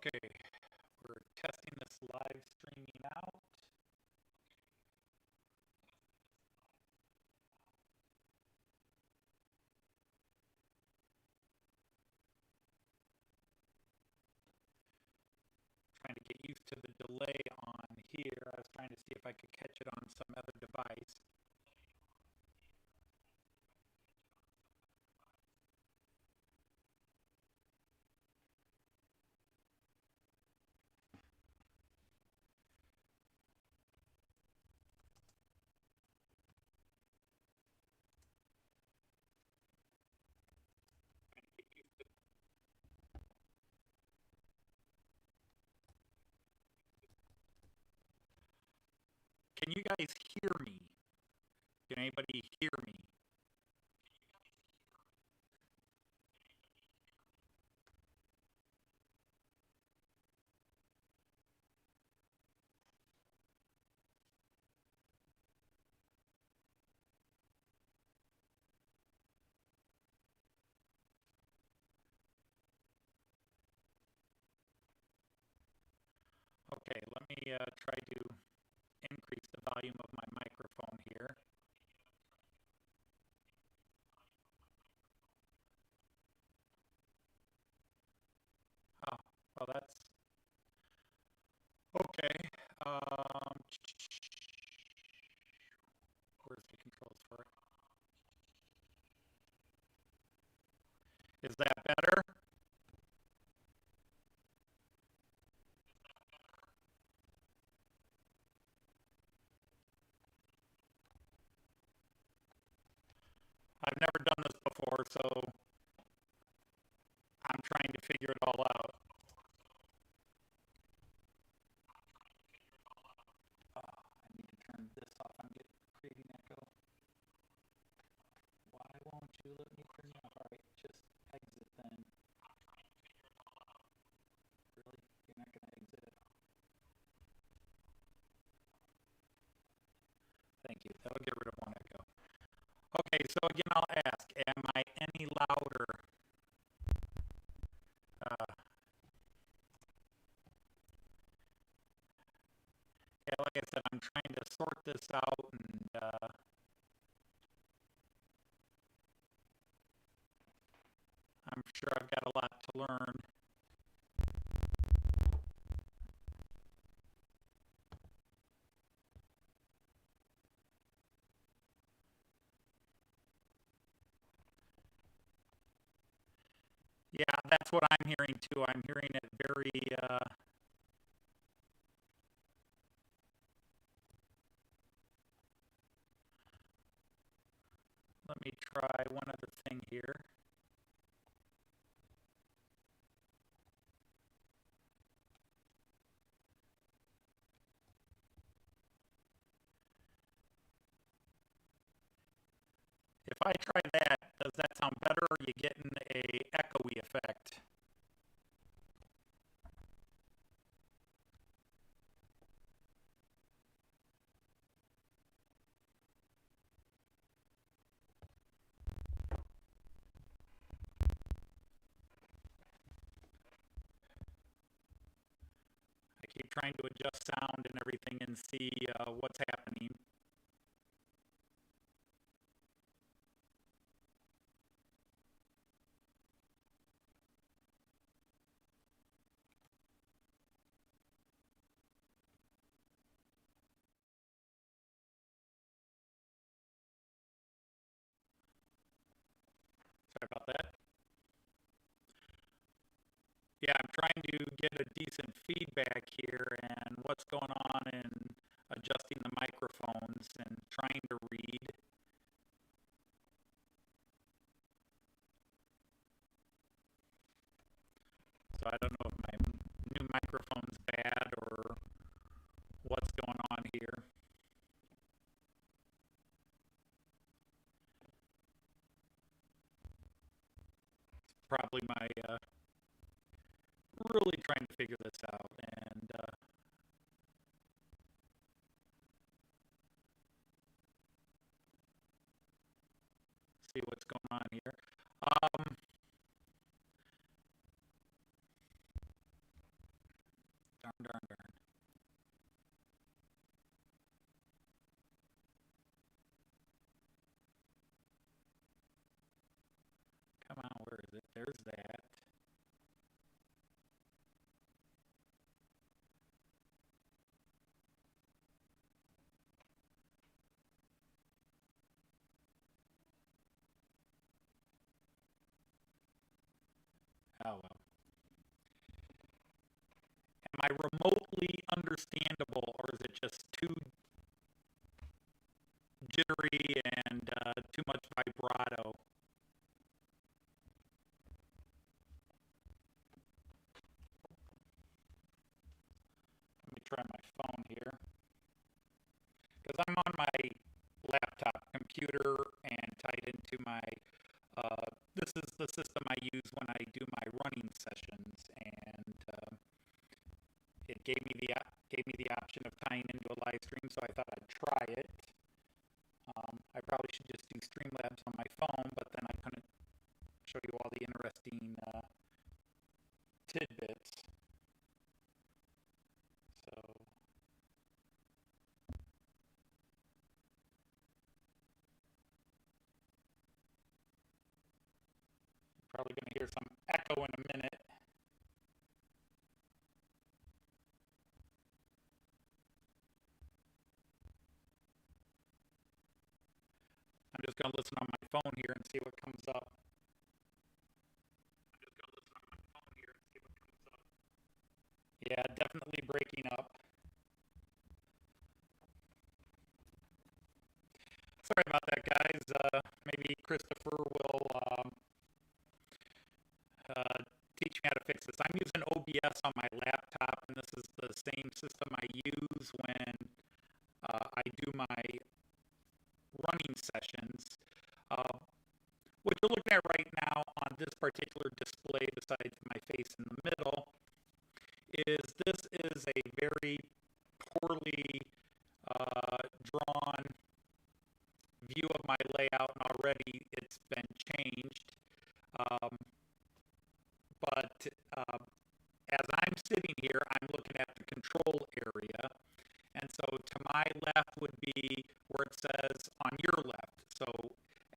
Okay, we're testing this live streaming out. Trying to get used to the delay on here. I was trying to see if I could catch it on some other device. Can you guys hear me? Can anybody hear me? Okay, let me try to increase the volume of my microphone here. Oh, well, that's okay. Where's the controls for it? Is that better? I've never done this before, so I'm trying to figure it all out. I need to turn this off. I'm creating echo. Why won't you let me turn it off? All right, just exit then. Really? You're not going to exit it? Thank you. That'll get rid of one echo. Okay, so again, I'll ask, am I any louder? Yeah, like I said, I'm trying to sort this out, and I'm sure I've got a lot to learn. Yeah, that's what I'm hearing too. I'm hearing it very, let me try one other thing here. If I try that, does that sound better, or are you getting a echoey effect? I keep trying to adjust sound and everything and see what's happening. Sorry about that. Yeah, I'm trying to get a decent feedback here and what's going on and adjusting the microphones and trying to read. So I don't know if my new microphone's bad or what's going on here. It's probably my really trying to figure this out and see what's going on here. there's that. Oh well. Am I remotely understandable, or is it just too jittery and too much vibrato? Let me try my phone here. Because I'm on my laptop computer and tied into my, this is the system I use when I do my running sessions, and it gave me the option of tying into a live stream, so I thought I'd try it. I probably should just do Streamlabs on my phone, but then I couldn't show you all the interesting tidbits. So you're probably going to hear some echo in a minute. I'm just going to listen on my phone here and see what comes up. Yeah, definitely breaking up. Sorry about that, guys. Maybe Christopher will teach me how to fix this. I'm using OBS on my laptop, and this is the same system I use when I do my running sessions. What you're looking at right now on this particular display, besides my face in the middle, is this is a very poorly drawn view of my layout, and already it's been changed. But as I'm sitting here, I'm looking at the control area. And so to my left would be where it says on your left. So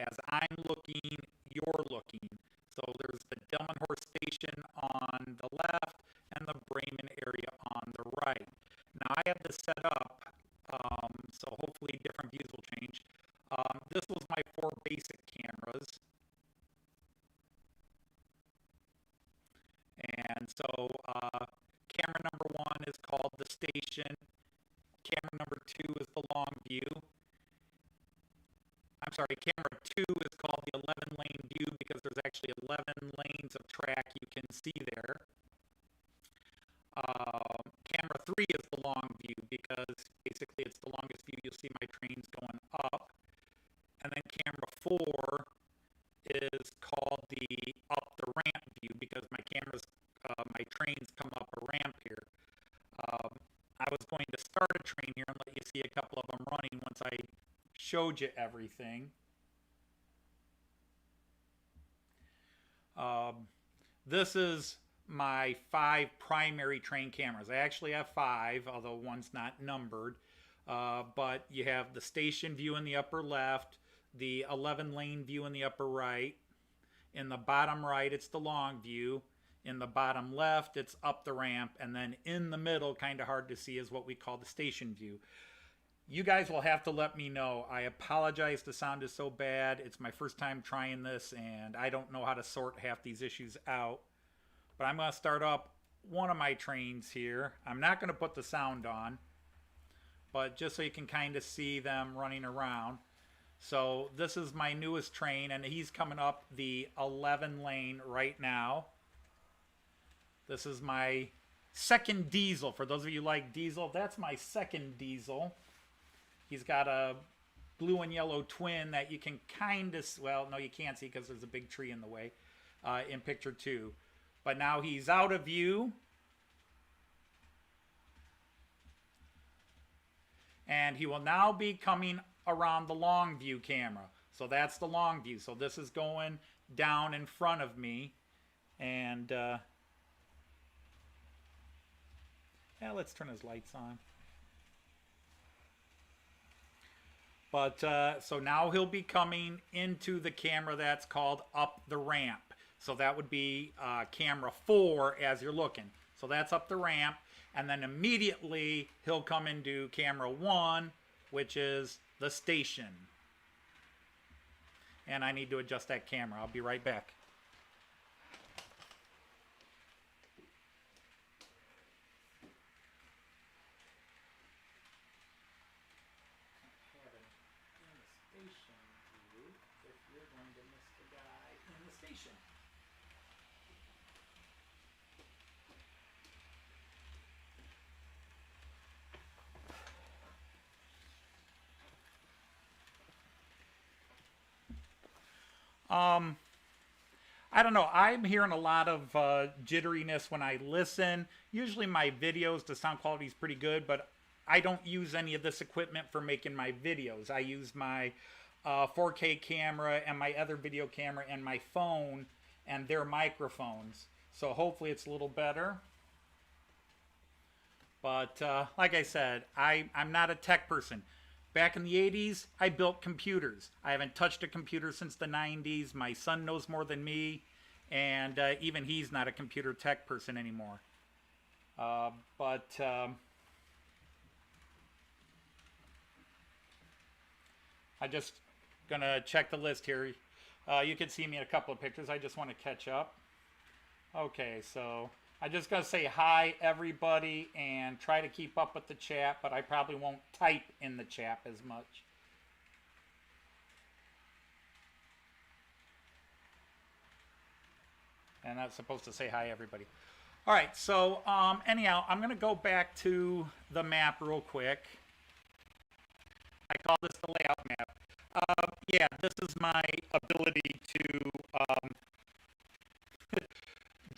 as I'm looking, you're looking. So there's the Delmenhorst station on the left and the Bremen area on the right. Now I have this set up, so hopefully different views will change. This was my 4 basic cameras. And so camera number 1 is called the station. Camera number 2 is the long view. I'm sorry, camera 2 is called the 11 lane view because there's actually 11 lanes of track you can see there. Camera 3 is the long view because basically it's the longest view. You'll see my trains going up. And then camera 4 is called the up the ramp view because my trains come up a ramp here. I was going to start a train here and let you see a couple of them running once I showed you everything. This is my 5 primary train cameras. I actually have 5, although one's not numbered. But you have the station view in the upper left, the 11 lane view in the upper right. In the bottom right, it's the long view. In the bottom left, it's up the ramp. And then in the middle, kind of hard to see, is what we call the station view. You guys will have to let me know. I apologize the sound is so bad. It's my first time trying this, and I don't know how to sort half these issues out. But I'm going to start up one of my trains here. I'm not going to put the sound on, but just so you can kind of see them running around. So this is my newest train, and he's coming up the 11 lane right now. This is my second diesel. For those of you who like diesel, that's my second diesel. He's got a blue and yellow twin that you can kind of, well, no, you can't see because there's a big tree in the way in picture 2. But now he's out of view. And he will now be coming around the long view camera. So that's the long view. So this is going down in front of me. And yeah, let's turn his lights on. But so now he'll be coming into the camera that's called up the ramp. So that would be camera 4 as you're looking. So that's up the ramp. And then immediately he'll come into camera 1, which is the station. And I need to adjust that camera. I'll be right back. I don't know. I'm hearing a lot of jitteriness when I listen. Usually my videos, the sound quality is pretty good, but I don't use any of this equipment for making my videos. I use my 4K camera and my other video camera and my phone and their microphones. So hopefully it's a little better. But like I said, I'm not a tech person. Back in the 80s, I built computers. I haven't touched a computer since the 90s. My son knows more than me, and even he's not a computer tech person anymore. I'm just going to check the list here. You can see me in a couple of pictures. I just want to catch up. Okay, so I just got to say hi, everybody, and try to keep up with the chat, but I probably won't type in the chat as much. And that's supposed to say hi, everybody. All right, so anyhow, I'm going to go back to the map real quick. I call this the layout map. Yeah, this is my ability to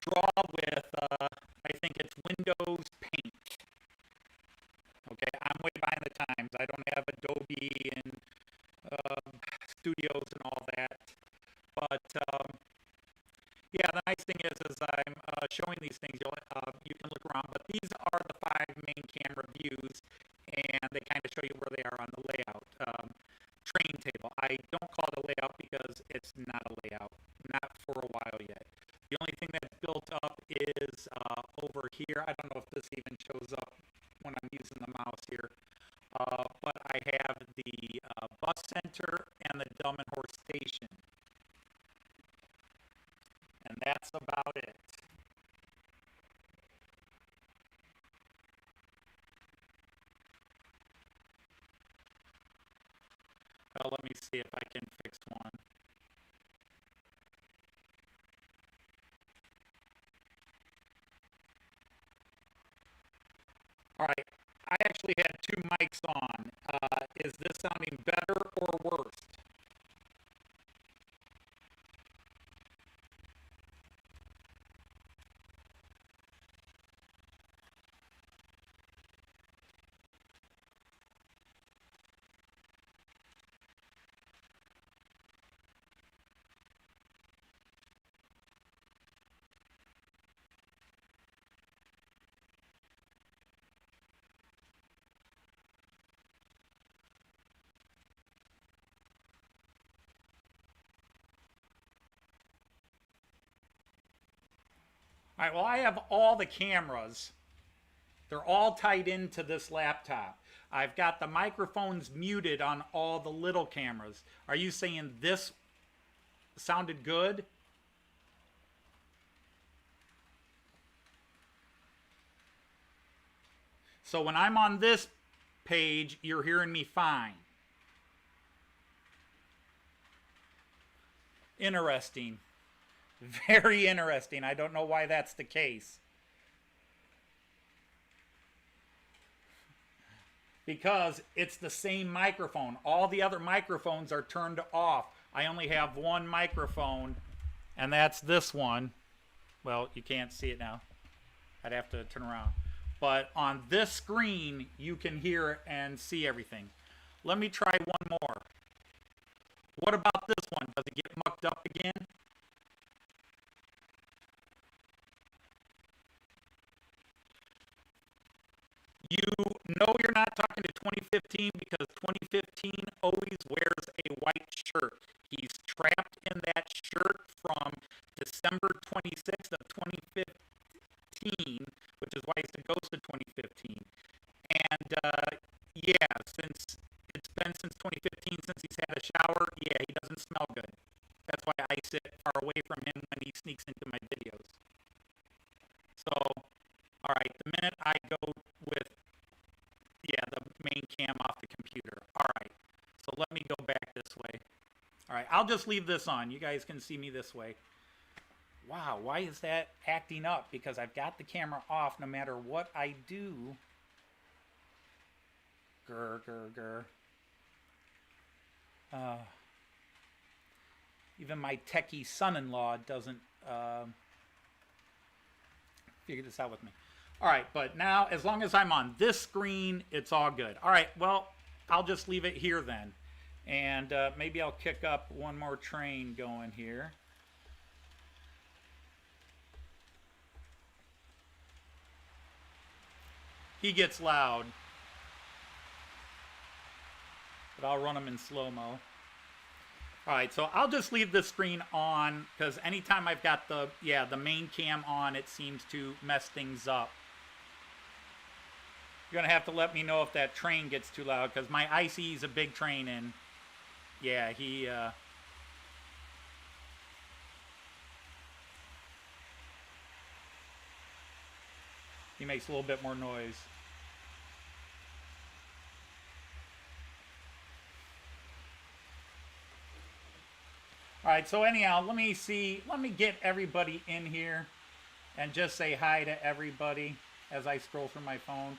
draw with, I think it's Windows Paint. Okay, I'm way behind the times. I don't have Adobe and Studios and all that. But yeah, the nice thing is I'm showing these things. You can look around, but these are the 5 main camera views, and they kind of show you where they are on the layout. Train table. I don't call it a layout because it's not a layout, not for a while yet. The only thing that's built up is over here. I don't know if this even shows up when I'm using the mouse here. But I have the bus center and the Dumb and Horse station. And that's about it. Well, let me see if I can fix one. All right, I actually had 2 mics on. Is this sounding better or worse? All right, well, I have all the cameras. They're all tied into this laptop. I've got the microphones muted on all the little cameras. Are you saying this sounded good? So when I'm on this page, you're hearing me fine. Interesting. Very interesting. I don't know why that's the case. Because it's the same microphone. All the other microphones are turned off. I only have one microphone, and that's this one. Well, you can't see it now. I'd have to turn around. But on this screen, you can hear and see everything. Let me try one more. What about this one? Does it get mucked up again? You know you're not talking to 2015 because 2015 always wears a white shirt. He's trapped in that shirt from December 26th of 2015, which is why it's the Ghost of 2015. And yeah, since it's been since 2015 since he's had a shower, yeah, he doesn't smell good. That's why I sit far away from him when he sneaks into my videos. So, all right, the minute I go with, yeah, the main cam off the computer. All right, so let me go back this way. All right, I'll just leave this on. You guys can see me this way. Wow, why is that acting up? Because I've got the camera off no matter what I do. Grr, grr, grr. Even my techie son-in-law doesn't figure this out with me. All right, but now as long as I'm on this screen, it's all good. All right, well, I'll just leave it here then. And maybe I'll kick up one more train going here. He gets loud. But I'll run them in slow-mo. Alright, so I'll just leave the screen on, because anytime I've got the main cam on, it seems to mess things up. You're going to have to let me know if that train gets too loud, because my ICE is a big train, and yeah, he makes a little bit more noise. All right, so anyhow, let me get everybody in here and just say hi to everybody as I scroll through my phone.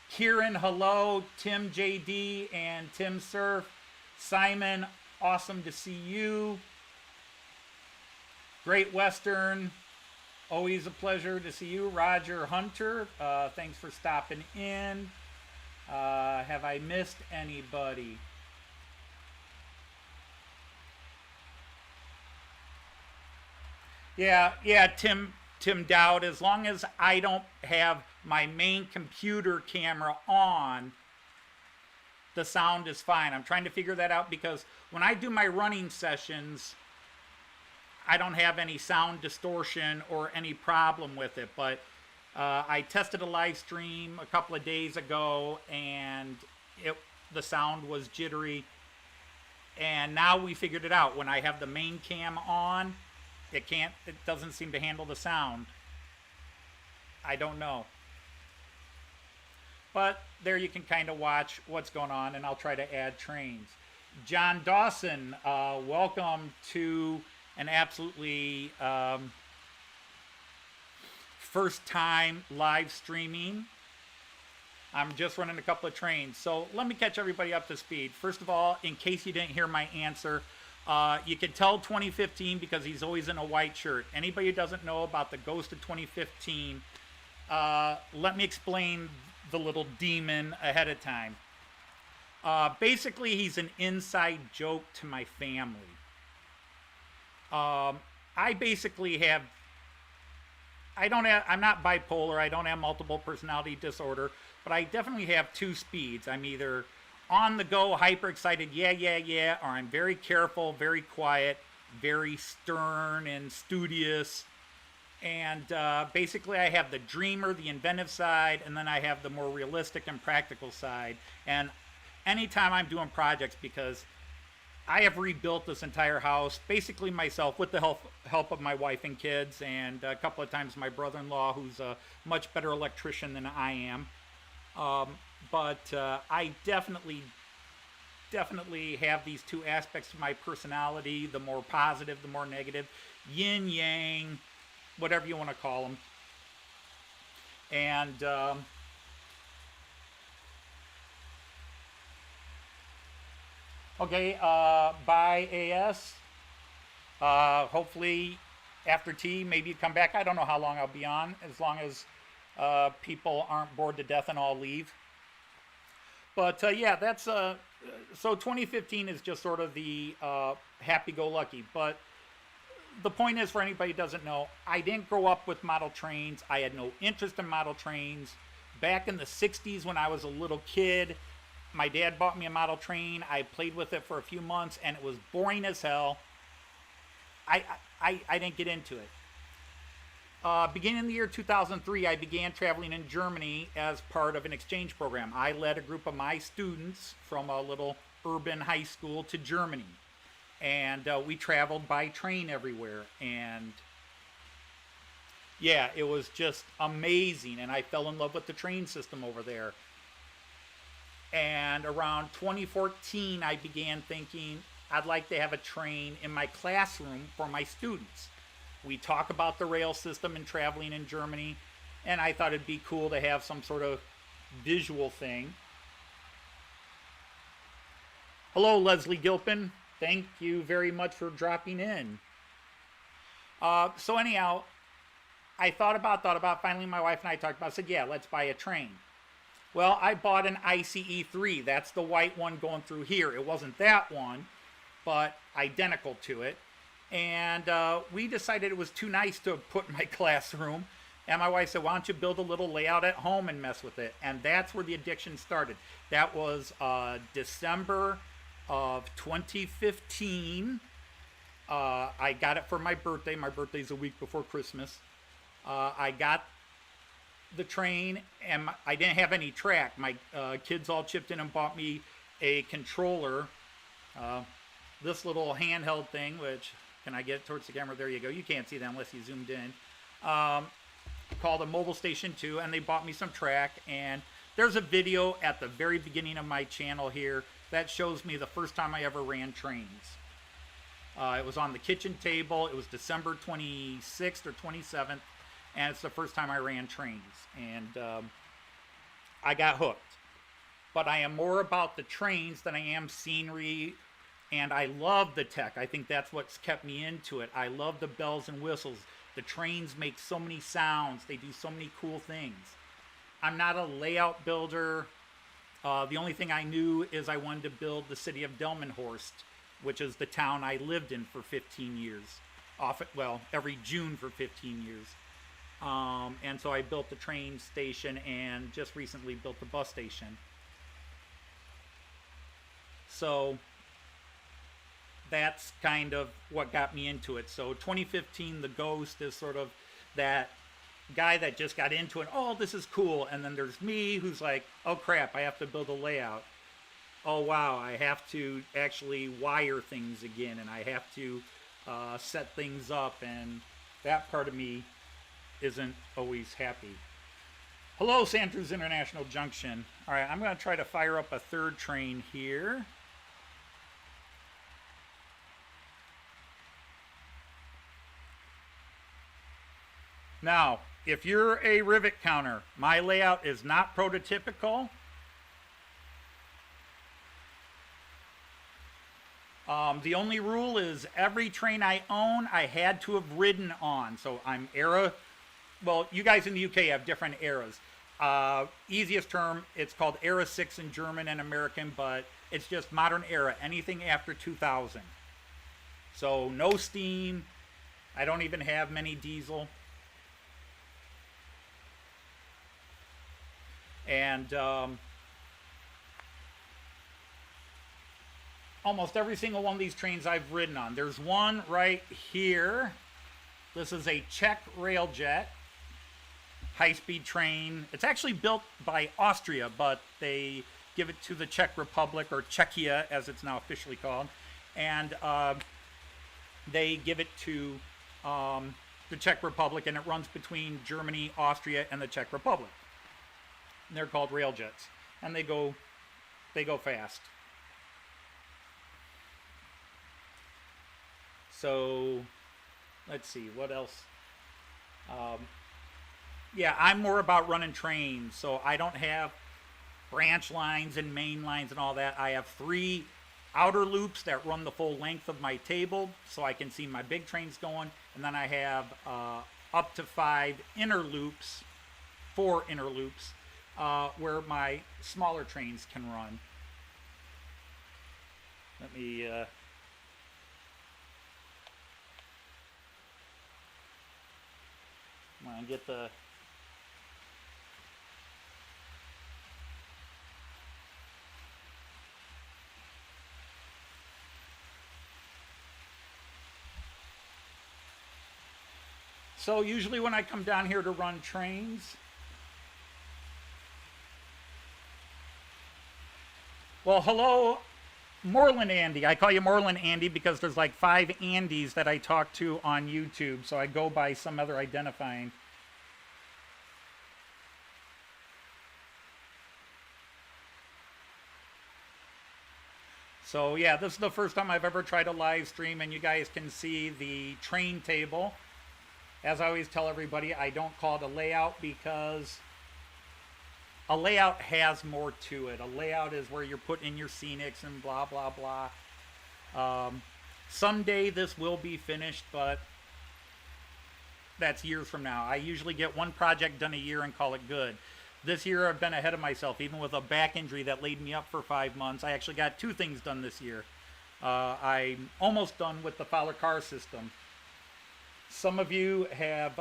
Kieran, hello. Tim JD and Tim Surf. Simon, awesome to see you. Great Western, always a pleasure to see you. Roger Hunter, thanks for stopping in. Have I missed anybody? Yeah, Tim Dowd, as long as I don't have my main computer camera on, the sound is fine. I'm trying to figure that out because when I do my running sessions, I don't have any sound distortion or any problem with it. But I tested a live stream a couple of days ago and the sound was jittery. And now we figured it out. When I have the main cam on, it doesn't seem to handle the sound. I don't know. But there you can kind of watch what's going on, and I'll try to add trains. John Dawson, welcome to an absolutely first time live streaming. I'm just running a couple of trains. So let me catch everybody up to speed. First of all, in case you didn't hear my answer, you can tell 2015 because he's always in a white shirt. Anybody who doesn't know about the Ghost of 2015, let me explain the little demon ahead of time. Basically, he's an inside joke to my family. I basically have, I'm not bipolar, I don't have multiple personality disorder, but I definitely have two speeds. I'm either on the go, hyper excited, yeah, or I'm very careful, very quiet, very stern and studious. And basically I have the dreamer, the inventive side, and then I have the more realistic and practical side. And anytime I'm doing projects, because I have rebuilt this entire house, basically myself, with the help of my wife and kids, and a couple of times my brother-in-law, who's a much better electrician than I am. But I definitely have these two aspects of my personality, the more positive, the more negative, yin yang, whatever you want to call them. And okay, bye AS. Hopefully after tea, maybe you come back. I don't know how long I'll be on, as long as people aren't bored to death and all leave. But yeah, that's so 2015 is just sort of the happy-go-lucky. But the point is, for anybody who doesn't know, I didn't grow up with model trains. I had no interest in model trains. Back in the 60s when I was a little kid, my dad bought me a model train. I played with it for a few months, and it was boring as hell. I didn't get into it. Beginning in the year 2003, I began traveling in Germany as part of an exchange program. I led a group of my students from a little urban high school to Germany. And we traveled by train everywhere. And yeah, it was just amazing. And I fell in love with the train system over there. And around 2014, I began thinking I'd like to have a train in my classroom for my students. We talk about the rail system and traveling in Germany, and I thought it'd be cool to have some sort of visual thing. Hello, Leslie Gilpin. Thank you very much for dropping in. So anyhow, I thought about, finally my wife and I talked about, I said, yeah, let's buy a train. Well, I bought an ICE-3. That's the white one going through here. It wasn't that one, but identical to it. And we decided it was too nice to put in my classroom. And my wife said, why don't you build a little layout at home and mess with it? And that's where the addiction started. That was December of 2015. I got it for my birthday. My birthday's a week before Christmas. I got the train, and I didn't have any track. My kids all chipped in and bought me a controller. This little handheld thing, which... Can I get it towards the camera? There you go. You can't see that unless you zoomed in. Called a Mobile Station 2, and they bought me some track. And there's a video at the very beginning of my channel here that shows me the first time I ever ran trains. It was on the kitchen table. It was December 26th or 27th, and it's the first time I ran trains. And I got hooked. But I am more about the trains than I am scenery. And I love the tech. I think that's what's kept me into it. I love the bells and whistles. The trains make so many sounds. They do so many cool things. I'm not a layout builder. The only thing I knew is I wanted to build the city of Delmenhorst, which is the town I lived in for 15 years. Every June for 15 years. And so I built the train station and just recently built the bus station. So... that's kind of what got me into it. So 2015, the Ghost is sort of that guy that just got into it. Oh, this is cool. And then there's me who's like, oh crap, I have to build a layout. Oh wow, I have to actually wire things again, and I have to set things up, and that part of me isn't always happy. Hello, Sandra's International Junction. All right, I'm going to try to fire up a third train here. Now, if you're a rivet counter, my layout is not prototypical. The only rule is every train I own, I had to have ridden on. So I'm era, well, you guys in the UK have different eras. Easiest term, it's called Era 6 in German and American, but it's just modern era, anything after 2000. So no steam, I don't even have many diesel. And almost every single one of these trains I've ridden on. There's one right here. This is a Czech railjet high-speed train. It's actually built by Austria, but they give it to the Czech Republic, or Czechia as it's now officially called, and they give it to the Czech Republic, and it runs between Germany, Austria, and the Czech Republic. And they're called railjets, and they go fast. So let's see what else. Yeah, I'm more about running trains, so I don't have branch lines and main lines and all that. I have 3 outer loops that run the full length of my table, so I can see my big trains going, and then I have up to 5 inner loops, 4 inner loops, where my smaller trains can run. Let me get the So usually when I come down here to run trains, well, hello, Moreland Andy. I call you Moreland Andy because there's like 5 Andys that I talk to on YouTube, so I go by some other identifying. So yeah, this is the first time I've ever tried a live stream, and you guys can see the train table. As I always tell everybody, I don't call it a layout because a layout has more to it. A layout is where you're putting in your scenics and blah, blah, blah. Someday this will be finished, but that's years from now. I usually get one project done a year and call it good. This year I've been ahead of myself, even with a back injury that laid me up for 5 months. I actually got 2 things done this year. I'm almost done with the Fowler car system. Some of you have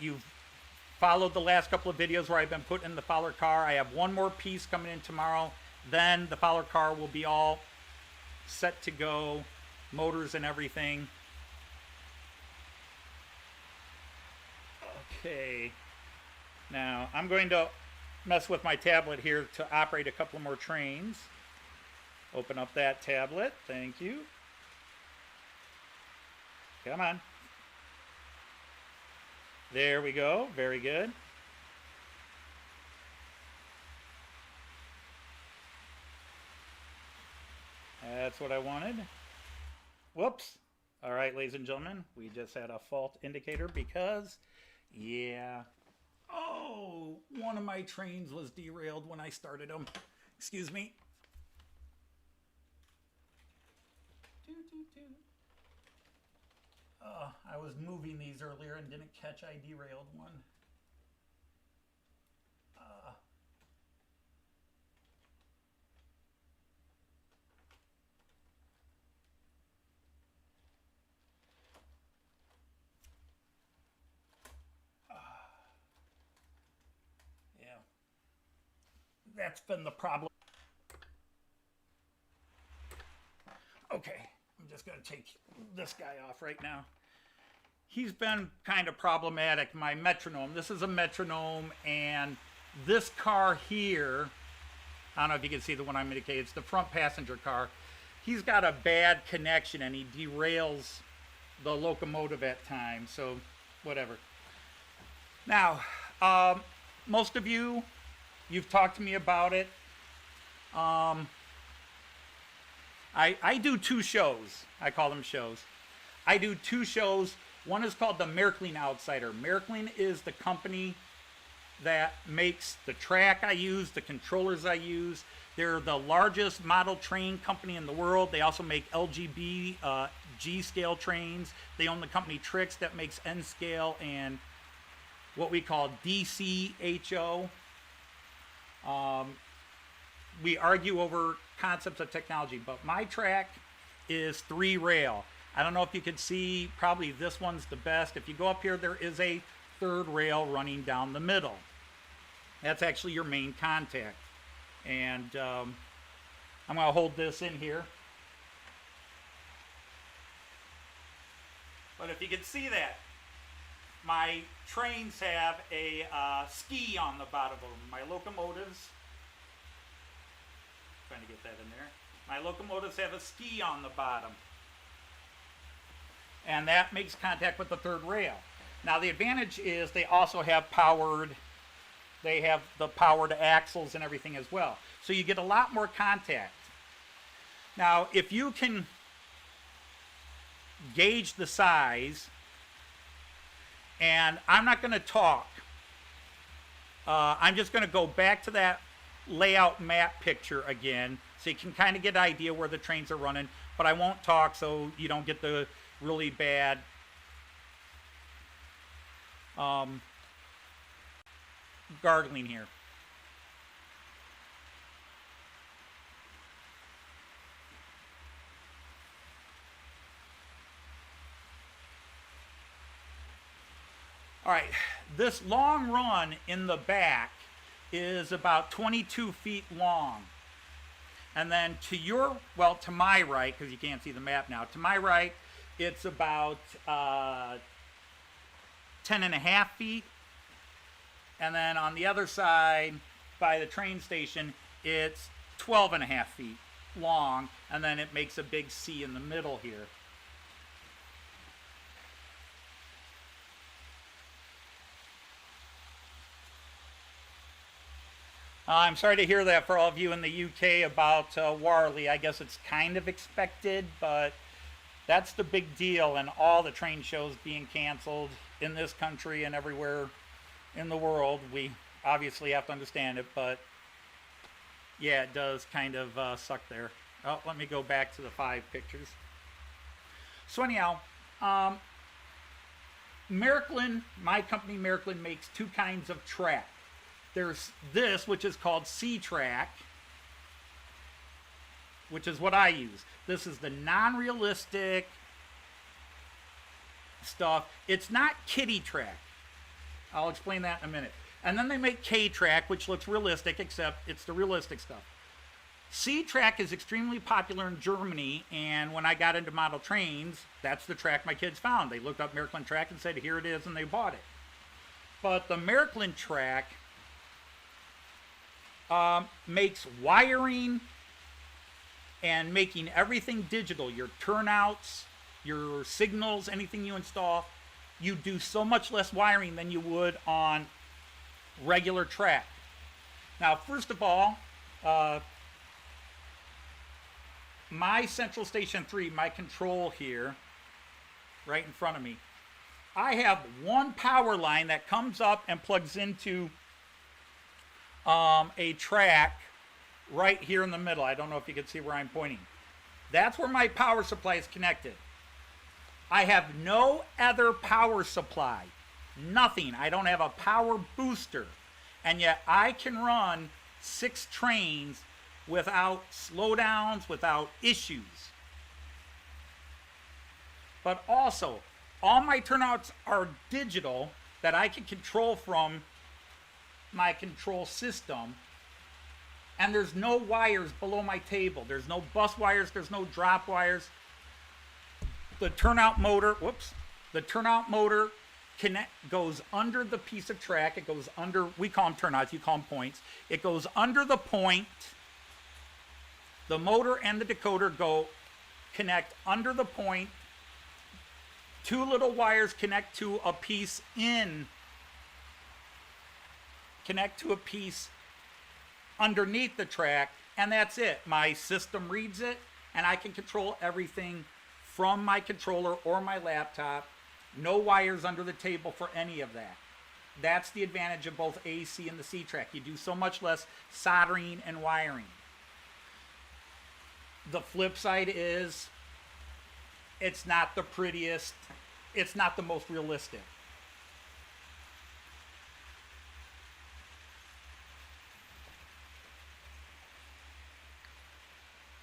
you've followed the last couple of videos where I've been putting in the Fowler car. I have one more piece coming in tomorrow. Then the Fowler car will be all set to go, motors and everything. Okay, now I'm going to mess with my tablet here to operate a couple more trains. Open up that tablet, thank you. Come on. There we go, very good. That's what I wanted. Whoops. All right, ladies and gentlemen, we just had a fault indicator because, yeah. Oh, one of my trains was derailed when I started them. Excuse me. I was moving these earlier and didn't catch I derailed one. Yeah, that's been the problem. Okay, I'm just going to take this guy off right now. He's been kind of problematic. My metronome, this is a metronome, and this car here, I don't know if you can see the one I'm indicating, it's the front passenger car. He's got a bad connection and he derails the locomotive at times, so whatever. Now, most of you, you've talked to me about it. I do 2 shows. I call them shows. I do 2 shows. One is called the Märklin Outsider. Märklin is the company that makes the track I use, the controllers I use. They're the largest model train company in the world. They also make LGB G-scale trains. They own the company Trix that makes N-scale and what we call DCHO. We argue over concepts of technology, but my track is 3 rail. I don't know if you can see, probably this one's the best. If you go up here, there is a 3rd rail running down the middle. That's actually your main contact. And I'm going to hold this in here. But if you can see that, my trains have a ski on the bottom of them. My locomotives, trying to get that in there. My locomotives have a ski on the bottom. And that makes contact with the 3rd rail. Now the advantage is they also have they have the powered axles and everything as well. So you get a lot more contact. Now if you can gauge the size, and I'm not going to talk, I'm just going to go back to that layout map picture again so you can kind of get an idea where the trains are running, but I won't talk so you don't get the really bad gargling here. All right, this long run in the back is about 22 feet long. And then to your, well, to my right, because you can't see the map now, to my right it's about 10.5 feet. And then on the other side, by the train station, it's 12.5 feet long. And then it makes a big C in the middle here. I'm sorry to hear that for all of you in the UK about Warley. I guess it's kind of expected, but that's the big deal, and all the train shows being canceled in this country and everywhere in the world. We obviously have to understand it, but yeah, it does kind of suck there. Oh, let me go back to the 5 pictures. So anyhow, Miraklin, my company Miraklin, makes 2 kinds of track. There's this, which is called C-Track, which is what I use. This is the non-realistic stuff. It's not kiddie track. I'll explain that in a minute. And then they make K-Track, which looks realistic, except it's the realistic stuff. C-Track is extremely popular in Germany, and when I got into model trains, that's the track my kids found. They looked up Miraklin track and said, here it is, and they bought it. But the Miraklin track makes wiring and making everything digital. Your turnouts, your signals, anything you install, you do so much less wiring than you would on regular track. Now, first of all, my Central Station 3, my control here, right in front of me, I have one power line that comes up and plugs into a track right here in the middle. I don't know if you can see where I'm pointing. That's where my power supply is connected. I have no other power supply. Nothing. I don't have a power booster. And yet I can run 6 trains without slowdowns, without issues. But also, all my turnouts are digital that I can control from my control system, and there's no wires below my table. There's no bus wires, there's no drop wires. The turnout motor, the turnout motor goes under the piece of track. It goes under, we call them turnouts, you call them points. It goes under the point. The motor and the decoder connect under the point. 2 little wires connect to a piece underneath the track, and that's it. My system reads it, and I can control everything from my controller or my laptop. No wires under the table for any of that. That's the advantage of both AC and the C-Track. You do so much less soldering and wiring. The flip side is it's not the prettiest, it's not the most realistic.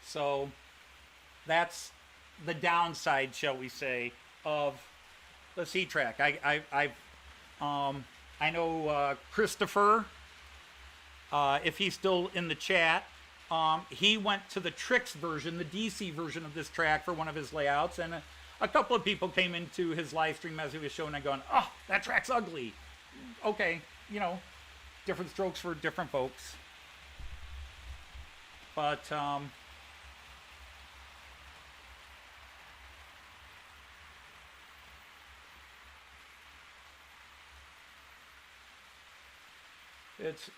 So that's the downside, shall we say, of the C-Track. I know Christopher, if he's still in the chat, he went to the Trix version, the DC version of this track for one of his layouts, and a couple of people came into his live stream as he was showing and going, oh, that track's ugly. Okay, you know, different strokes for different folks. But it's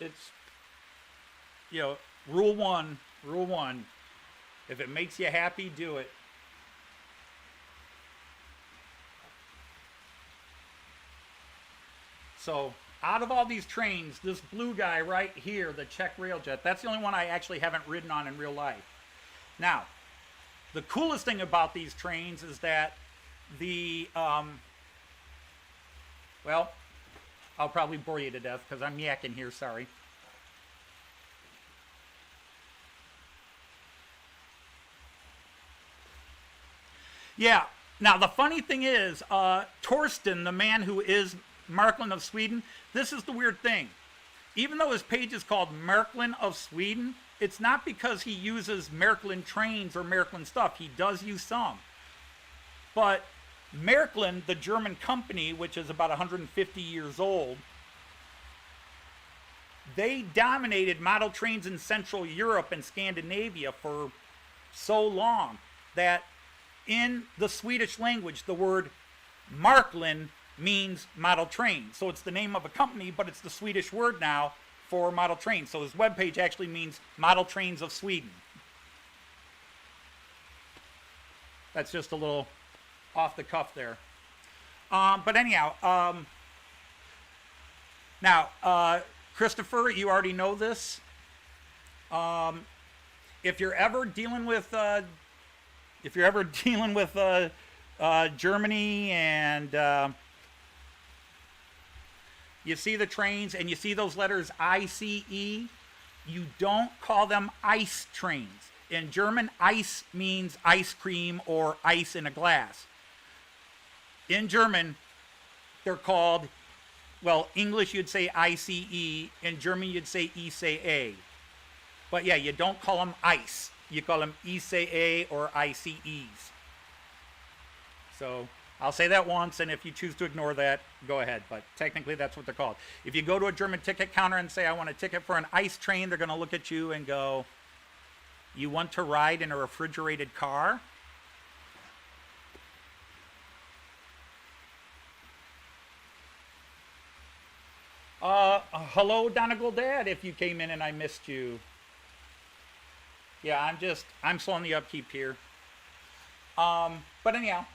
you know, rule one, if it makes you happy, do it. So out of all these trains, this blue guy right here, the Czech Railjet, that's the only one I actually haven't ridden on in real life. Now, the coolest thing about these trains is that the well, I'll probably bore you to death because I'm yakking here, sorry. Yeah, now the funny thing is, Torsten, the man who is Miraklin of Sweden, this is the weird thing. Even though his page is called Miraklin of Sweden, it's not because he uses Miraklin trains or Miraklin stuff. He does use some. But Märklin, the German company, which is about 150 years old, they dominated model trains in Central Europe and Scandinavia for so long that in the Swedish language, the word Märklin means model train. So it's the name of a company, but it's the Swedish word now for model trains. So his webpage actually means Model Trains of Sweden. That's just a little off the cuff there. But anyhow, now, Christopher, you already know this. If you're ever dealing with, Germany and you see the trains and you see those letters ICE, you don't call them ice trains. In German, ice means ice cream or ice in a glass. In German, they're called, well, English you'd say ICE, in German you'd say ICE. But yeah, you don't call them ice. You call them ICE or ICEs. So I'll say that once, and if you choose to ignore that, go ahead. But technically that's what they're called. If you go to a German ticket counter and say, I want a ticket for an ice train, they're going to look at you and go, you want to ride in a refrigerated car? Hello, Donegal Dad, if you came in and I missed you. Yeah, I'm slow on the upkeep here. But anyhow,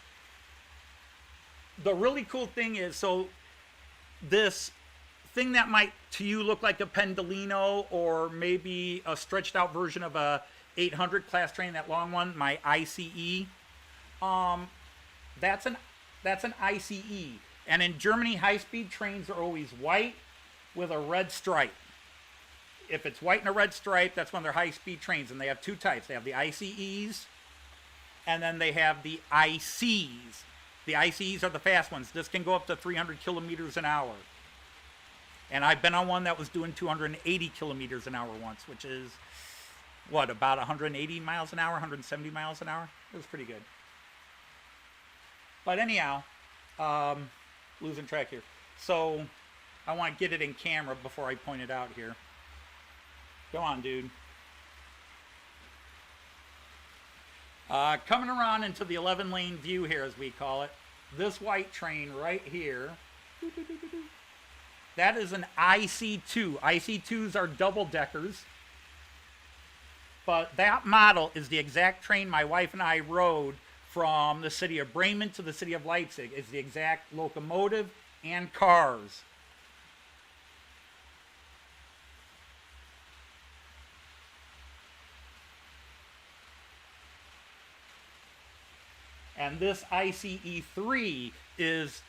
the really cool thing is, so this thing that might to you look like a Pendolino or maybe a stretched out version of a 800 class train, that long one, my ICE, that's an ICE. And in Germany, high-speed trains are always white with a red stripe. If it's white and a red stripe, that's when they're high-speed trains. And they have two types. They have the ICEs, and then they have the ICs. The ICs are the fast ones. This can go up to 300 kilometers an hour. And I've been on one that was doing 280 kilometers an hour once, which is, what, about 180 miles an hour, 170 miles an hour? It was pretty good. But anyhow, losing track here. So I want to get it in camera before I point it out here. Go on, dude. Coming around into the 11-lane view here, as we call it. This white train right here, that is an IC2. IC2s are double-deckers. But that model is the exact train my wife and I rode from the city of Bremen to the city of Leipzig. It's the exact locomotive and cars. And this ICE3 is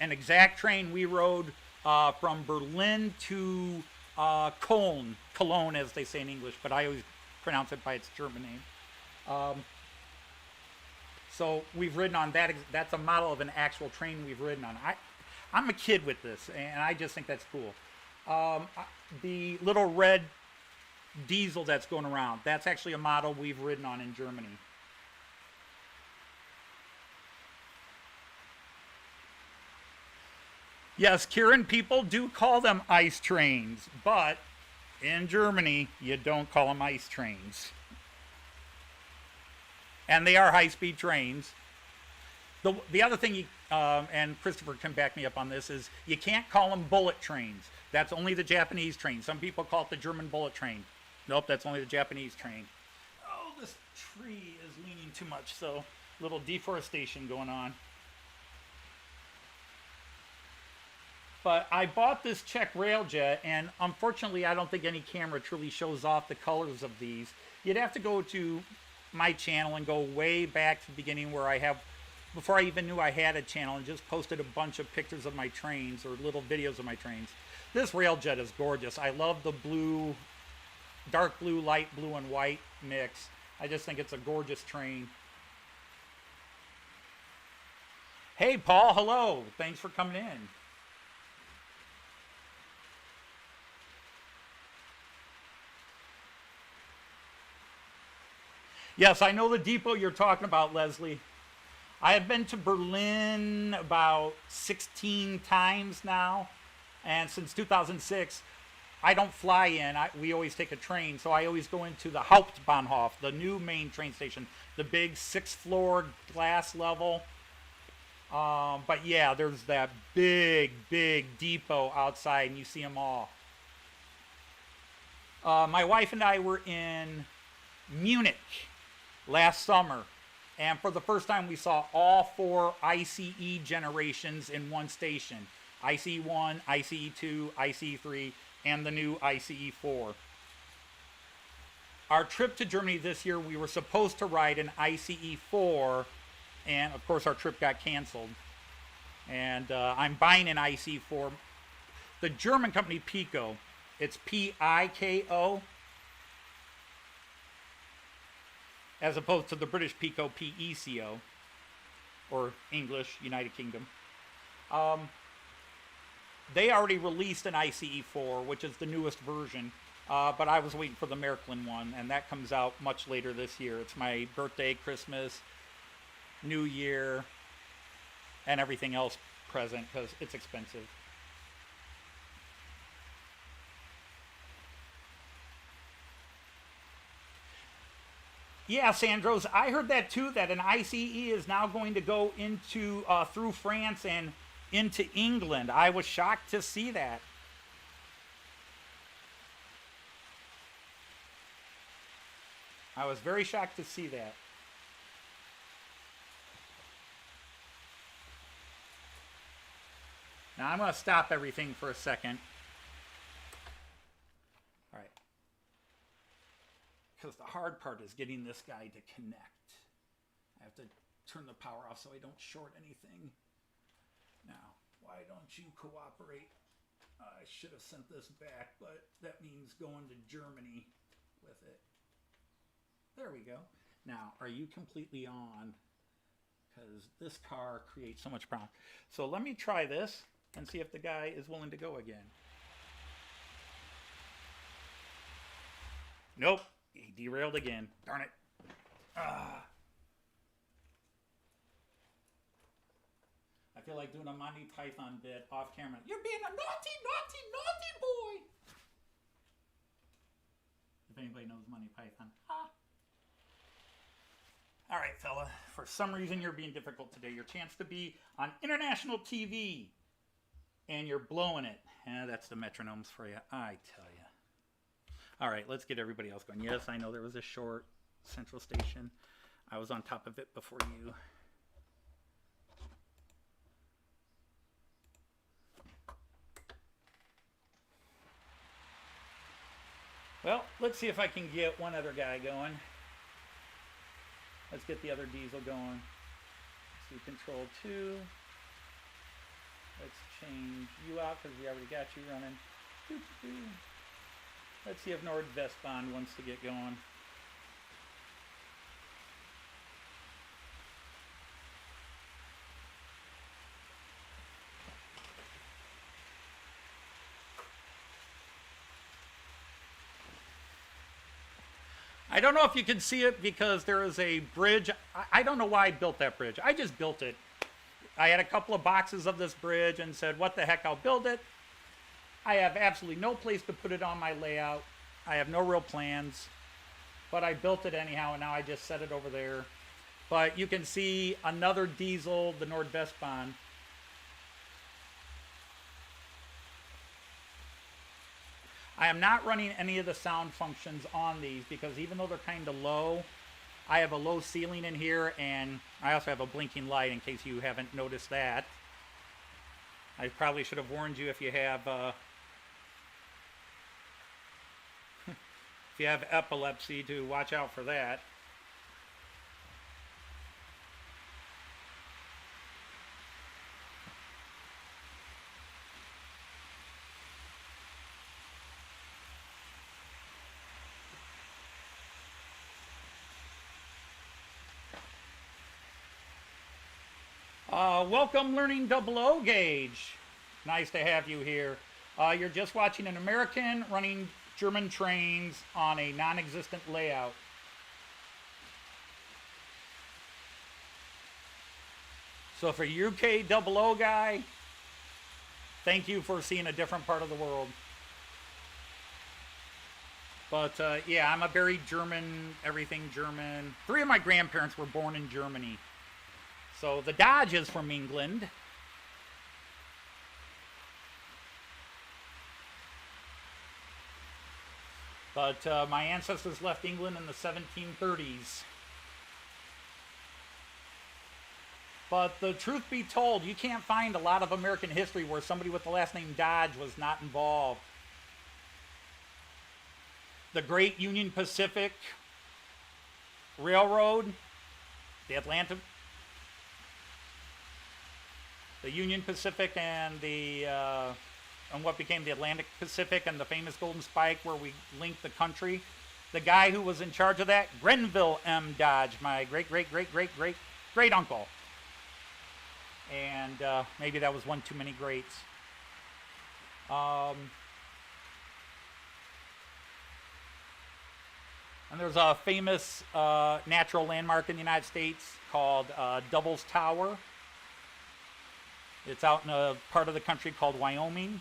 an exact train we rode from Berlin to Cologne, as they say in English, but I always pronounce it by its German name. So we've ridden on that. That's a model of an actual train we've ridden on. I'm a kid with this, and I just think that's cool. The little red diesel that's going around, that's actually a model we've ridden on in Germany. Yes, Kieran, people do call them ice trains, but in Germany, you don't call them ice trains. And they are high-speed trains. The other thing, and Christopher can back me up on this, is you can't call them bullet trains. That's only the Japanese train. Some people call it the German bullet train. Nope, that's only the Japanese train. Oh, this tree is leaning too much, so a little deforestation going on. But I bought this Czech Railjet, and unfortunately I don't think any camera truly shows off the colors of these. You'd have to go to my channel and go way back to the beginning where I have, before I even knew I had a channel, and just posted a bunch of pictures of my trains or little videos of my trains. This Railjet is gorgeous. I love the blue, dark blue, light blue, and white mix. I just think it's a gorgeous train. Hey Paul, hello. Thanks for coming in. Yes, I know the depot you're talking about, Leslie. I have been to Berlin about 16 times now, and since 2006, I don't fly in. We always take a train, so I always go into the Hauptbahnhof, the new main train station, the big 6th-floor glass level. But yeah, there's that big depot outside, and you see them all. My wife and I were in Munich last summer, and for the first time we saw all 4 ICE generations in one station. ICE 1, ICE 2, ICE 3, and the new ICE 4. Our trip to Germany this year, we were supposed to ride an ICE 4, and of course our trip got canceled. And I'm buying an ICE 4. The German company Pico, it's P-I-K-O, as opposed to the British Pico, P-E-C-O, or English, United Kingdom. They already released an ICE 4, which is the newest version, but I was waiting for the Märklin one, and that comes out much later this year. It's my birthday, Christmas, New Year, and everything else present, because it's expensive. Yeah, Sandros, I heard that too, that an ICE is now going to go into through France and into England. I was shocked to see that. I was very shocked to see that. Now I'm going to stop everything for a second. All right. Because the hard part is getting this guy to connect. I have to turn the power off so I don't short anything. Now, why don't you cooperate? I should have sent this back, but that means going to Germany with it. There we go. Now, are you completely on? Because this car creates so much problem. So let me try this and see if the guy is willing to go again. Nope. He derailed again. Darn it. I feel like doing a Monty Python bit off camera. You're being a naughty, naughty, naughty boy. If anybody knows Monty Python. Ha. All right, fella. For some reason, you're being difficult today. Your chance to be on international TV. And you're blowing it. That's the metronomes for you, I tell you. All right, let's get everybody else going. Yes, I know there was a short central station. I was on top of it before you. Well, let's see if I can get one other guy going. Let's get the other diesel going. Let's do control 2. Let's change you out because we already got you running. Let's see if Nordwestbahn wants to get going. I don't know if you can see it because there is a bridge. I don't know why I built that bridge. I just built it. I had a couple of boxes of this bridge and said, what the heck, I'll build it. I have absolutely no place to put it on my layout. I have no real plans. But I built it anyhow, and now I just set it over there. But you can see another diesel, the Nordwestbahn. I am not running any of the sound functions on these because even though they're kind of low, I have a low ceiling in here, and I also have a blinking light in case you haven't noticed that. I probably should have warned you if you have if you have epilepsy to watch out for that. Welcome, Learning Double O Gauge. Nice to have you here. You're just watching an American running German trains on a non-existent layout. So for UK 00 guy, thank you for seeing a different part of the world. But yeah, I'm a very German, everything German. 3 of my grandparents were born in Germany. So the Dodge is from England. But my ancestors left England in the 1730s. But the truth be told, you can't find a lot of American history where somebody with the last name Dodge was not involved. The Great Union Pacific Railroad, the Union Pacific and and what became the Atlantic Pacific and the famous Golden Spike where we linked the country. The guy who was in charge of that, Grenville M. Dodge, my great uncle. And maybe that was one too many greats. And there's a famous natural landmark in the United States called Double's Tower. It's out in a part of the country called Wyoming.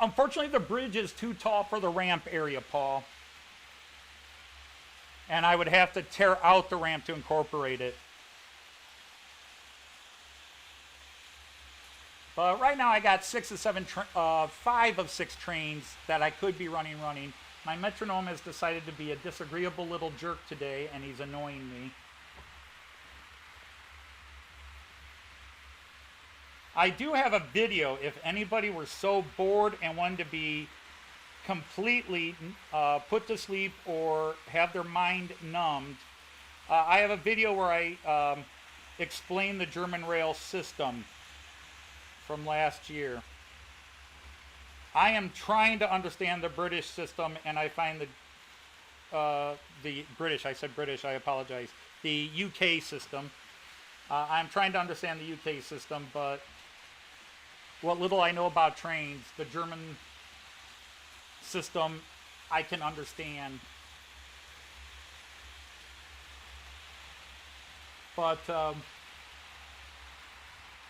Unfortunately, the bridge is too tall for the ramp area, Paul. And I would have to tear out the ramp to incorporate it. But right now I got 5 of 6 trains that I could be running. My metronome has decided to be a disagreeable little jerk today, and he's annoying me. I do have a video if anybody were so bored and wanted to be completely put to sleep or have their mind numbed. I have a video where I explain the German rail system from last year. I am trying to understand the British system, and I find the British, I said British, I apologize, the UK system. I'm trying to understand the UK system, but what little I know about trains, the German system, I can understand. But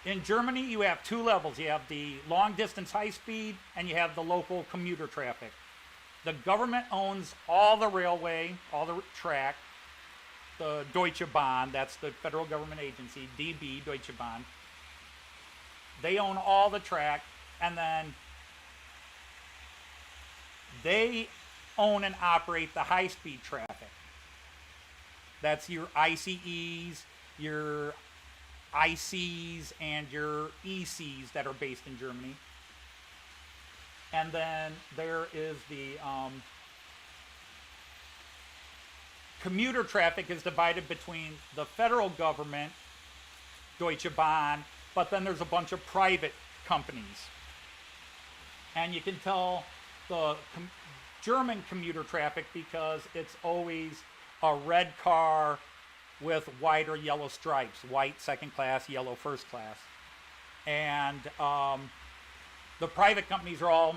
in Germany, you have 2 levels. You have the long distance high speed, and you have the local commuter traffic. The government owns all the railway, all the track. The Deutsche Bahn, that's the federal government agency, DB, Deutsche Bahn. They own all the track, and then they own and operate the high-speed traffic. That's your ICEs, your ICs, and your ECs that are based in Germany. And then there is the commuter traffic is divided between the federal government, Deutsche Bahn, but then there's a bunch of private companies. And you can tell the German commuter traffic because it's always a red car with white or yellow stripes. White second class, yellow first class. And the private companies are all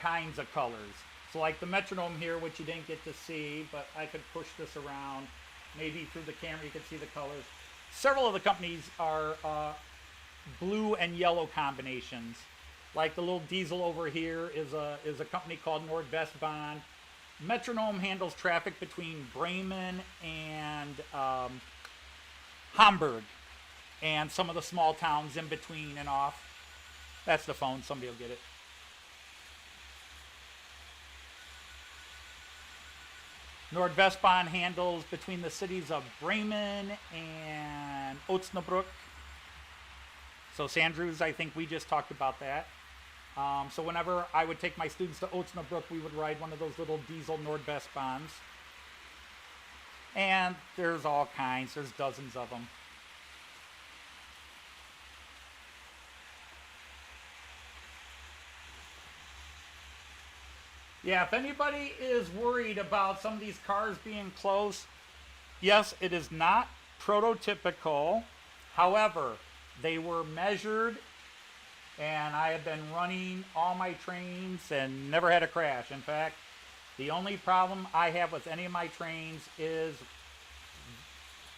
kinds of colors. So like the metronome here, which you didn't get to see, but I could push this around. Maybe through the camera you could see the colors. Several of the companies are blue and yellow combinations. Like the little diesel over here is a company called Nordwestbahn. Metronome handles traffic between Bremen and Hamburg and some of the small towns in between and off. That's the phone, somebody will get it. Nordwestbahn handles between the cities of Bremen and Osnabrück. So Sandrews, I think we just talked about that. So whenever I would take my students to Osnabrück, we would ride one of those little diesel Nordwestbahns. And there's all kinds. There's dozens of them. Yeah, if anybody is worried about some of these cars being close, yes, it is not prototypical. However, they were measured And I have been running all my trains and never had a crash. In fact, the only problem I have with any of my trains is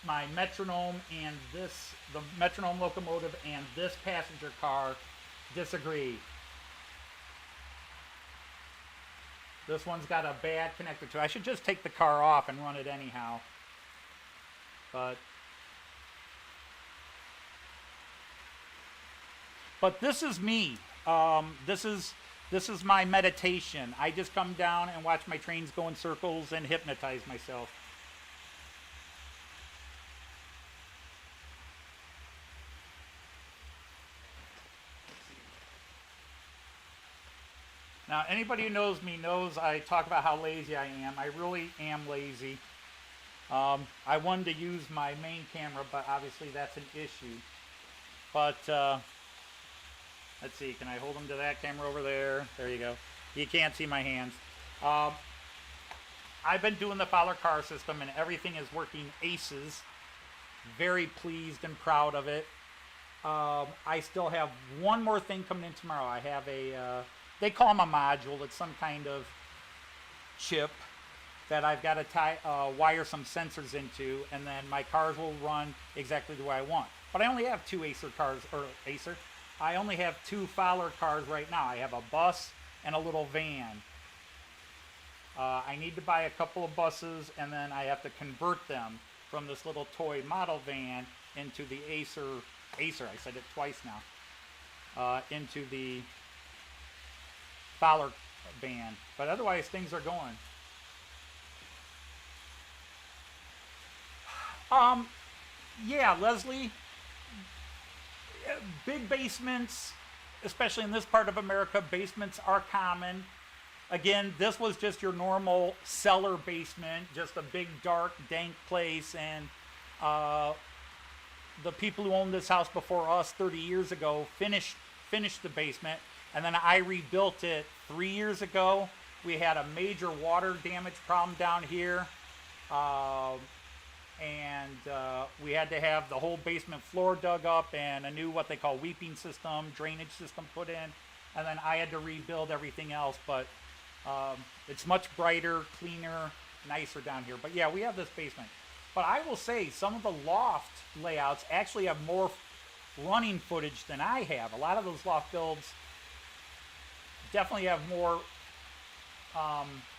my metronome and the metronome locomotive and this passenger car disagree. This one's got a bad connector to it. I should just take the car off and run it anyhow. But this is me. This is my meditation. I just come down and watch my trains go in circles and hypnotize myself. Now, anybody who knows me knows I talk about how lazy I am. I really am lazy. I wanted to use my main camera, but obviously that's an issue. But let's see, can I hold them to that camera over there? There you go. You can't see my hands. I've been doing the Fowler car system and everything is working aces. Very pleased and proud of it. I still have one more thing coming in tomorrow. I have a, they call them a module. It's some kind of chip that I've got to wire some sensors into, and then my cars will run exactly the way I want. But I only have two I only have two Fowler cars right now. I have a bus and a little van. I need to buy a couple of buses, and then I have to convert them from this little toy model van into the Acer, I said it twice now, into the Fowler van. But otherwise, things are going. Yeah, Leslie, big basements, especially in this part of America, basements are common. Again, this was just your normal cellar basement, just a big, dark, dank place, and the people who owned this house before us 30 years ago finished the basement, and then I rebuilt it 3 years ago. We had a major water damage problem down here. We had to have the whole basement floor dug up and a new what they call weeping system, drainage system put in, and then I had to rebuild everything else. But it's much brighter, cleaner, nicer down here. But yeah, we have this basement. But I will say some of the loft layouts actually have more running footage than I have. A lot of those loft builds definitely have more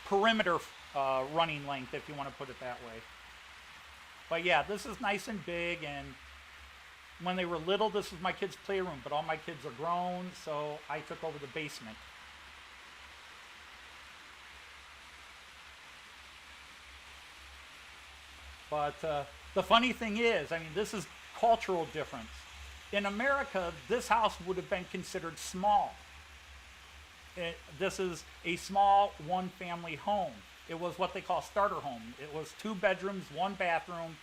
perimeter running length, if you want to put it that way. But yeah, this is nice and big, and when they were little, this was my kids' playroom, but all my kids are grown, so I took over the basement. But the funny thing is, I mean, this is cultural difference. In America, this house would have been considered small. This is a small one-family home. It was what they call starter home. It was 2 bedrooms, 1 bathroom,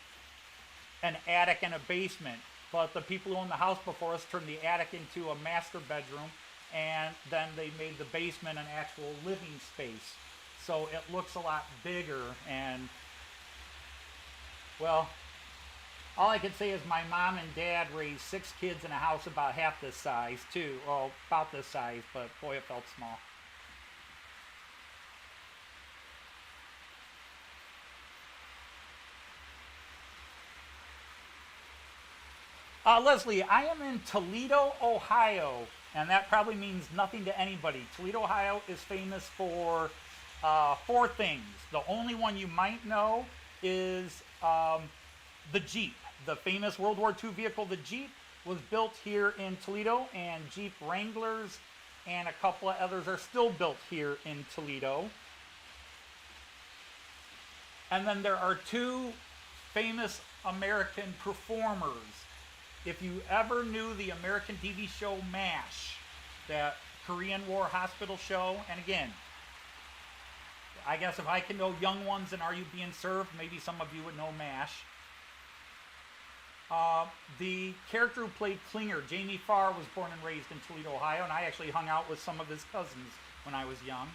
an attic, and a basement. But the people who owned the house before us turned the attic into a master bedroom, and then they made the basement an actual living space. So it looks a lot bigger, and, well, all I can say is my mom and dad raised 6 kids in a house about half this size, too. Well, about this size, but boy, it felt small. Leslie, I am in Toledo, Ohio, and that probably means nothing to anybody. Toledo, Ohio is famous for 4 things. The only one you might know is the Jeep. The famous World War II vehicle, the Jeep, was built here in Toledo, and Jeep Wranglers and a couple of others are still built here in Toledo. And then there are 2 famous American performers. If you ever knew the American TV show MASH, that Korean War hospital show, and again, I guess if I can know young ones and Are You Being Served, maybe some of you would know MASH. The character who played Klinger, Jamie Farr, was born and raised in Toledo, Ohio, and I actually hung out with some of his cousins when I was young.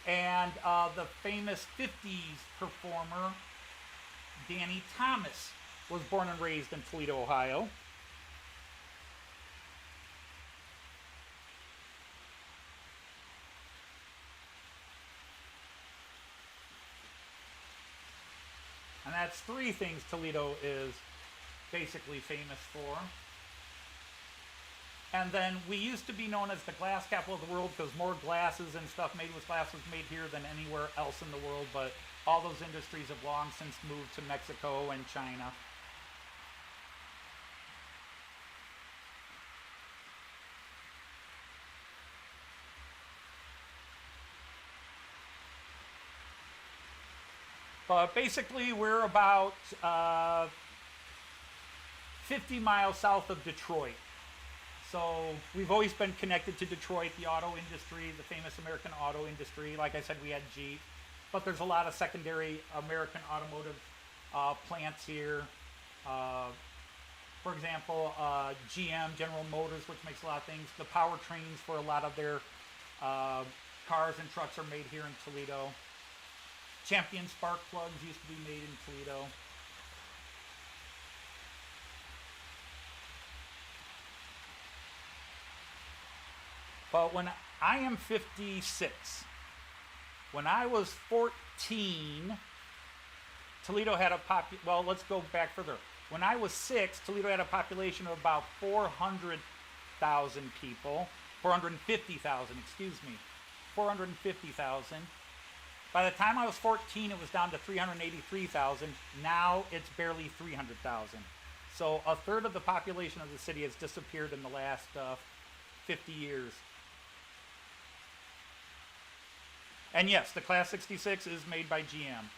And the famous 50s performer, Danny Thomas, was born and raised in Toledo, Ohio. that's three things Toledo is basically famous for. And then we used to be known as the glass capital of the world because more glasses and stuff made with glass was made here than anywhere else in the world. But all those industries have long since moved to Mexico and China. But basically, we're about 50 miles south of Detroit. So we've always been connected to Detroit, the auto industry, the famous American auto industry. Like I said, we had Jeep, but there's a lot of secondary American automotive plants here. For example, GM, General Motors, which makes a lot of things. The powertrains for a lot of their cars and trucks are made here in Toledo. Champion spark plugs used to be made in Toledo. But when I am 56, when I was 14, Toledo had a well, let's go back further. When I was 6, Toledo had a population of about 400,000 people. 450,000, excuse me. 450,000. By the time I was 14, it was down to 383,000. Now it's barely 300,000. So a third of the population of the city has disappeared in the last 50 years. And yes, the Class 66 is made by GM.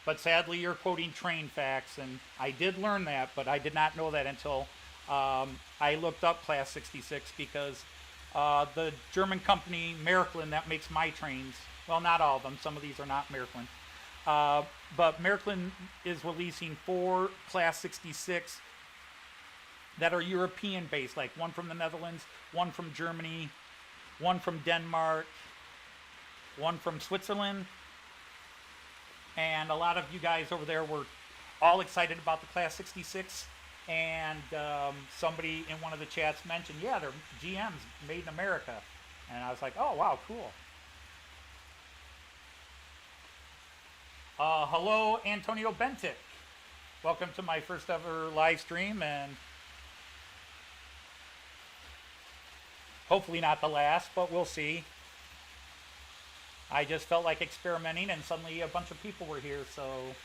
But sadly, you're quoting train facts, and I did learn that, but I did not know that until I looked up Class 66 because the German company Märklin that makes my trains, well, not all of them, some of these are not Märklin, but Märklin is releasing 4 Class 66 that are European based, like one from the Netherlands, one from Germany, one from Denmark, one from Switzerland, and a lot of you guys over there were all excited about the Class 66, and somebody in one of the chats mentioned, yeah, they're GM's made in America, and I was like, oh wow, cool. Hello, Antonio Bentic. Welcome to my first ever live stream, and hopefully not the last, but we'll see. I just felt like experimenting, and suddenly a bunch of people were here, so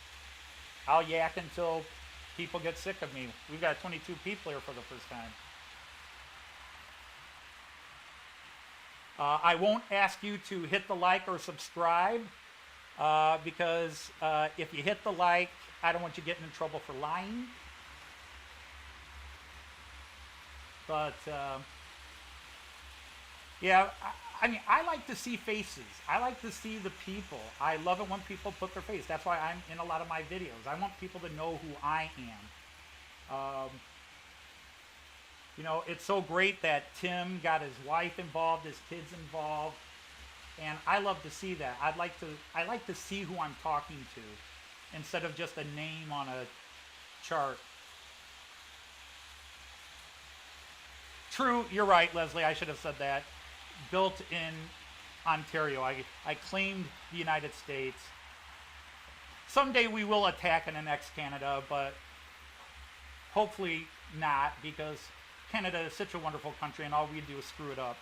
I'll yak until people get sick of me. We've got 22 people here for the first time. I won't ask you to hit the like or subscribe because if you hit the like, I don't want you getting in trouble for lying. But yeah, I mean, I like to see faces. I like to see the people. I love it when people put their face. That's why I'm in a lot of my videos. I want people to know who I am. You know, it's so great that Tim got his wife involved, his kids involved, and I love to see that. I like to see who I'm talking to instead of just a name on a chart. True, you're right, Leslie. I should have said that. Built in Ontario. I claimed the United States. Someday we will attack and annex Canada, but hopefully not, because Canada is such a wonderful country and all we do is screw it up.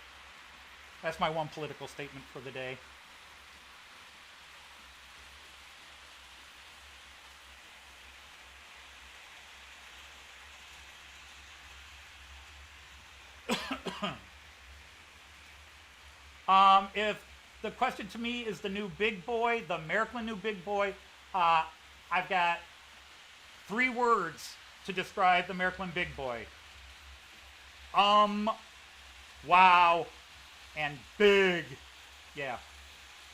That's my one political statement for the day. If the question to me is the new big boy, the Märklin new big boy, I've got 3 words to describe the Märklin big boy. Wow, and big. Yeah,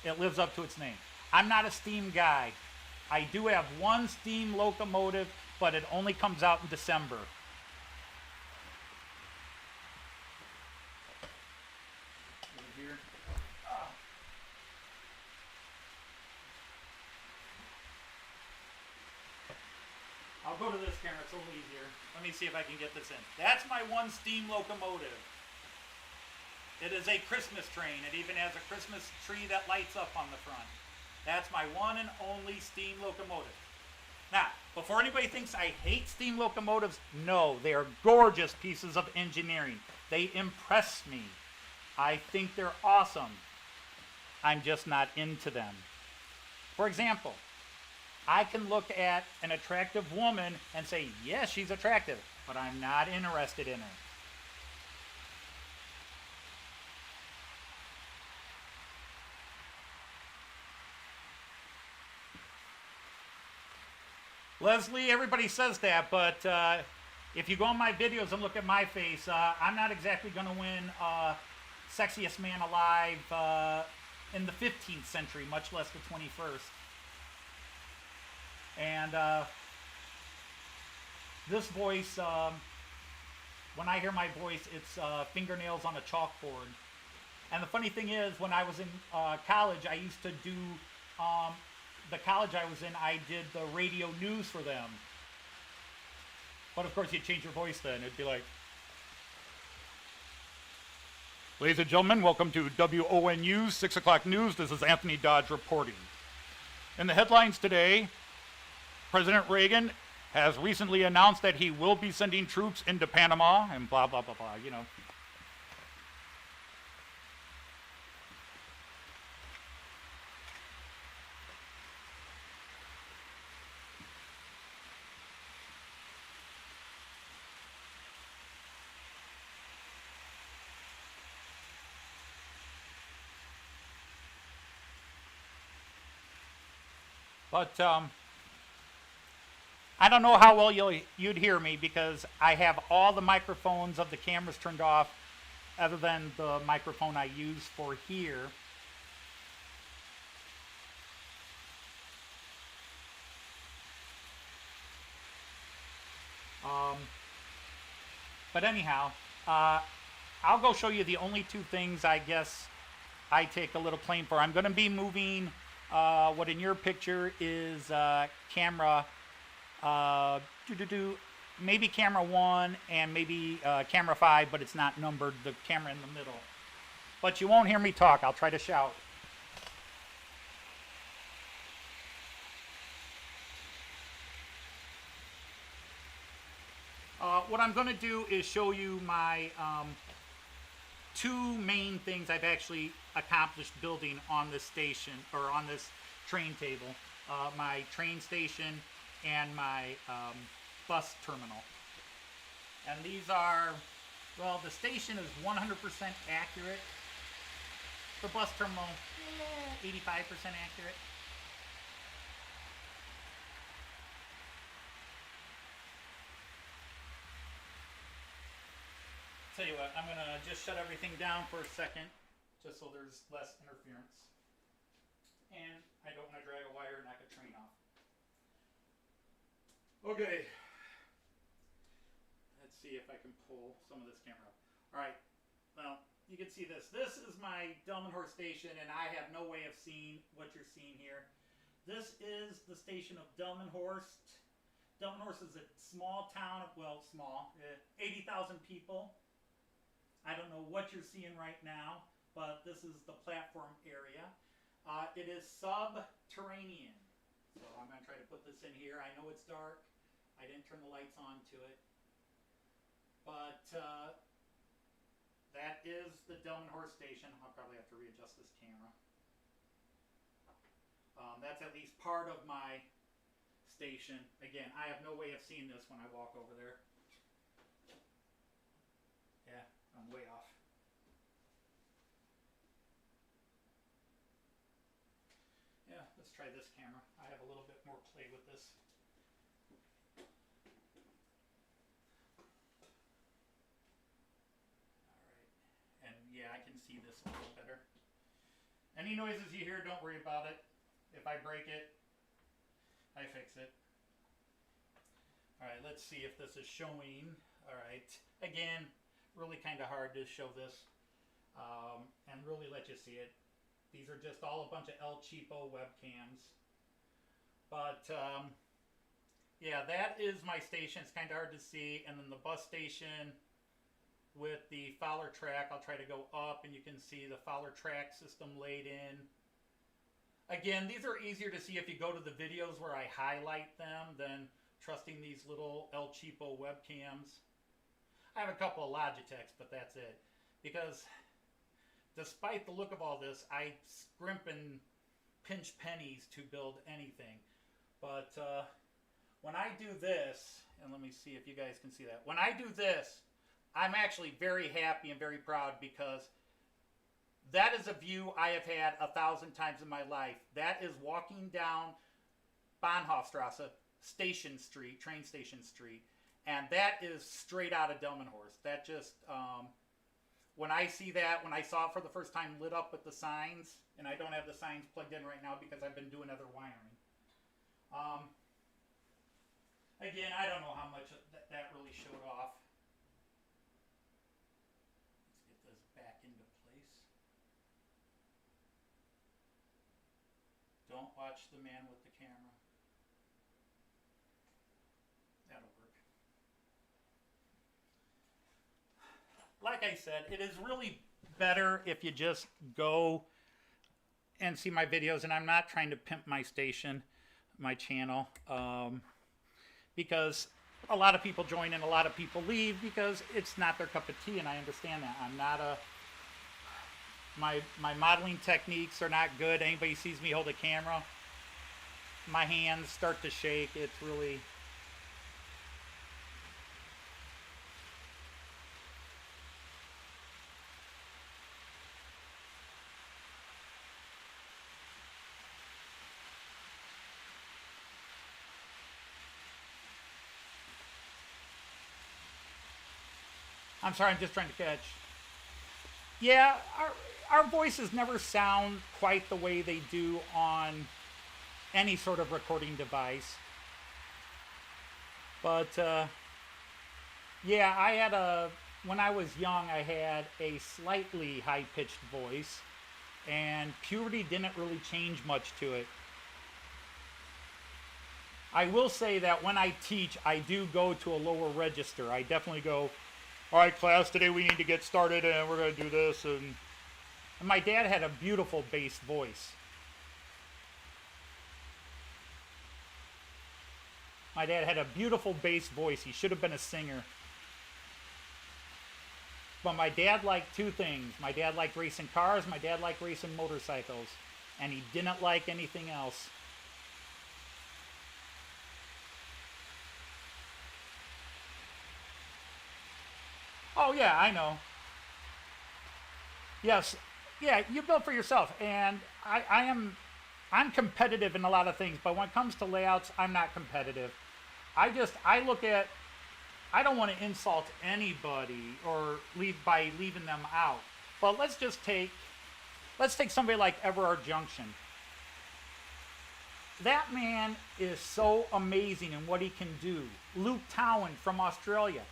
it lives up to its name. I'm not a steam guy. I do have one steam locomotive, but it only comes out in December. I'll go to this camera, it's a little easier. Let me see if I can get this in. That's my one steam locomotive. It is a Christmas train. It even has a Christmas tree that lights up on the front. That's my one and only steam locomotive. Now, Before anybody thinks I hate steam locomotives, no, they are gorgeous pieces of engineering. They impress me. I think they're awesome. I'm just not into them. For example, I can look at an attractive woman and say, yes, she's attractive, but I'm not interested in her. Leslie, everybody says that, but if you go on my videos and look at my face, I'm not exactly going to win Sexiest Man Alive in the 15th century, much less the 21st. And this voice, when I hear my voice, it's fingernails on a chalkboard. And the funny thing is, when I was in college, I used to do, the college I was in, I did the radio news for them. But of course, you'd change your voice then. It'd be like, ladies and gentlemen, welcome to WONU 6 o'clock news. This is Anthony Dodge reporting. In the headlines today, President Reagan has recently announced that he will be sending troops into Panama and blah, blah, blah, blah, you know. But I don't know how well you'd hear me because I have all the microphones of the cameras turned off other than the microphone I use for here. But anyhow, I'll go show you the only two things I guess I take a little claim for. I'm going to be moving what in your picture is camera, maybe camera 1 and maybe camera 5, but it's not numbered, the camera in the middle. But you won't hear me talk. I'll try to shout. What I'm going to do is show you my two main things I've actually accomplished building on this station, or on this train table. My train station and my bus terminal. And these are, well, the station is 100% accurate. The bus terminal, 85% accurate. Tell you what, I'm going to just shut everything down for a second, just so there's less interference. And I don't want to drag a wire and knock a train off. Okay. Let's see if I can pull some of this camera up. Alright, well, you can see this. This is my Delmenhorst station, and I have no way of seeing what you're seeing here. This is the station of Delmenhorst. Delmenhorst is a small town, well, small, 80,000 people. I don't know what you're seeing right now, but this is the platform area. It is subterranean. So I'm going to try to put this in here. I know it's dark. I didn't turn the lights on to it. But that is the Delmenhorst station. I'll probably have to readjust this camera. That's at least part of my station. Again, I have no way of seeing this when I walk over there. Yeah, I'm way off. Yeah, let's try this camera. I have a little bit more play with this. Alright, and yeah, I can see this a little better. Any noises you hear, don't worry about it. If I break it, I fix it. Alright, let's see if this is showing. Alright, again, really kind of hard to show this and really let you see it. These are just all a bunch of El Cheapo webcams. But yeah, that is my station. It's kind of hard to see. And then the bus station with the Fowler track, I'll try to go up and you can see the Fowler track system laid in. Again, these are easier to see if you go to the videos where I highlight them than trusting these little El Cheapo webcams. I have a couple of Logitechs, but that's it. Because despite the look of all this, I scrimp and pinch pennies to build anything. But when I do this, and let me see if you guys can see that. When I do this, I'm actually very happy and very proud because that is a view I have had 1,000 times in my life. That is walking down Bahnhofstrasse, Station Street, train station street. And that is straight out of Delmenhorst. That just, when I see that, when I saw it for the first time lit up with the signs, and I don't have the signs plugged in right now because I've been doing other wiring. Again, I don't know how much that really showed off. Let's get this back into place. Don't watch the man with the camera. That'll work. Like I said, it is really better if you just go and see my videos, and I'm not trying to pimp my station, my channel, because a lot of people join and a lot of people leave because it's not their cup of tea, and I understand that. I'm not a... My modeling techniques are not good. Anybody sees me hold a camera, my hands start to shake. It's really... I'm sorry, I'm just trying to catch. Yeah, our voices never sound quite the way they do on any sort of recording device. But, yeah, when I was young, I had a slightly high-pitched voice, and puberty didn't really change much to it. I will say that when I teach, I do go to a lower register. I definitely go, all right, class, today we need to get started and we're going to do this. And my dad had a beautiful bass voice. My dad had a beautiful bass voice. He should have been a singer. But my dad liked two things. My dad liked racing cars. My dad liked racing motorcycles. And he didn't like anything else. Oh, yeah, I know. Yes. Yeah, you build for yourself. And I'm competitive in a lot of things, but when it comes to layouts, I'm not competitive. I look at, I don't want to insult anybody or by leaving them out. But let's take somebody like Everard Junction. That man is so amazing in what he can do. Luke Towan from Australia.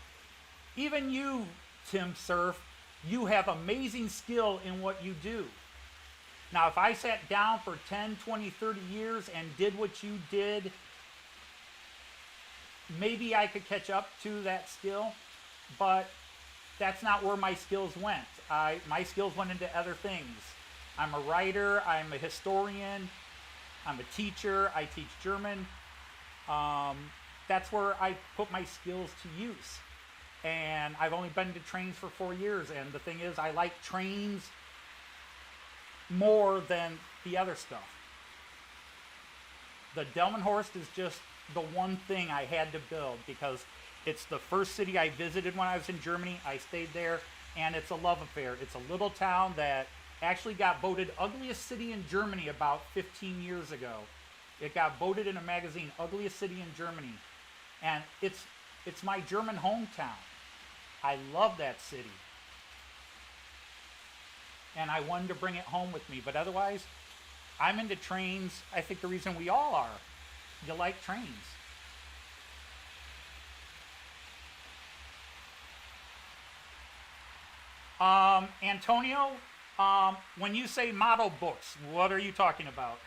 Even you, Tim Surf, you have amazing skill in what you do. Now, if I sat down for 10, 20, 30 years and did what you did, maybe I could catch up to that skill, but that's not where my skills went. My skills went into other things. I'm a writer, I'm a historian, I'm a teacher, I teach German. That's where I put my skills to use. And I've only been to trains for 4 years, and the thing is, I like trains more than the other stuff. The Delmenhorst is just the one thing I had to build because it's the first city I visited when I was in Germany. I stayed there, and it's a love affair. It's a little town that actually got voted ugliest city in Germany about 15 years ago. It got voted in a magazine, ugliest city in Germany. And it's my German hometown. I love that city. And I wanted to bring it home with me. But otherwise, I'm into trains. I think the reason we all are. You like trains. Antonio, when you say model books, what are you talking about?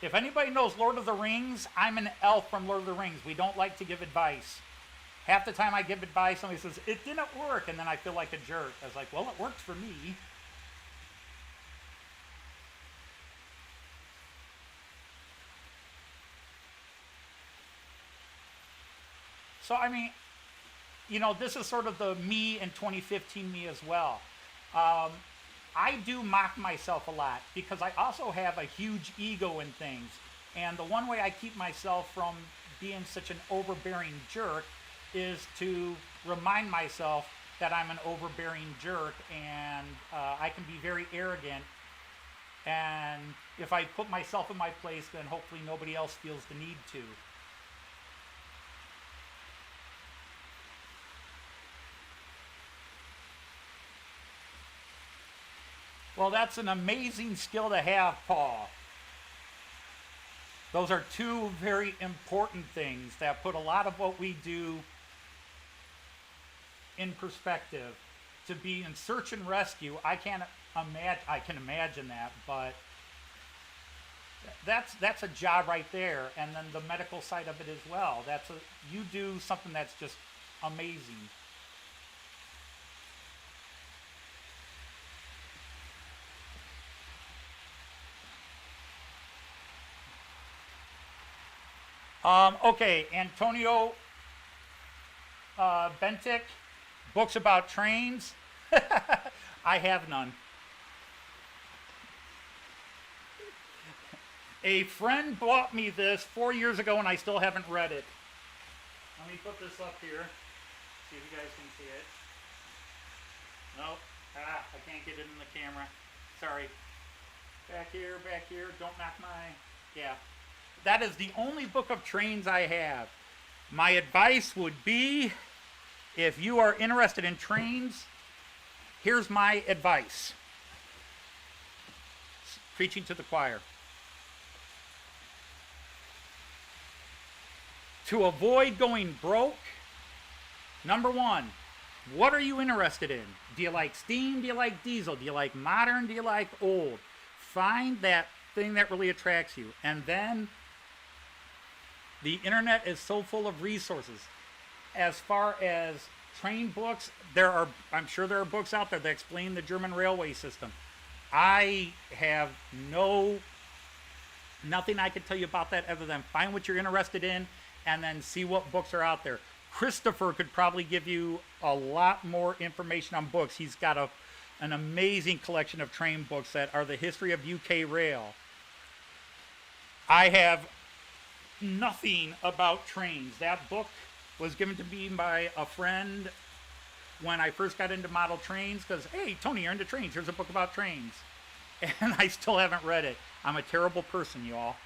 If anybody knows Lord of the Rings, I'm an elf from Lord of the Rings. We don't like to give advice. Half the time I give advice, somebody says, it didn't work, and then I feel like a jerk. I was like, well, it worked for me. So I mean, this is sort of the me in 2015 me as well. Um, I do mock myself a lot because I also have a huge ego in things. And the one way I keep myself from being such an overbearing jerk is to remind myself that I'm an overbearing jerk and I can be very arrogant. And if I put myself in my place, then hopefully nobody else feels the need to. Well, that's an amazing skill to have, Paul. Those are two very important things that put a lot of what we do in perspective. To be in search and rescue, I can imagine that, but that's a job right there. And then the medical side of it as well. You do something that's just amazing. Okay, Antonio Bentic, books about trains. I have none. A friend bought me this 4 years ago and I still haven't read it. Let me put this up here. See if you guys can see it. Nope. I can't get it in the camera. Sorry. Back here. Don't knock my... Yeah. That is the only book of trains I have. My advice would be, if you are interested in trains, here's my advice. Preaching to the choir. To avoid going broke, number one, what are you interested in? Do you like steam? Do you like diesel? Do you like modern? Do you like old? Find that thing that really attracts you. And then the internet is so full of resources. As far as train books, I'm sure there are books out there that explain the German railway system. I have nothing I could tell you about that other than find what you're interested in and then see what books are out there. Christopher could probably give you a lot more information on books. He's got an amazing collection of train books that are the history of UK rail. I have nothing about trains. That book was given to me by a friend when I first got into model trains because, hey, Tony, you're into trains. Here's a book about trains. And I still haven't read it. I'm a terrible person, you all.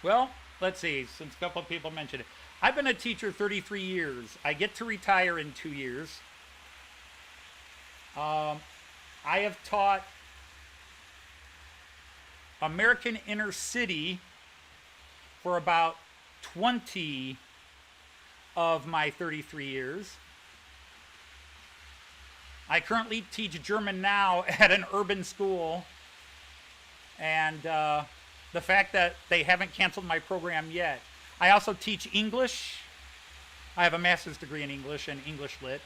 Well, let's see, since a couple of people mentioned it. I've been a teacher 33 years. I get to retire in 2 years. I have taught American Inner City for about 20 of my 33 years. I currently teach German now at an urban school. And the fact that they haven't canceled my program yet. I also teach English. I have a master's degree in English and English Lit.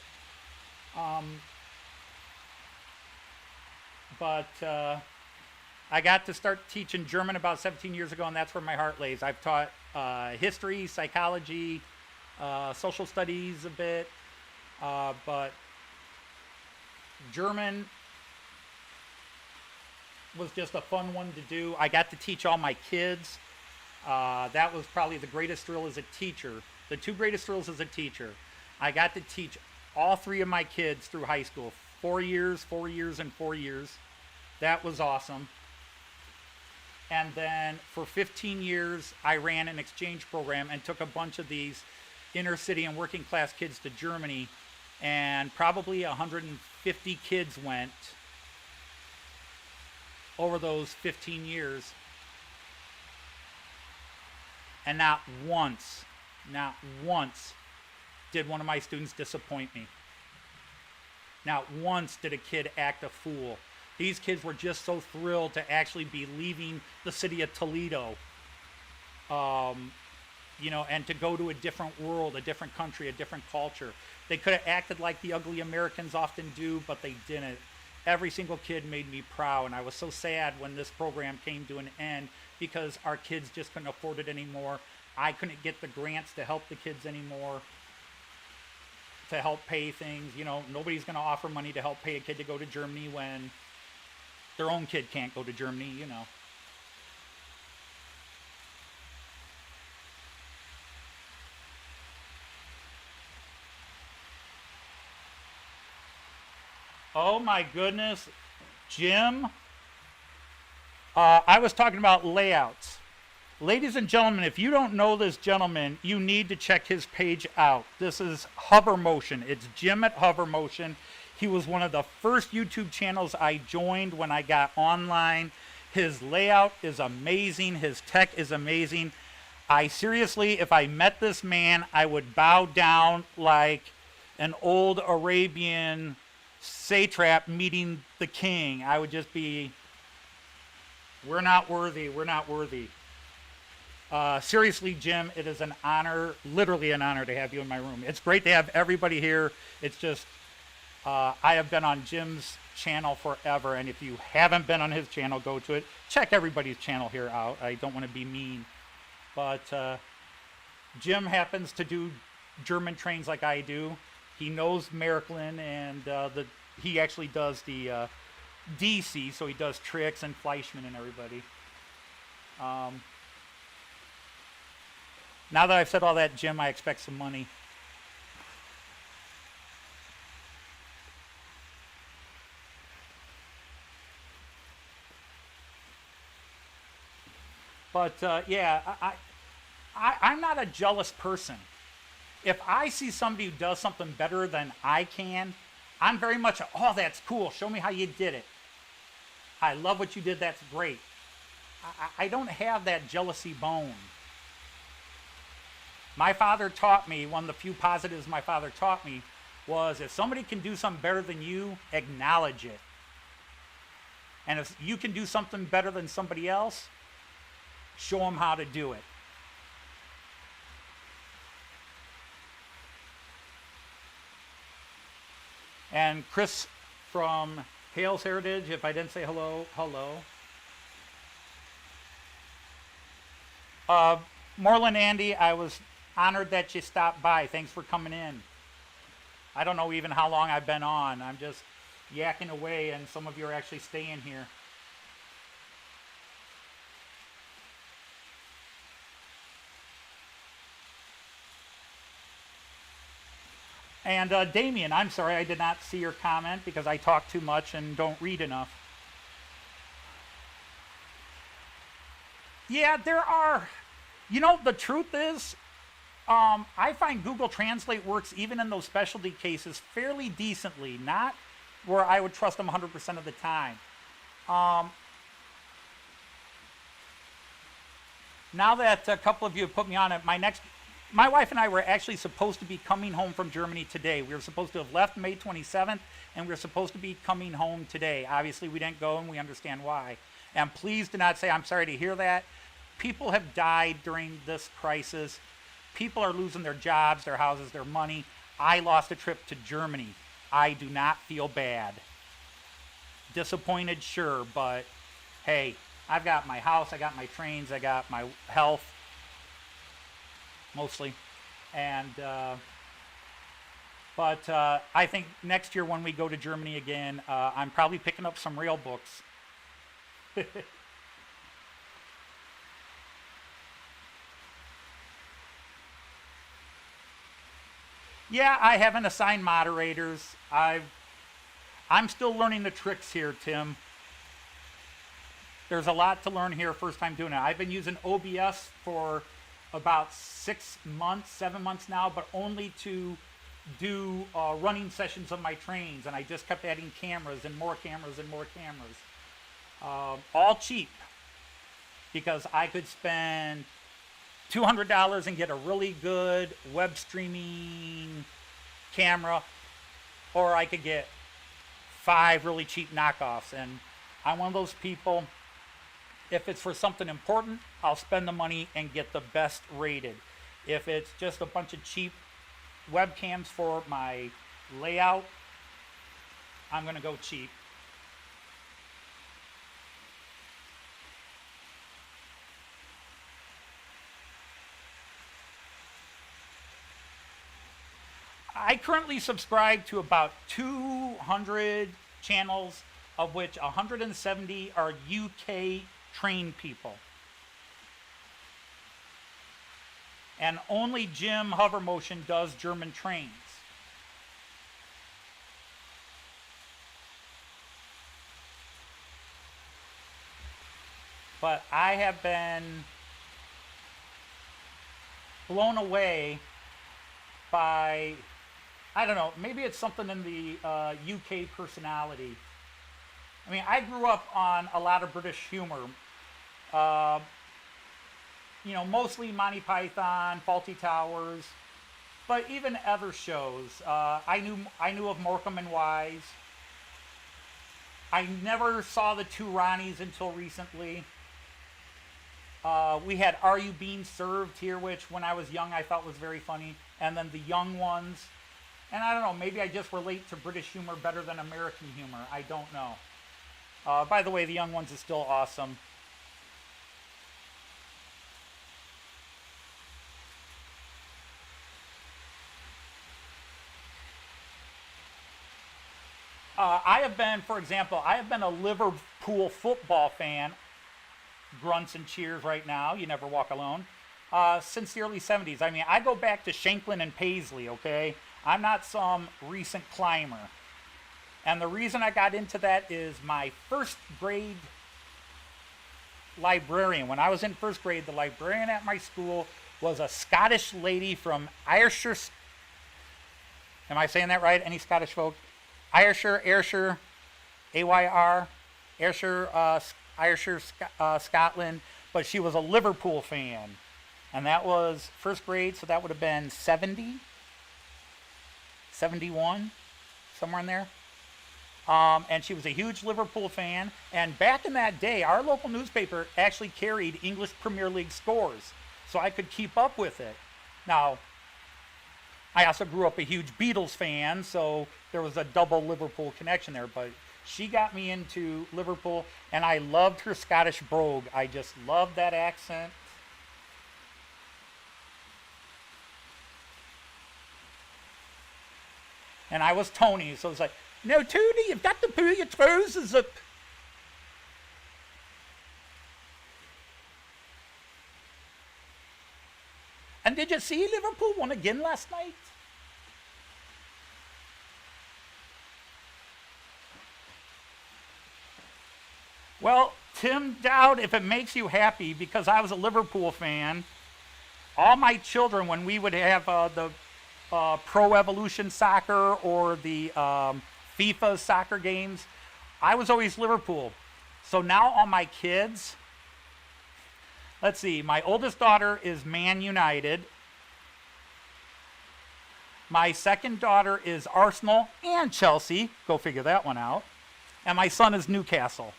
But I got to start teaching German about 17 years ago, and that's where my heart lays. I've taught history, psychology, social studies a bit, but German was just a fun one to do. I got to teach all my kids. That was probably the greatest thrill as a teacher. The two greatest thrills as a teacher. I got to teach all three of my kids through high school. 4 years, 4 years, and 4 years. That was awesome. And then for 15 years, I ran an exchange program and took a bunch of these inner city and working class kids to Germany. And probably 150 kids went over those 15 years. And not once did one of my students disappoint me. Not once did a kid act a fool. These kids were just so thrilled to actually be leaving the city of Toledo. and to go to a different world, a different country, a different culture. They could have acted like the ugly Americans often do, but they didn't. Every single kid made me proud, and I was so sad when this program came to an end because our kids just couldn't afford it anymore. I couldn't get the grants to help the kids anymore, to help pay things. Nobody's going to offer money to help pay a kid to go to Germany when their own kid can't go to Germany. Oh my goodness, Jim. I was talking about layouts. Ladies and gentlemen, if you don't know this gentleman, you need to check his page out. This is Hover Motion. It's Jim at Hover Motion. He was one of the first YouTube channels I joined when I got online. His layout is amazing. His tech is amazing. I seriously, if I met this man, I would bow down like an old Arabian satrap meeting the king. I would just be, we're not worthy, we're not worthy. Seriously, Jim, it is an honor, literally an honor to have you in my room. It's great to have everybody here. It's just, I have been on Jim's channel forever, and if you haven't been on his channel, go to it. Check everybody's channel here out. I don't want to be mean, but Jim happens to do German trains like I do. He knows Märklin, and he actually does the DC, so he does Tricks and Fleischmann and everybody. Now that I've said all that, Jim, I expect some money. But yeah, I'm not a jealous person. If I see somebody who does something better than I can, I'm very much, oh, that's cool. Show me how you did it. I love what you did. That's great. I don't have that jealousy bone. My father taught me, one of the few positives my father taught me was if somebody can do something better than you, acknowledge it. And if you can do something better than somebody else, show them how to do it. And Chris from Hales Heritage, if I didn't say hello, hello. Moreland Andy, I was honored that you stopped by. Thanks for coming in. I don't know even how long I've been on. I'm just yakking away, and some of you are actually staying here. And Damien, I'm sorry I did not see your comment because I talk too much and don't read enough. Yeah, there are. The truth is, I find Google Translate works even in those specialty cases fairly decently, not where I would trust them 100% of the time. Now that a couple of you have put me on it, my wife and I were actually supposed to be coming home from Germany today. We were supposed to have left May 27th, and we were supposed to be coming home today. Obviously, we didn't go, and we understand why. And please do not say, I'm sorry to hear that. People have died during this crisis. People are losing their jobs, their houses, their money. I lost a trip to Germany. I do not feel bad. Disappointed, sure, but hey, I've got my house, I got my trains, I got my health, mostly. And, but I think next year when we go to Germany again, I'm probably picking up some rail books. Yeah, I haven't assigned moderators. I'm still learning the tricks here, Tim. There's a lot to learn here, first time doing it. I've been using OBS for about 6 months, 7 months now, but only to do running sessions of my trains, and I just kept adding cameras and more cameras and more cameras. All cheap, because I could spend $200 and get a really good web streaming camera, or I could get 5 really cheap knockoffs. And I'm one of those people, if it's for something important, I'll spend the money and get the best rated. If it's just a bunch of cheap webcams for my layout, I'm going to go cheap. I currently subscribe to about 200 channels, of which 170 are UK trained people. And only Jim Hovermotion does German trains. But I have been blown away by, I don't know, maybe it's something in the UK personality. I mean, I grew up on a lot of British humor. You know, mostly Monty Python, Fawlty Towers, but even other shows. I knew of Morecambe and Wise. I never saw the Two Ronnies until recently. We had Are You Being Served here, which when I was young I thought was very funny. And then The Young Ones. And I don't know, maybe I just relate to British humor better than American humor. I don't know. By the way, The Young Ones is still awesome. I have been, for example, I have been a Liverpool football fan, grunts and cheers right now, you never walk alone, since the early 70s. I mean, I go back to Shanklin and Paisley, okay? I'm not some recent climber. And the reason I got into that is my first grade librarian. When I was in first grade, the librarian at my school was a Scottish lady from Ayrshire. Am I saying that right? Any Scottish folk? Ayrshire, A-Y-R, Ayrshire, Scotland, but she was a Liverpool fan. And that was first grade, so that would have been 70, 71, somewhere in there. And she was a huge Liverpool fan. And back in that day, our local newspaper actually carried English Premier League scores, so I could keep up with it. Now, I also grew up a huge Beatles fan, so there was a double Liverpool connection there. But she got me into Liverpool, and I loved her Scottish brogue. I just loved that accent. And I was Tony, so it was like, no, Tony, you've got to pull your trousers up. And did you see Liverpool won again last night? Well, Tim Dowd, if it makes you happy, because I was a Liverpool fan, all my children, when we would have the Pro Evolution Soccer or the FIFA soccer games, I was always Liverpool. So now all my kids, let's see, my oldest daughter is Man United. My second daughter is Arsenal and Chelsea. Go figure that one out. And my son is Newcastle.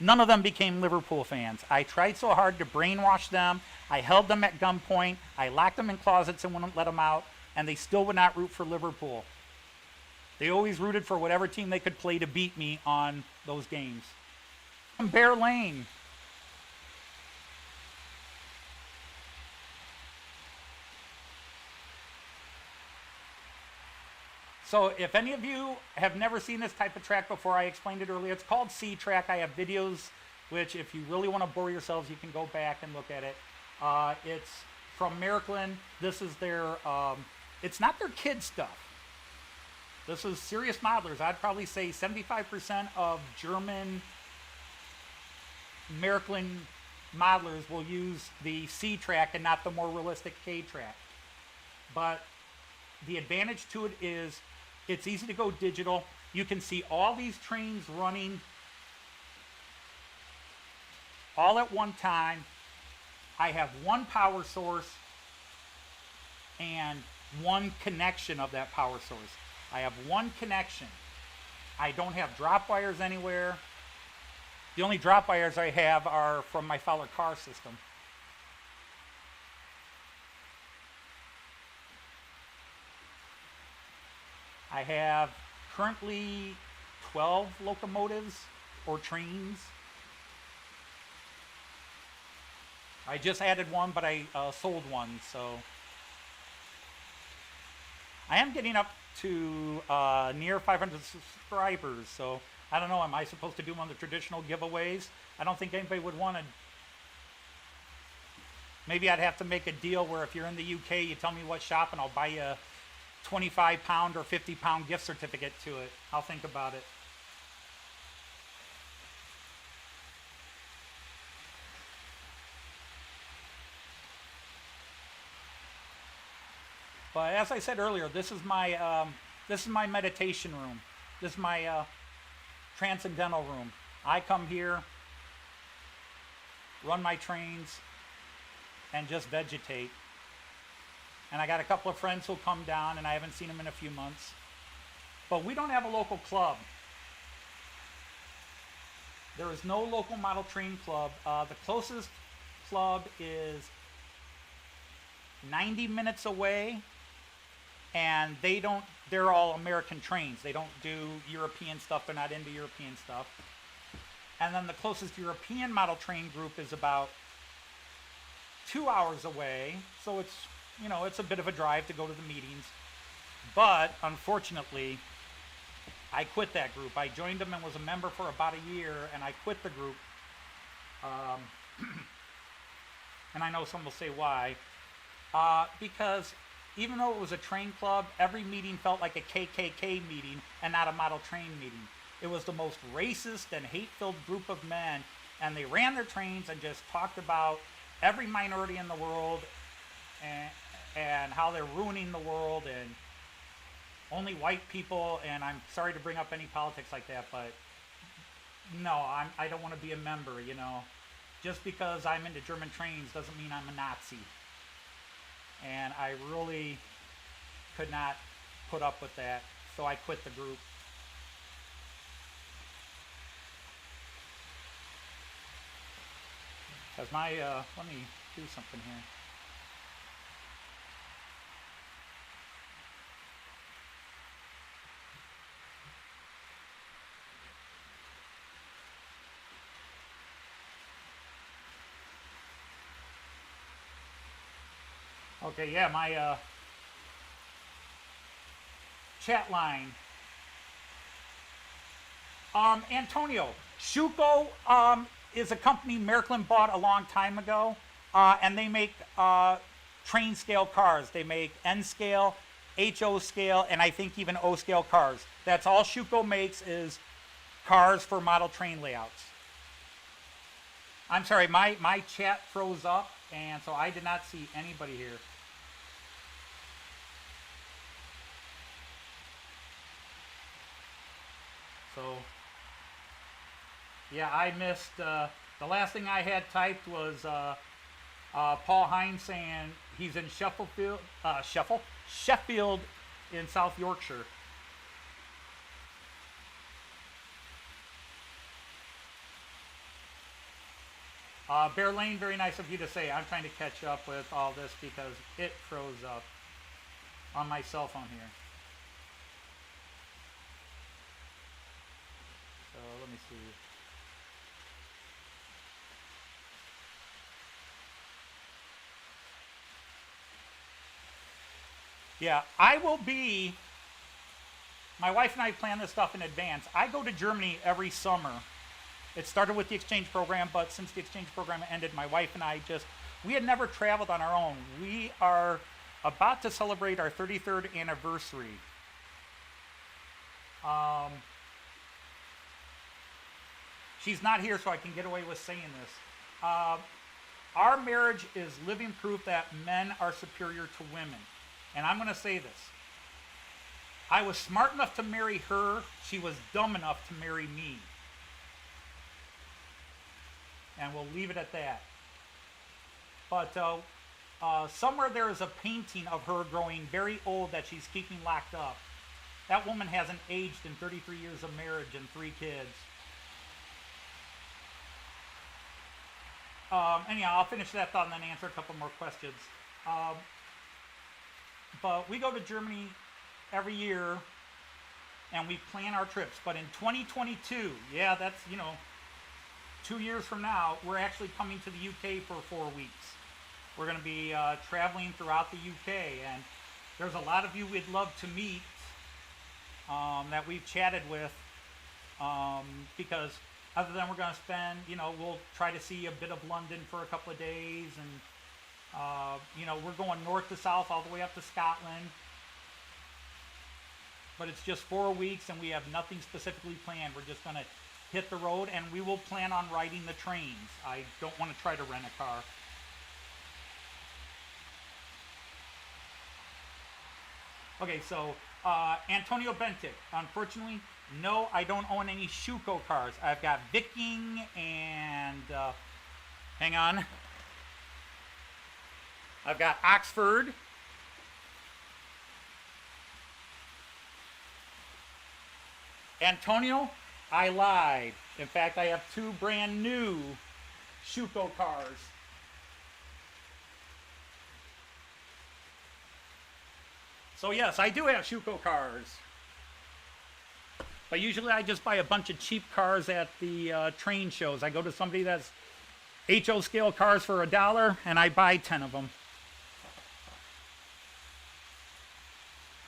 None of them became Liverpool fans. I tried so hard to brainwash them. I held them at gunpoint. I locked them in closets and wouldn't let them out. And they still would not root for Liverpool. They always rooted for whatever team they could play to beat me on those games. Bear Lane. So if any of you have never seen this type of track before, I explained it earlier. It's called C-Track. I have videos, which if you really want to bore yourselves, you can go back and look at it. It's from Maryland. This is their, it's not their kid stuff. This is serious modelers. I'd probably say 75% of German Maryland modelers will use the C-Track and not the more realistic K-Track. But the advantage to it is it's easy to go digital. You can see all these trains running all at one time. I have one power source and one connection of that power source. I have one connection. I don't have drop wires anywhere. The only drop wires I have are from my Fowler car system. I have currently 12 locomotives or trains. I just added one, but I sold one, so I am getting up to near 500 subscribers. So I don't know. Am I supposed to do one of the traditional giveaways? I don't think anybody would want to. Maybe I'd have to make a deal where if you're in the UK, you tell me what shop, and I'll buy you a 25-pound or 50-pound gift certificate to it. I'll think about it. But as I said earlier, this is my meditation room. This is my transcendental room. I come here, run my trains, and just vegetate. And I got a couple of friends who'll come down, and I haven't seen them in a few months. But we don't have a local club. There is no local model train club. The closest club is 90 minutes away, and they're all American trains. They don't do European stuff. They're not into European stuff. And then the closest European model train group is about 2 hours away. So it's a bit of a drive to go to the meetings. But unfortunately, I quit that group. I joined them and was a member for about a year, and I quit the group. And I know some will say why. Because even though it was a train club, every meeting felt like a KKK meeting and not a model train meeting. It was the most racist and hate-filled group of men, and they ran their trains and just talked about every minority in the world and how they're ruining the world and only white people. And I'm sorry to bring up any politics like that, but no, I don't want to be a member. Just because I'm into German trains doesn't mean I'm a Nazi. And I really could not put up with that, so I quit the group. Because let me do something here. Okay, yeah, my chat line. Antonio, Schuco is a company Märklin bought a long time ago, and they make train scale cars. They make N scale, HO scale, and I think even O scale cars. That's all Schuco makes is cars for model train layouts. I'm sorry, my chat froze up, and so I did not see anybody here. So, yeah, I missed, the last thing I had typed was Paul Hines saying he's in Sheffield in South Yorkshire. Bear Lane, very nice of you to say. I'm trying to catch up with all this because it froze up on my cell phone here. So let me see. Yeah, my wife and I plan this stuff in advance. I go to Germany every summer. It started with the exchange program, but since the exchange program ended, my wife and I we had never traveled on our own. We are about to celebrate our 33rd anniversary. She's not here, so I can get away with saying this. Our marriage is living proof that men are superior to women. And I'm going to say this. I was smart enough to marry her. She was dumb enough to marry me. And we'll leave it at that. But somewhere there is a painting of her growing very old that she's keeping locked up. That woman hasn't aged in 33 years of marriage and 3 kids. Anyhow, I'll finish that thought and then answer a couple more questions. But we go to Germany every year and we plan our trips. But in 2022, yeah, that's, 2 years from now, we're actually coming to the UK for 4 weeks. We're going to be traveling throughout the UK, and there's a lot of you we'd love to meet that we've chatted with, because other than we're going to spend, we'll try to see a bit of London for a couple of days, and we're going north to south all the way up to Scotland. But it's just 4 weeks, and we have nothing specifically planned. We're just going to hit the road, and we will plan on riding the trains. I don't want to try to rent a car. Okay, so Antonio Bentic. Unfortunately, no, I don't own any Schuco cars. I've got Viking and, hang on. I've got Oxford. Antonio, I lied. In fact, I have 2 brand new Schuco cars. So yes, I do have Schuco cars. But usually I just buy a bunch of cheap cars at the train shows. I go to somebody that's HO scale cars for $1, and I buy 10 of them.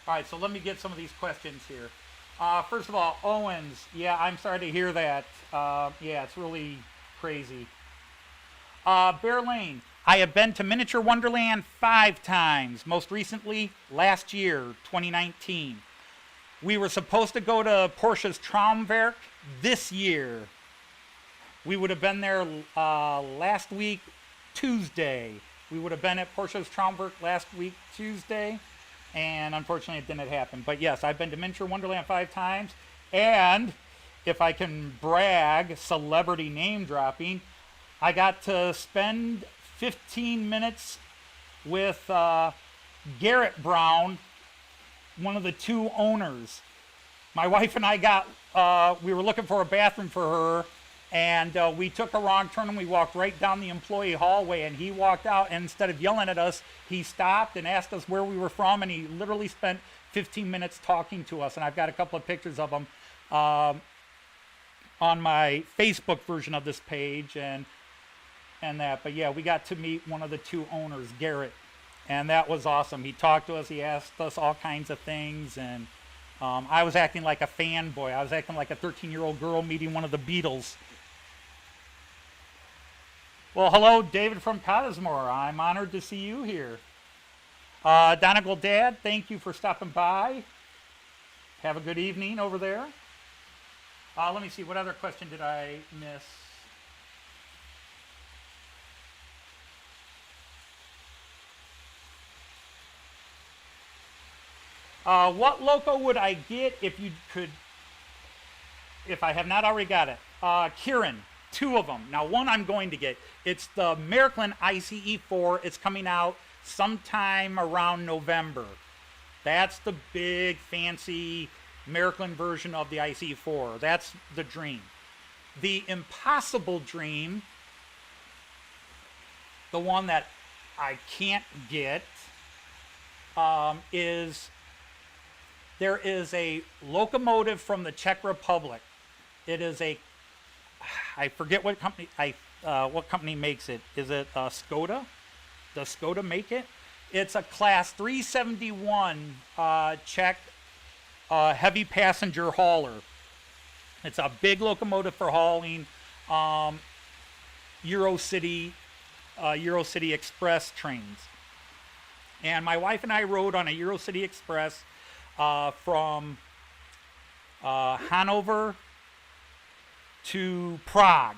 All right, so let me get some of these questions here. First of all, Owens, yeah, I'm sorry to hear that. Yeah, it's really crazy. Bear Lane, I have been to Miniature Wonderland 5 times, most recently last year, 2019. We were supposed to go to Porsche's Traumwerk this year. We would have been there last week, Tuesday. We would have been at Porsche's Traumwerk last week, Tuesday, and unfortunately it didn't happen. But yes, I've been to Miniature Wonderland 5 times, and if I can brag, celebrity name dropping, I got to spend 15 minutes with Garrett Brown, one of the 2 owners. My wife and I we were looking for a bathroom for her, and we took a wrong turn and we walked right down the employee hallway, and he walked out, and instead of yelling at us, he stopped and asked us where we were from, and he literally spent 15 minutes talking to us, and I've got a couple of pictures of him on my Facebook version of this page, and that. But yeah, we got to meet one of the 2 owners, Garrett, and that was awesome. He talked to us, he asked us all kinds of things, and I was acting like a fanboy. I was acting like a 13-year-old girl meeting one of the Beatles. Well, hello, David from Cottesmore. I'm honored to see you here. Donegal Dad, thank you for stopping by. Have a good evening over there. Let me see, what other question did I miss? What loco would I get if I have not already got it? Kieran, 2 of them. Now, one I'm going to get. It's the Miraklin ICE4. It's coming out sometime around November. That's the big, fancy Miraklin version of the ICE4. That's the dream. The impossible dream, the one that I can't get, is there is a locomotive from the Czech Republic. It is I forget what company makes it. Is it Skoda? Does Skoda make it? It's a Class 371 Czech heavy passenger hauler. It's a big locomotive for hauling Eurocity Express trains. And my wife and I rode on a Eurocity Express from Hanover to Prague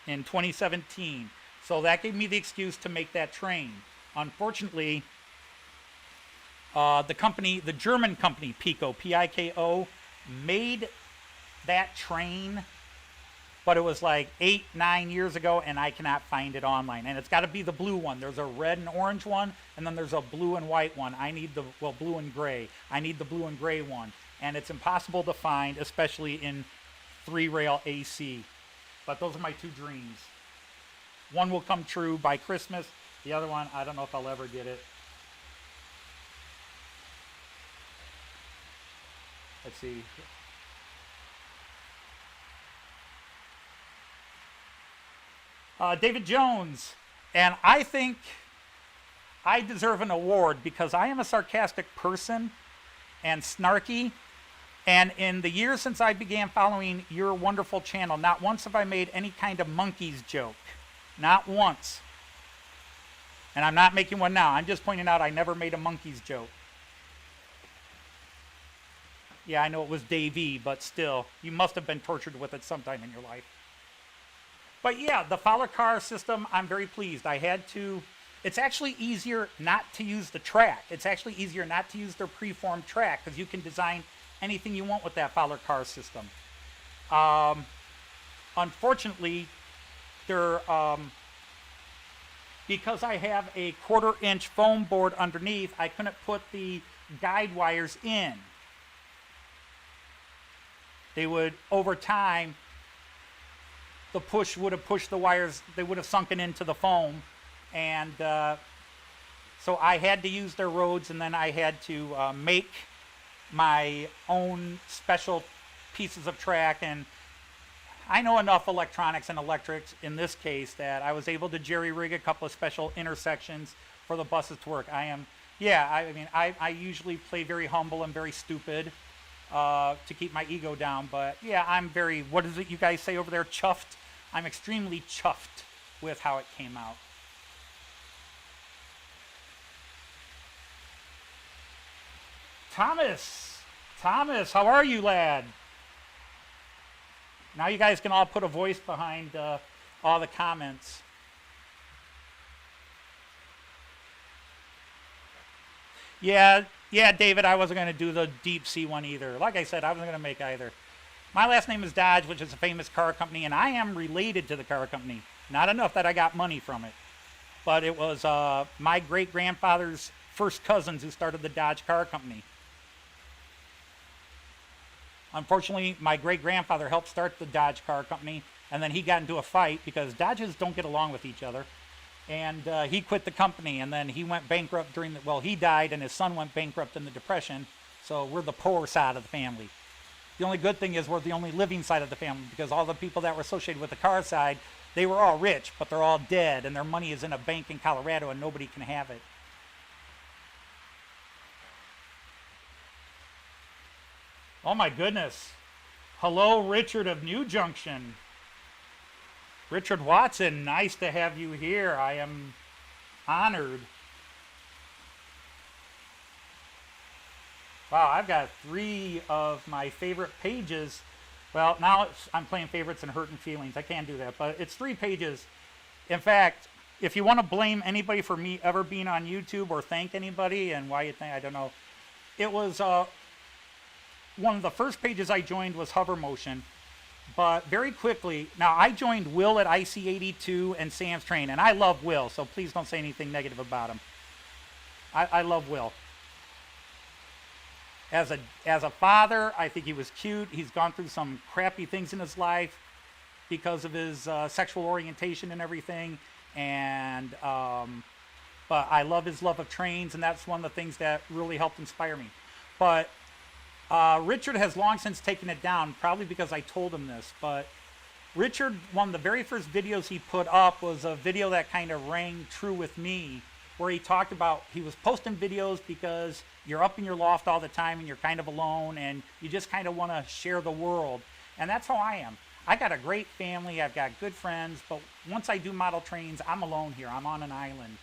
in 2017. So that gave me the excuse to make that train. Unfortunately, the German company, Pico, P-I-K-O, made that train, but it was like 8-9 years ago, and I cannot find it online. And it's got to be the blue one. There's a red and orange one, and then there's a blue and white one. I need blue and gray. I need the blue and gray one. And it's impossible to find, especially in 3-rail AC. But those are my 2 dreams. One will come true by Christmas. The other one, I don't know if I'll ever get it. Let's see. David Jones. And I think I deserve an award because I am a sarcastic person and snarky. And in the years since I began following your wonderful channel, not once have I made any kind of monkeys joke. Not once. And I'm not making one now. I'm just pointing out I never made a monkeys joke. Yeah, I know it was Davey, but still, you must have been tortured with it sometime in your life. But yeah, the follow car system, I'm very pleased. I had to, it's actually easier not to use the track. It's actually easier not to use their preformed track because you can design anything you want with that follow car system. Unfortunately, they're, because I have a 1/4 inch foam board underneath, I couldn't put the guide wires in. They would, over time, the push would have pushed the wires, they would have sunken into the foam. And so I had to use their roads, and then I had to make my own special pieces of track. And I know enough electronics and electrics in this case that I was able to jerry-rig a couple of special intersections for the buses to work. I mean, I usually play very humble and very stupid to keep my ego down. But yeah, I'm very, what is it you guys say over there, chuffed? I'm extremely chuffed with how it came out. Thomas, how are you, lad? Now you guys can all put a voice behind all the comments. Yeah, David, I wasn't going to do the deep sea one either. Like I said, I wasn't going to make either. My last name is Dodge, which is a famous car company, and I am related to the car company. Not enough that I got money from it. But it was my great-grandfather's first cousins who started the Dodge car company. Unfortunately, my great-grandfather helped start the Dodge car company, and then he got into a fight because Dodges don't get along with each other. And he quit the company, and then he went bankrupt during the, well, he died, and his son went bankrupt in the Depression, so we're the poor side of the family. The only good thing is we're the only living side of the family because all the people that were associated with the car side, they were all rich, but they're all dead, and their money is in a bank in Colorado, and nobody can have it. Oh my goodness. Hello, Richard of New Junction. Richard Watson, nice to have you here. I am honored. Wow, I've got 3 of my favorite pages. Well, now I'm playing favorites and hurting feelings. I can't do that, but it's 3 pages. In fact, if you want to blame anybody for me ever being on YouTube or thank anybody and why you think, I don't know. It was one of the first pages I joined was Hover Motion. But very quickly, now I joined Will at IC82 and Sam's Train, and I love Will, so please don't say anything negative about him. I love Will. As a father, I think he was cute. He's gone through some crappy things in his life because of his sexual orientation and everything. And but I love his love of trains, and that's one of the things that really helped inspire me. But Richard has long since taken it down, probably because I told him this. But Richard, one of the very first videos he put up was a video that kind of rang true with me, where he talked about, he was posting videos because you're up in your loft all the time and you're kind of alone and you just kind of want to share the world. And that's how I am. I got a great family, I've got good friends, but once I do model trains, I'm alone here, I'm on an island.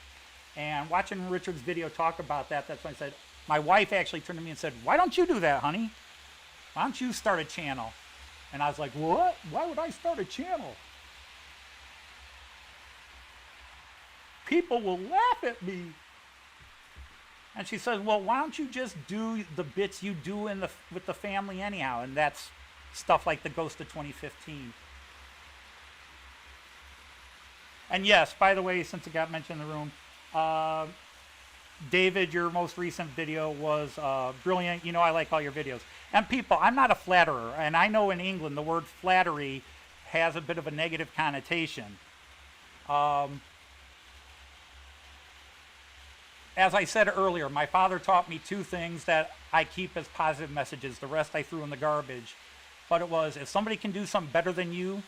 And watching Richard's video talk about that, that's when I said, my wife actually turned to me and said, why don't you do that, honey? Why don't you start a channel? And I was like, what? Why would I start a channel? People will laugh at me. And she says, well, why don't you just do the bits you do with the family anyhow? And that's stuff like the Ghost of 2015. And yes, by the way, since it got mentioned in the room, David, your most recent video was brilliant. You know I like all your videos. And people, I'm not a flatterer. And I know in England the word flattery has a bit of a negative connotation. as I said earlier, my father taught me two things that I keep as positive messages. The rest I threw in the garbage. But it was, if somebody can do something better than you,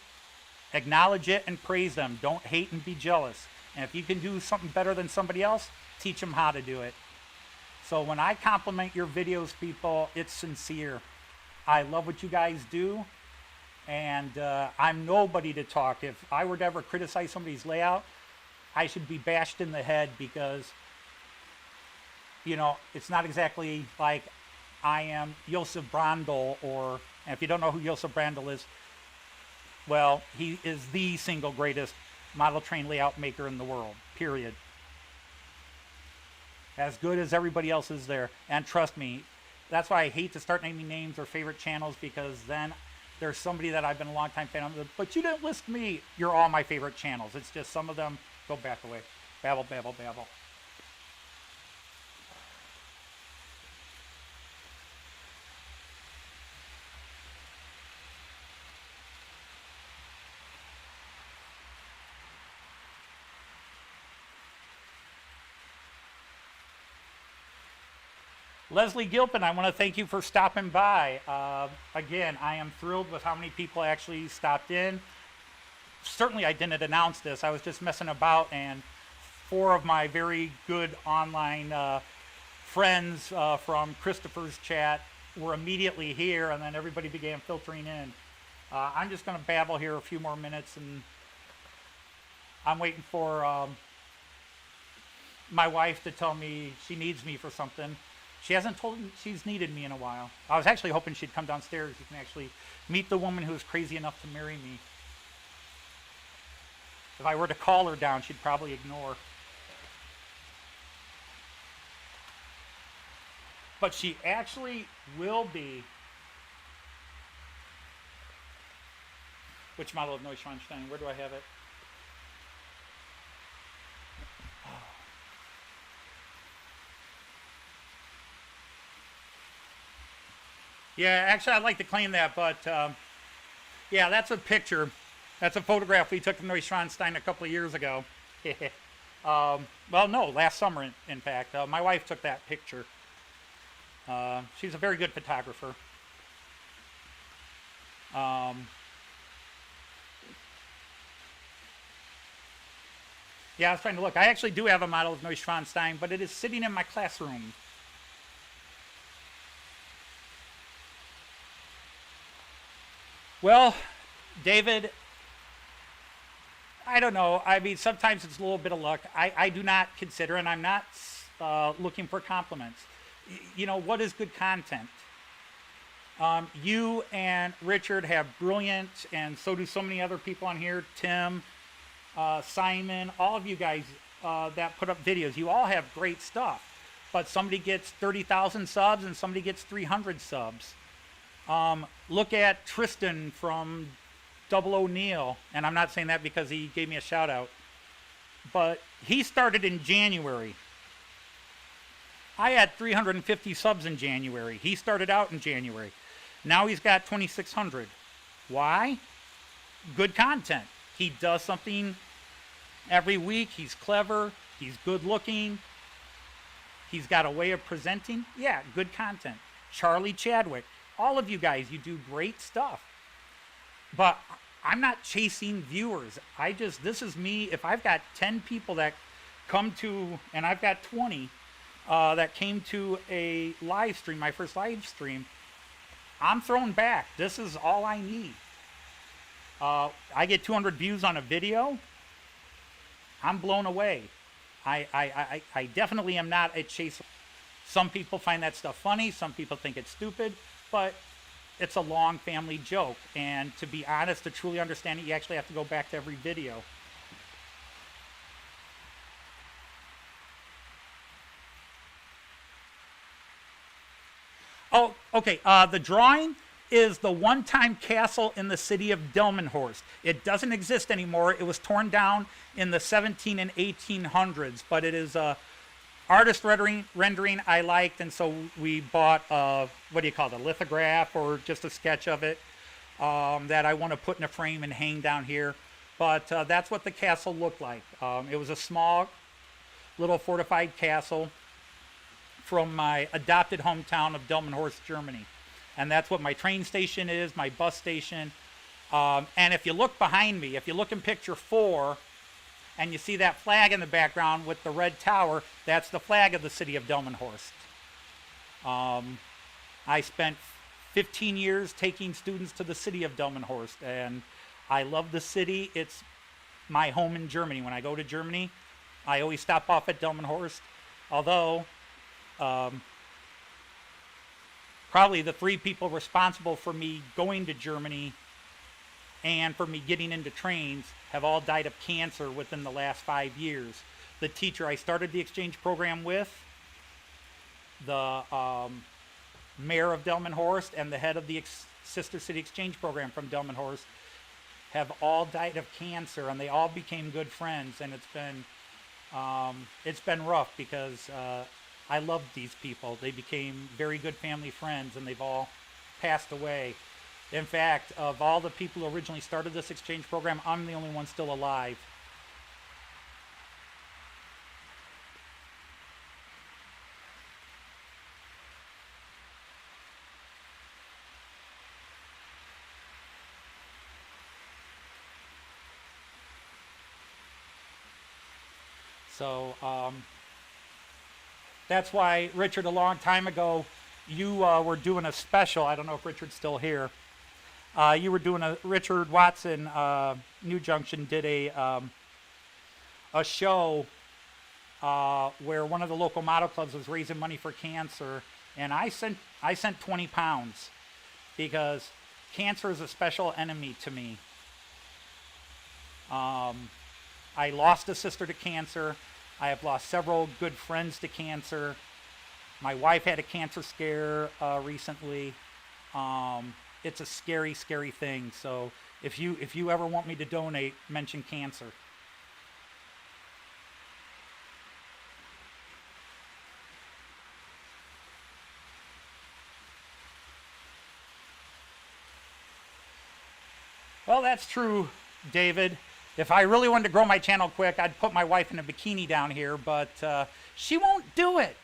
acknowledge it and praise them. Don't hate and be jealous. And if you can do something better than somebody else, teach them how to do it. So when I compliment your videos, people, it's sincere. I love what you guys do. And I'm nobody to talk. If I were to ever criticize somebody's layout, I should be bashed in the head because, you know, it's not exactly like I am Josef Brandl, or, and if you don't know who Josef Brandl is, well, he is the single greatest model train layout maker in the world, period. As good as everybody else is there. And trust me, that's why I hate to start naming names or favorite channels, because then there's somebody that I've been a long time fan of, but you didn't list me. You're all my favorite channels. It's just some of them go back away. Babble, babble, babble. Leslie Gilpin, I want to thank you for stopping by. Again, I am thrilled with how many people actually stopped in. Certainly I didn't announce this. I was just messing about, and 4 of my very good online friends from Christopher's chat were immediately here, and then everybody began filtering in. I'm just going to babble here a few more minutes, and I'm waiting for my wife to tell me she needs me for something. She hasn't told me she's needed me in a while. I was actually hoping she'd come downstairs. You can actually meet the woman who is crazy enough to marry me. If I were to call her down, she'd probably ignore. But she actually will be. Which model of Neuschwanstein? Where do I have it? Yeah, actually, I'd like to claim that, but yeah, that's a picture. That's a photograph we took of Neuschwanstein a couple of years ago. Well, no, last summer, in fact. My wife took that picture. She's a very good photographer. Yeah, I was trying to look. I actually do have a model of Neuschwanstein, but it is sitting in my classroom. Well, David, I don't know. I mean, sometimes it's a little bit of luck. I do not consider, and I'm not looking for compliments. You know, what is good content? You and Richard have brilliant, and so do so many other people on here. Tim, Simon, all of you guys that put up videos. You all have great stuff. But somebody gets 30,000 subs and somebody gets 300 subs. Look at Tristan from Double O'Neill, and I'm not saying that because he gave me a shout out, but he started in January. I had 350 subs in January. He started out in January. Now he's got 2,600. Why? Good content. He does something every week. He's clever. He's good looking. He's got a way of presenting. Yeah, good content. Charlie Chadwick. All of you guys, you do great stuff. But I'm not chasing viewers. This is me. If I've got 10 people that come to, and I've got 20 that came to a live stream, my first live stream, I'm thrown back. This is all I need. I get 200 views on a video. I'm blown away. I definitely am not a chaser. Some people find that stuff funny. Some people think it's stupid. But it's a long family joke. And to be honest, to truly understand it, you actually have to go back to every video. Oh, okay. The drawing is the one-time castle in the city of Delmenhorst. It doesn't exist anymore. It was torn down in the 17 and 1800s, but it is artist rendering I liked, and so we bought what do you call it, a lithograph or just a sketch of it that I want to put in a frame and hang down here. But that's what the castle looked like. It was a small little fortified castle. from my adopted hometown of Delmenhorst, Germany. And that's what my train station is, my bus station. And if you look behind me, if you look in picture 4, and you see that flag in the background with the red tower, that's the flag of the city of Delmenhorst. I spent 15 years taking students to the city of Delmenhorst, and I love the city. It's my home in Germany. When I go to Germany, I always stop off at Delmenhorst, although probably the 3 people responsible for me going to Germany and for me getting into trains have all died of cancer within the last 5 years. The teacher I started the exchange program with, the mayor of Delmenhorst, and the head of the sister city exchange program from Delmenhorst have all died of cancer, and they all became good friends. And it's been rough because I loved these people. They became very good family friends, and they've all passed away. In fact, of all the people who originally started this exchange program, I'm the only one still alive. So that's why, Richard, a long time ago, you were doing a special. I don't know if Richard's still here. You were doing Richard Watson, New Junction, did a show where one of the local model clubs was raising money for cancer, and I sent 20 pounds because cancer is a special enemy to me. I lost a sister to cancer. I have lost several good friends to cancer. My wife had a cancer scare recently. It's a scary, scary thing. So if you ever want me to donate, mention cancer. Well, that's true, David. If I really wanted to grow my channel quick, I'd put my wife in a bikini down here, but she won't do it.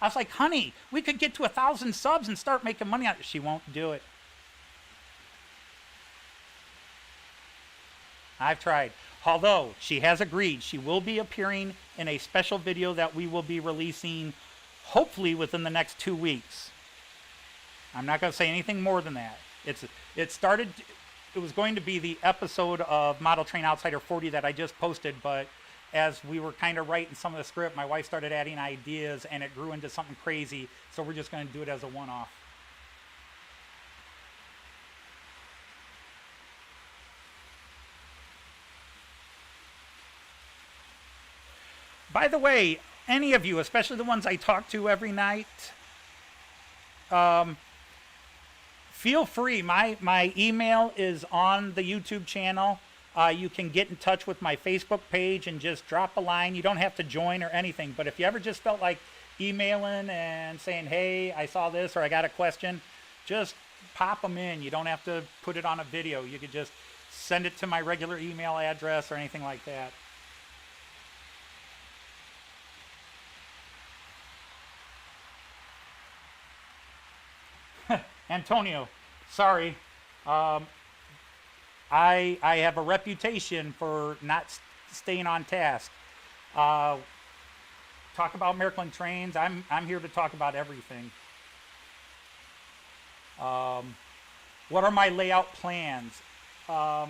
I was like, honey, we could get to 1,000 subs and start making money on it. She won't do it. I've tried. Although she has agreed, she will be appearing in a special video that we will be releasing hopefully within the next 2 weeks. I'm not going to say anything more than that. It was going to be the episode of Model Train Outsider 40 that I just posted, but as we were kind of writing some of the script, my wife started adding ideas and it grew into something crazy, so we're just going to do it as a one-off. By the way, any of you, especially the ones I talk to every night, feel free. My email is on the YouTube channel. You can get in touch with my Facebook page and just drop a line. You don't have to join or anything, but if you ever just felt like emailing and saying, hey, I saw this or I got a question, just pop them in. You don't have to put it on a video. You could just send it to my regular email address or anything like that. Antonio, sorry. I have a reputation for not staying on task. Talk about American trains. I'm here to talk about everything. What are my layout plans? To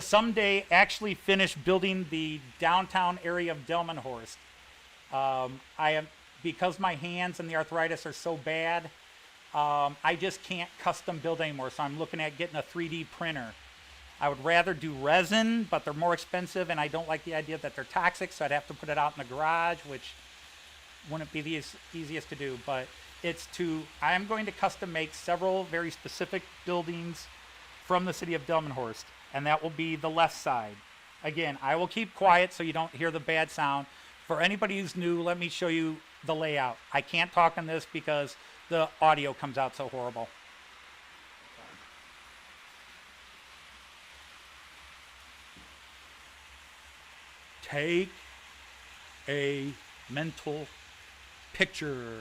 someday actually finish building the downtown area of Delmenhorst. Because my hands and the arthritis are so bad, I just can't custom build anymore, so I'm looking at getting a 3D printer. I would rather do resin, but they're more expensive, and I don't like the idea that they're toxic, so I'd have to put it out in the garage, which wouldn't be the easiest to do. But I am going to custom make several very specific buildings from the city of Delmenhorst, and that will be the left side. Again, I will keep quiet so you don't hear the bad sound. For anybody who's new, let me show you the layout. I can't talk on this because the audio comes out so horrible. Take a mental picture.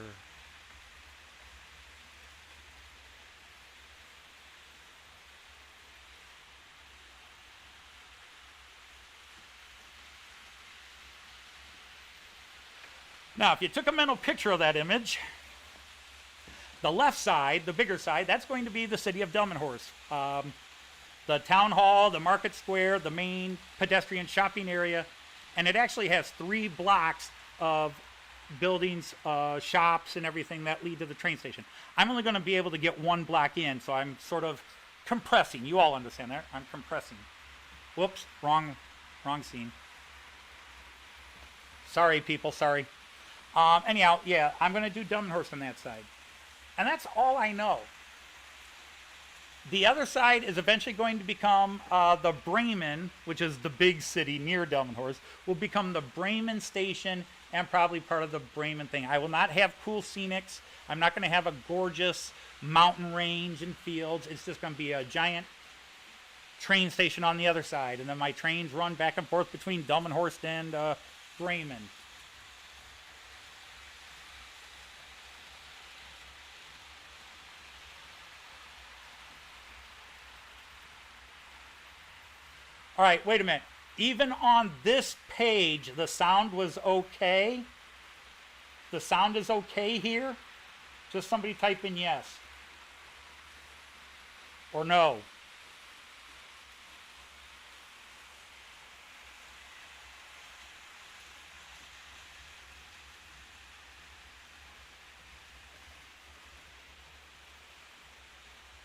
Now, if you took a mental picture of that image, the left side, the bigger side, that's going to be the city of Delmenhorst. The town hall, the market square, the main pedestrian shopping area, and it actually has 3 blocks of buildings, shops, and everything that lead to the train station. I'm only going to be able to get 1 block in, so I'm sort of compressing. You all understand that? I'm compressing. Whoops, wrong scene. Sorry, people, sorry. Anyhow, yeah, I'm going to do Delmenhorst on that side. And that's all I know. The other side is eventually going to become the Bremen, which is the big city near Delmenhorst, will become the Bremen station and probably part of the Bremen thing. I will not have cool scenics. I'm not going to have a gorgeous mountain range and fields. It's just going to be a giant train station on the other side. And then my trains run back and forth between Delmenhorst and Bremen. All right, wait a minute. Even on this page, the sound was okay. The sound is okay here. Just somebody type in yes. Or no.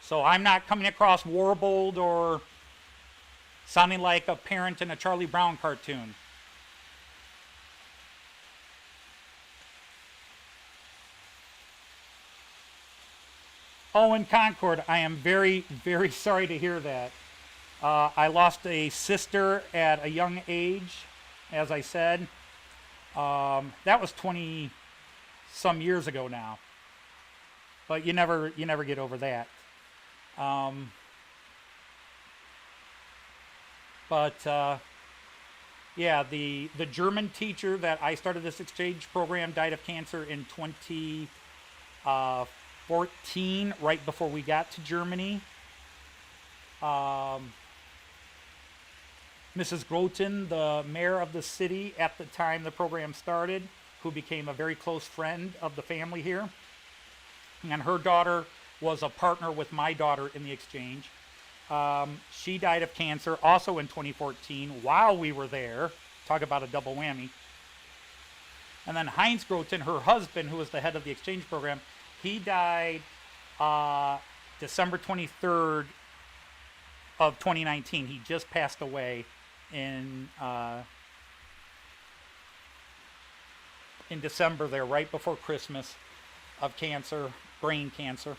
So I'm not coming across warbled or sounding like a parent in a Charlie Brown cartoon. Oh, in Concord, I am very, very sorry to hear that. I lost a sister at a young age, as I said. That was 20 some years ago now. But you never get over that. Yeah, the German teacher that I started this exchange program died of cancer in 2014, right before we got to Germany. Mrs. Groten, the mayor of the city at the time the program started, who became a very close friend of the family here. And her daughter was a partner with my daughter in the exchange. She died of cancer also in 2014 while we were there. Talk about a double whammy. And then Heinz Groten, her husband, who was the head of the exchange program, he died December 23rd of 2019. He just passed away in December there, right before Christmas, of cancer, brain cancer.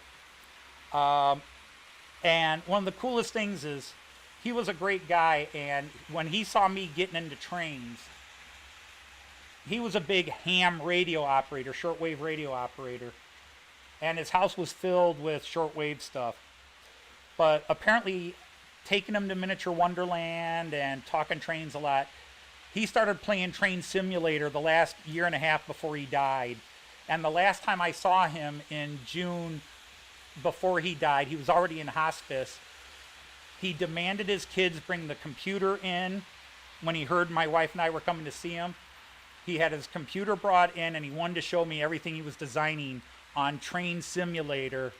And one of the coolest things is he was a great guy, and when he saw me getting into trains, he was a big ham radio operator, shortwave radio operator, and his house was filled with shortwave stuff. But apparently, taking him to Miniature Wonderland and talking trains a lot, he started playing Train Simulator the last year and a half before he died. And the last time I saw him in June before he died, he was already in hospice. He demanded his kids bring the computer in when he heard my wife and I were coming to see him. He had his computer brought in, and he wanted to show me everything he was designing on Train Simulator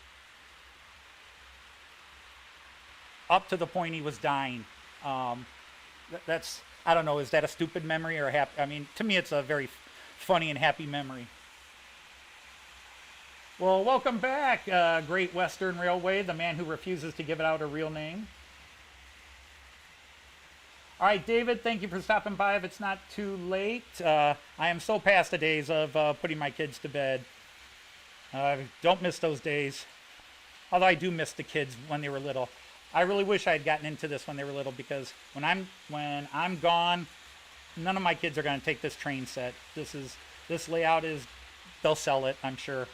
up to the point he was dying. That's, I don't know, is that a stupid memory or a happy? I mean, to me it's a very funny and happy memory. Well, welcome back, Great Western Railway, the man who refuses to give it out a real name. All right, David, thank you for stopping by if it's not too late. I am so past the days of putting my kids to bed. Don't miss those days. Although I do miss the kids when they were little. I really wish I had gotten into this when they were little, because when I'm gone, none of my kids are going to take this train set. This layout is, they'll sell it, I'm sure.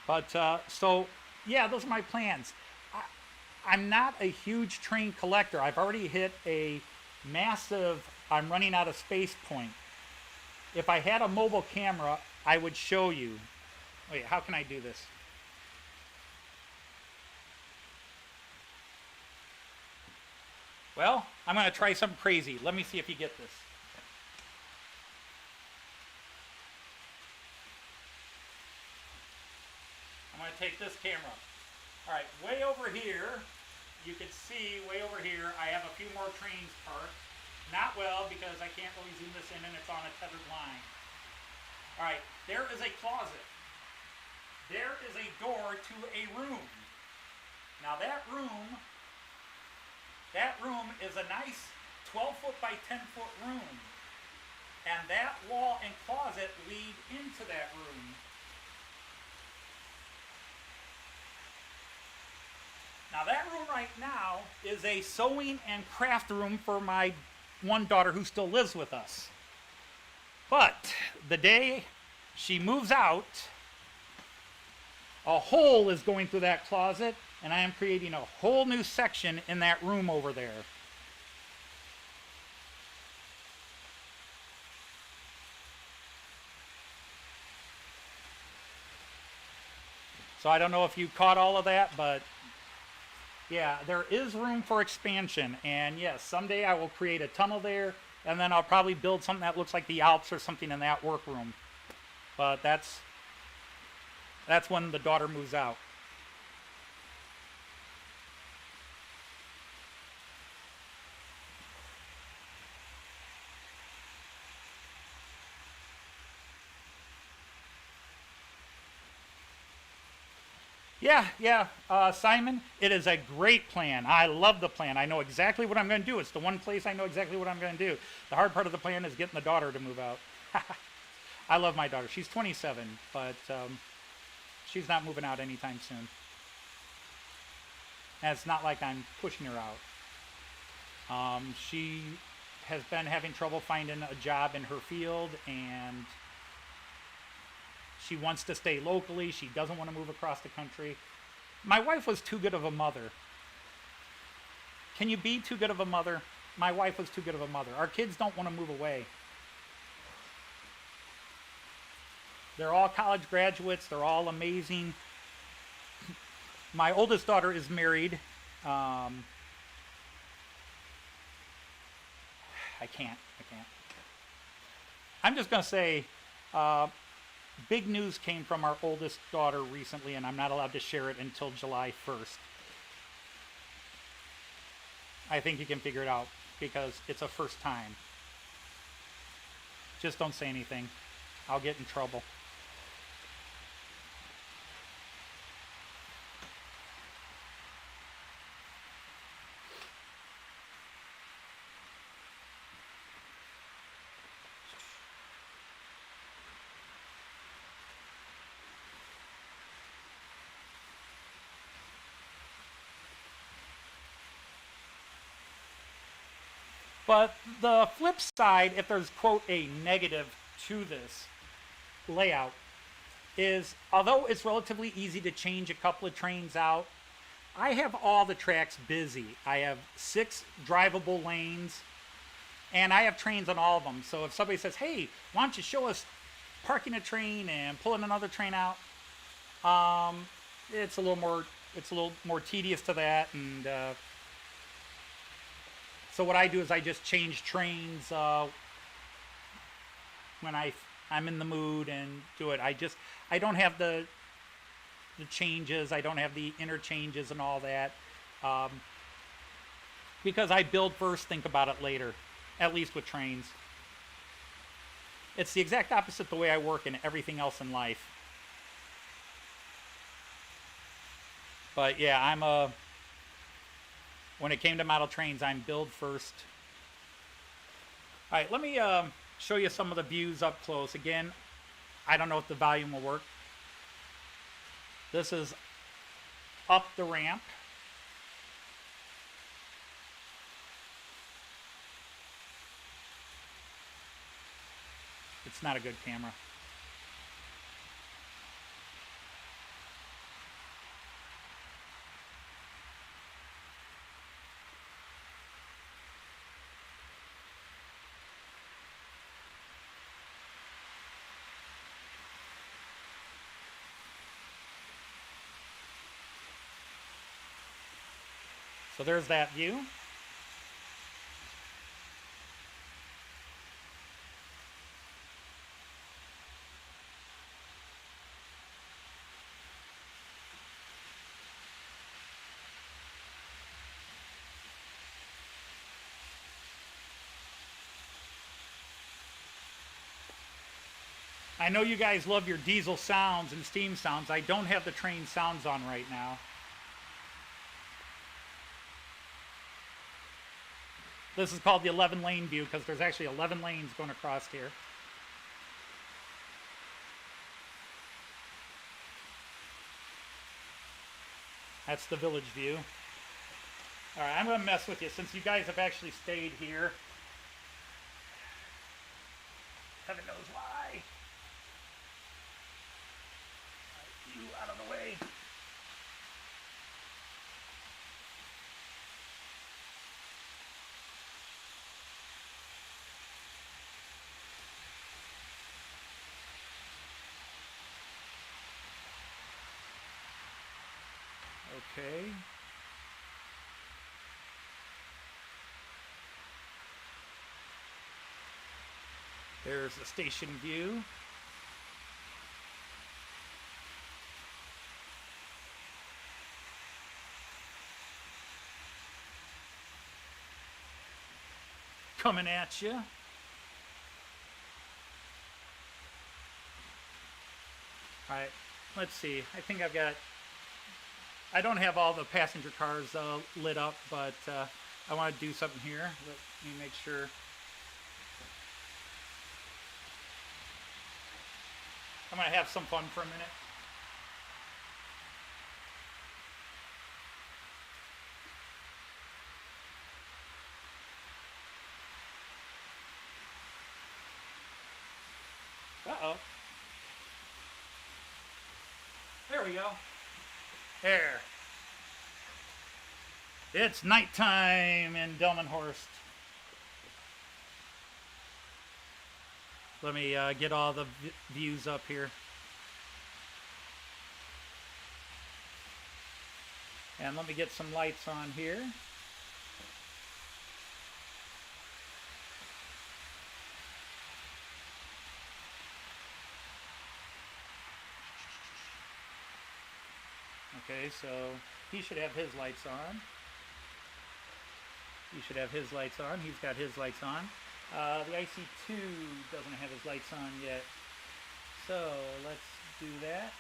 But so yeah, those are my plans. I'm not a huge train collector. I've already hit a massive, I'm running out of space point. If I had a mobile camera, I would show you. Wait, how can I do this? Well, I'm going to try something crazy. Let me see if you get this. I'm going to take this camera. All right, way over here, you can see way over here, I have a few more trains parked. Not well because I can't really zoom this in and it's on a tethered line. All right, there is a closet. There is a door to a room. Now that room is a nice 12-foot by 10-foot room. And that wall and closet lead into that room. Now that room right now is a sewing and craft room for my one daughter who still lives with us. But the day she moves out, a hole is going through that closet, and I am creating a whole new section in that room over there. So I don't know if you caught all of that, but yeah, there is room for expansion. And yes, someday I will create a tunnel there, and then I'll probably build something that looks like the Alps or something in that workroom. But that's when the daughter moves out. Yeah, Simon, it is a great plan. I love the plan. I know exactly what I'm going to do. It's the one place I know exactly what I'm going to do. The hard part of the plan is getting the daughter to move out. I love my daughter. She's 27, but she's not moving out anytime soon. And it's not like I'm pushing her out. She has been having trouble finding a job in her field, and she wants to stay locally. She doesn't want to move across the country. My wife was too good of a mother. Can you be too good of a mother? My wife was too good of a mother. Our kids don't want to move away. They're all college graduates. They're all amazing. My oldest daughter is married. I can't. I'm just going to say, big news came from our oldest daughter recently, and I'm not allowed to share it until July 1st. I think you can figure it out because it's a first time. Just don't say anything. I'll get in trouble. But the flip side, if there's, quote, a negative to this layout, is although it's relatively easy to change a couple of trains out, I have all the tracks busy. I have 6 drivable lanes, and I have trains on all of them. So if somebody says, hey, why don't you show us parking a train and pulling another train out, it's a little more tedious to that, and so what I do is I just change trains when I'm in the mood and do it. I don't have the changes. I don't have the interchanges and all that because I build first, think about it later. At least with trains, it's the exact opposite the way I work in everything else in life. But yeah, when it came to model trains, I'm build first. All right, let me show you some of the views up close. Again, I don't know if the volume will work. This is up the ramp. It's not a good camera. So there's that view. I know you guys love your diesel sounds and steam sounds. I don't have the train sounds on right now. This is called the 11-lane view because there's actually 11 lanes going across here. That's the village view. All right, I'm going to mess with you since you guys have actually stayed here. Heaven knows why. You out of the way. Okay. There's the station view. Coming at you. All right, let's see. I think I've got... I don't have all the passenger cars lit up, but I want to do something here. Let me make sure. I'm going to have some fun for a minute. Uh-oh. There we go. There. It's nighttime in Delmenhorst. Let me get all the views up here. And let me get some lights on here. Okay, so he should have his lights on. He should have his lights on. He's got his lights on. The IC2 doesn't have his lights on yet. So let's do that.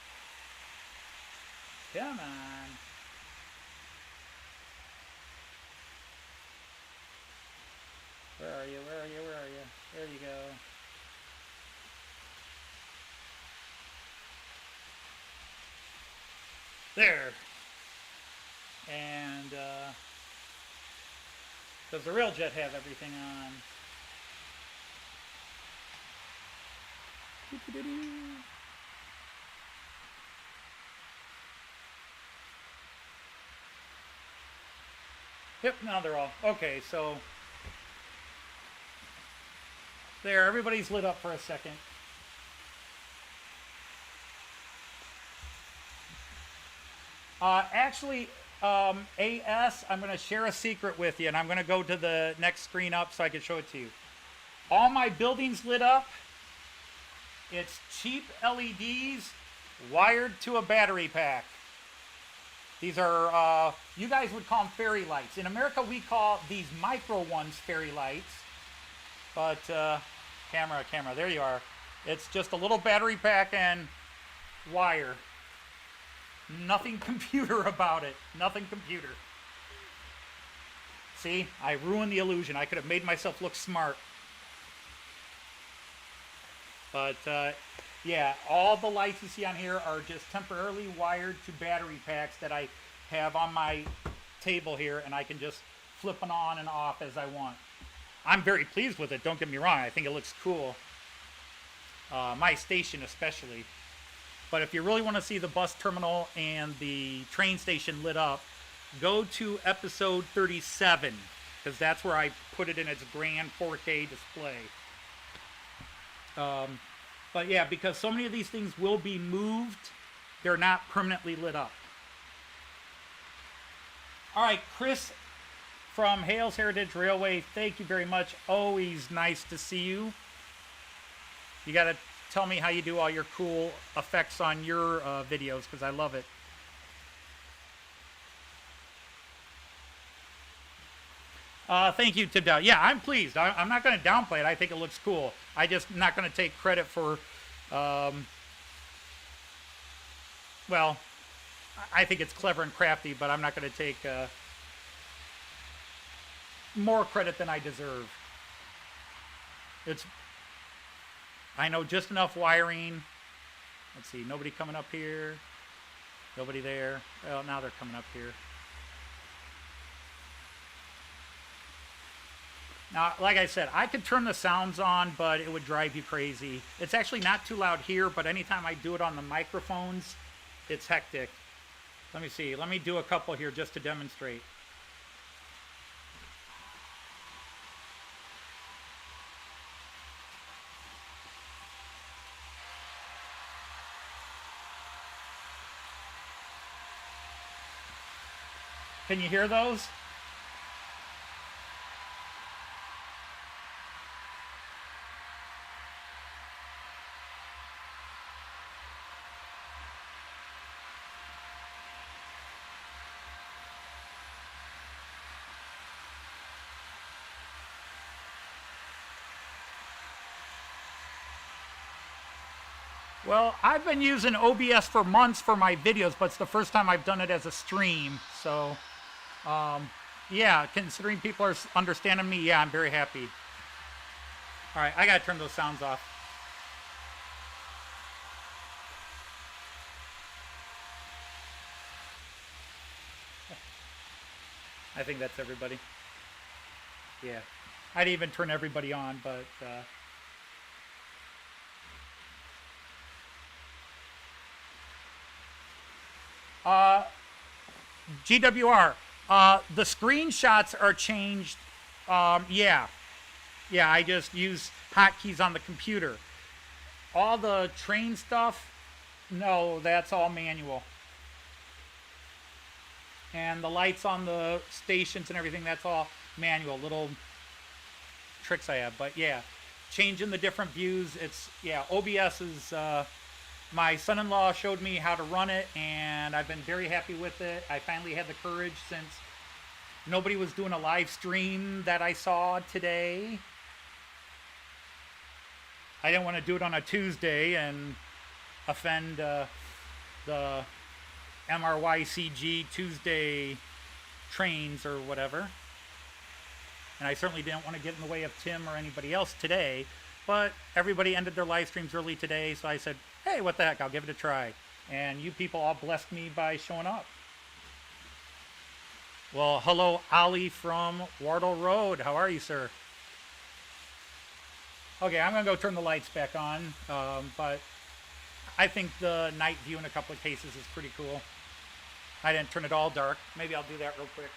Come on. Where are you? Where are you? Where are you? There you go. There. And does the Railjet have everything on? Yep, now they're all okay. So there, everybody's lit up for a second. Actually, AS, I'm going to share a secret with you, and I'm going to go to the next screen up so I can show it to you. All my buildings lit up. It's cheap LEDs wired to a battery pack. These are, you guys would call them fairy lights. In America, we call these micro ones fairy lights. But, camera, there you are. It's just a little battery pack and wire. Nothing computer about it. Nothing computer. See, I ruined the illusion. I could have made myself look smart. But, yeah, all the lights you see on here are just temporarily wired to battery packs that I have on my table here, and I can just flip them on and off as I want. I'm very pleased with it, don't get me wrong. I think it looks cool. My station especially. But if you really want to see the bus terminal and the train station lit up, go to episode 37, because that's where I put it in its grand 4K display. But yeah, because so many of these things will be moved, they're not permanently lit up. All right, Chris from Hales Heritage Railway, thank you very much. Always nice to see you. You got to tell me how you do all your cool effects on your videos, because I love it. Thank you, Tibdale. Yeah, I'm pleased. I'm not going to downplay it. I think it looks cool. I just not going to take credit for, well, I think it's clever and crafty, but I'm not going to take more credit than I deserve. I know just enough wiring. Let's see, nobody coming up here. Nobody there. Well, now they're coming up here. Now, like I said, I could turn the sounds on, but it would drive you crazy. It's actually not too loud here, but anytime I do it on the microphones, it's hectic. Let me see. Let me do a couple here just to demonstrate. Can you hear those? Well, I've been using OBS for months for my videos, but it's the first time I've done it as a stream. So, yeah, considering people are understanding me, yeah, I'm very happy. All right, I got to turn those sounds off. I think that's everybody. Yeah. I'd even turn everybody on, but... GWR, the screenshots are changed. Yeah, I just use hotkeys on the computer. All the train stuff, no, that's all manual. And the lights on the stations and everything, that's all manual. Little tricks I have, but yeah, changing the different views. It's, yeah, OBS is... my son-in-law showed me how to run it, and I've been very happy with it. I finally had the courage, since nobody was doing a live stream that I saw today. I didn't want to do it on a Tuesday and offend the MRYCG Tuesday trains or whatever. And I certainly didn't want to get in the way of Tim or anybody else today. But everybody ended their live streams early today, so I said, hey, what the heck, I'll give it a try. And you people all blessed me by showing up. Well, hello, Ali from Wardle Road. How are you, sir? Okay, I'm going to go turn the lights back on, but I think the night view in a couple of cases is pretty cool. I didn't turn it all dark. Maybe I'll do that real quick.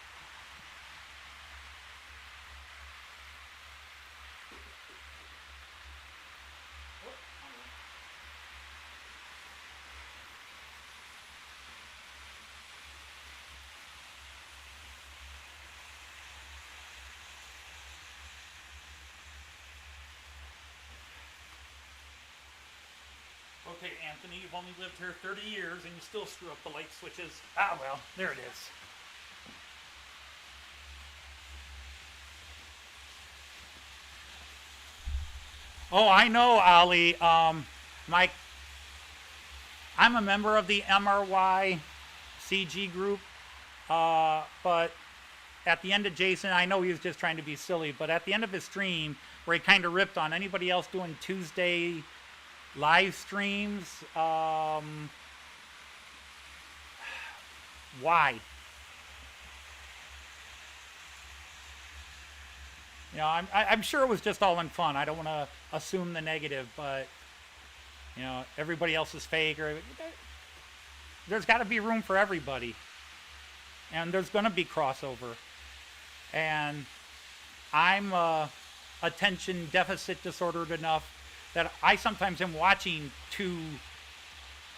Okay, Anthony, you've only lived here 30 years and you still screw up the light switches. Ah, well, there it is. Oh, I know, Ali. Mike, I'm a member of the MRY CG group, but at the end of Jason, I know he was just trying to be silly, but at the end of his stream, where he kind of ripped on anybody else doing Tuesday live streams, why? You know, I'm sure it was just all in fun. I don't want to assume the negative, but you know, everybody else is fake, or there's got to be room for everybody, and there's going to be crossover. And I'm attention deficit disordered enough that I sometimes am watching two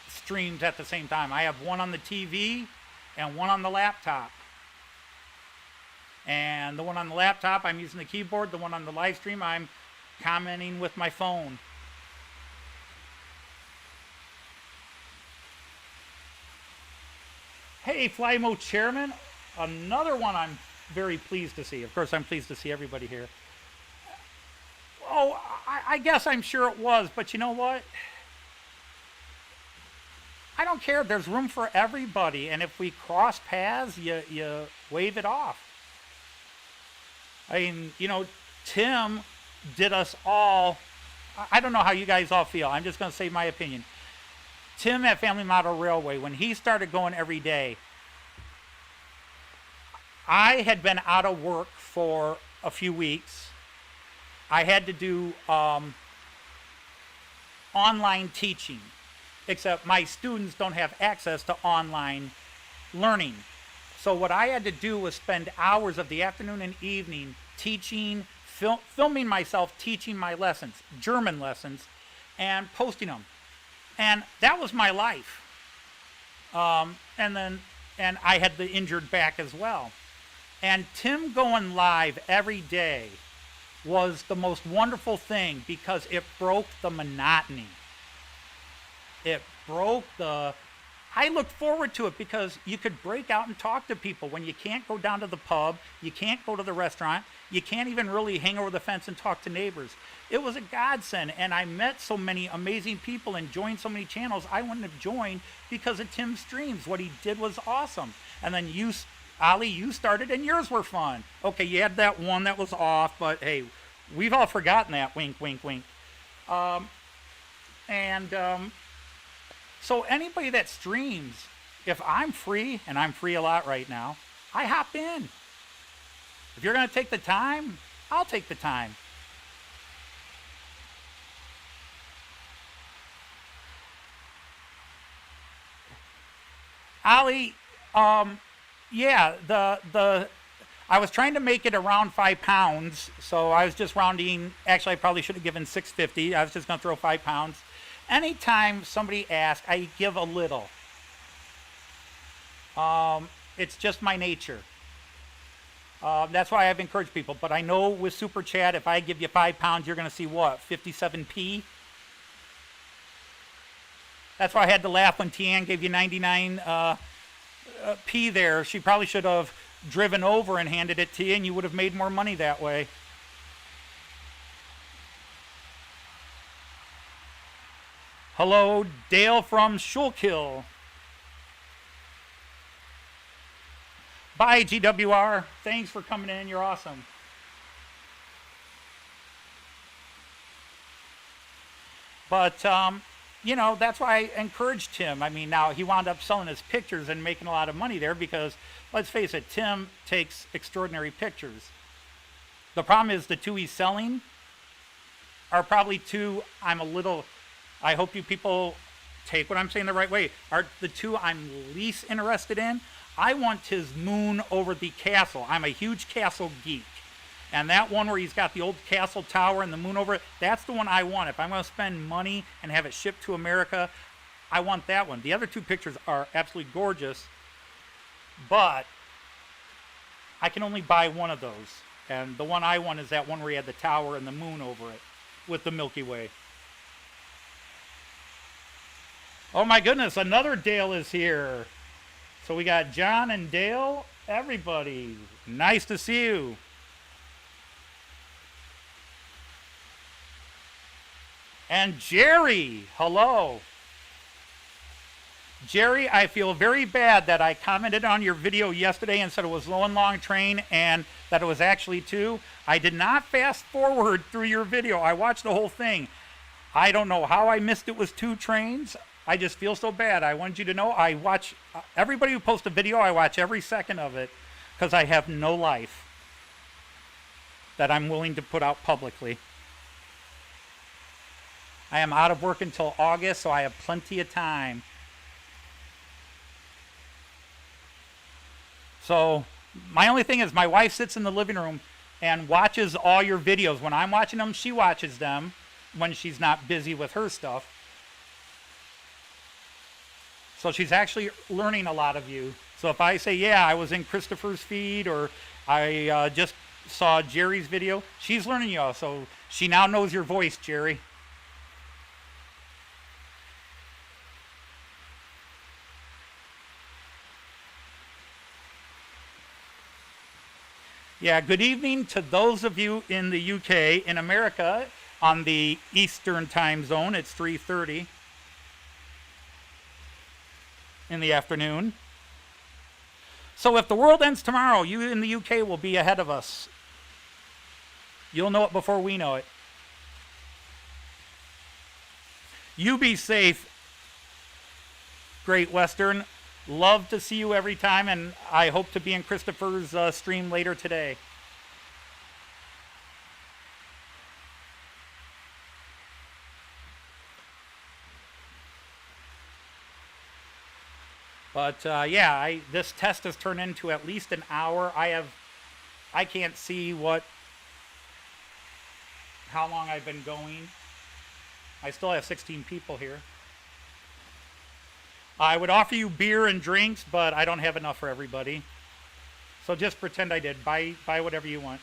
streams at the same time. I have one on the TV and one on the laptop. And the one on the laptop, I'm using the keyboard. The one on the live stream, I'm commenting with my phone. Hey, Flymo Chairman, another one I'm very pleased to see. Of course, I'm pleased to see everybody here. Oh, I guess I'm sure it was, but you know what? I don't care. There's room for everybody, and if we cross paths, you wave it off. I mean, you know, Tim did us all. I don't know how you guys all feel. I'm just going to say my opinion. Tim at Family Model Railway, when he started going every day, I had been out of work for a few weeks. I had to do online teaching, except my students don't have access to online learning. So what I had to do was spend hours of the afternoon and evening teaching, filming myself teaching my lessons, German lessons, and posting them. And that was my life. And I had the injured back as well. And Tim going live every day was the most wonderful thing because it broke the monotony. It broke the... I looked forward to it because you could break out and talk to people when you can't go down to the pub, you can't go to the restaurant, you can't even really hang over the fence and talk to neighbors. It was a godsend, and I met so many amazing people and joined so many channels I wouldn't have joined because of Tim's streams. What he did was awesome. And then you, Ali, you started and yours were fun. Okay, you had that one that was off, but hey, we've all forgotten that. Wink, wink, wink. So anybody that streams, if I'm free, and I'm free a lot right now, I hop in. If you're going to take the time, I'll take the time. Ali, yeah, I was trying to make it around 5 pounds, so I was just rounding. Actually, I probably should have given 650. I was just going to throw 5 pounds. Anytime somebody asks, I give a little. It's just my nature. That's why I've encouraged people. But I know with Super Chat, if I give you 5 pounds, you're going to see what? 57p? That's why I had to laugh when Tian gave you 99p there. She probably should have driven over and handed it to you, and you would have made more money that way. Hello, Dale from Schuylkill. Bye, GWR. Thanks for coming in. You're awesome. But, you know, that's why I encouraged Tim. I mean, now he wound up selling his pictures and making a lot of money there because, let's face it, Tim takes extraordinary pictures. The problem is the two he's selling are probably two I hope you people take what I'm saying the right way, are the two I'm least interested in. I want his moon over the castle. I'm a huge castle geek. And that one where he's got the old castle tower and the moon over it, that's the one I want. If I'm going to spend money and have it shipped to America, I want that one. The other two pictures are absolutely gorgeous, but I can only buy one of those. And the one I want is that one where he had the tower and the moon over it with the Milky Way. Oh my goodness, another Dale is here. So we got John and Dale, everybody. Nice to see you. And Jerry, hello. Jerry, I feel very bad that I commented on your video yesterday and said it was Low and Long Train and that it was actually 2. I did not fast forward through your video. I watched the whole thing. I don't know how I missed it was 2 trains. I just feel so bad. I wanted you to know I watch everybody who posts a video. I watch every second of it because I have no life that I'm willing to put out publicly. I am out of work until August, so I have plenty of time. So my only thing is my wife sits in the living room and watches all your videos. When I'm watching them, she watches them when she's not busy with her stuff. So she's actually learning a lot of you So if I say, yeah, I was in Christopher's feed, or I just saw Jerry's video, she's learning you all. So she now knows your voice, Jerry. Yeah, good evening to those of you in the UK. In America, on the Eastern time zone, it's 3:30 in the afternoon. So if the world ends tomorrow, you in the UK will be ahead of us. You'll know it before we know it. You be safe, Great Western. Love to see you every time, and I hope to be in Christopher's stream later today. But yeah, this test has turned into at least an hour. I can't see how long I've been going. I still have 16 people here. I would offer you beer and drinks, but I don't have enough for everybody. So just pretend I did. Buy whatever you want.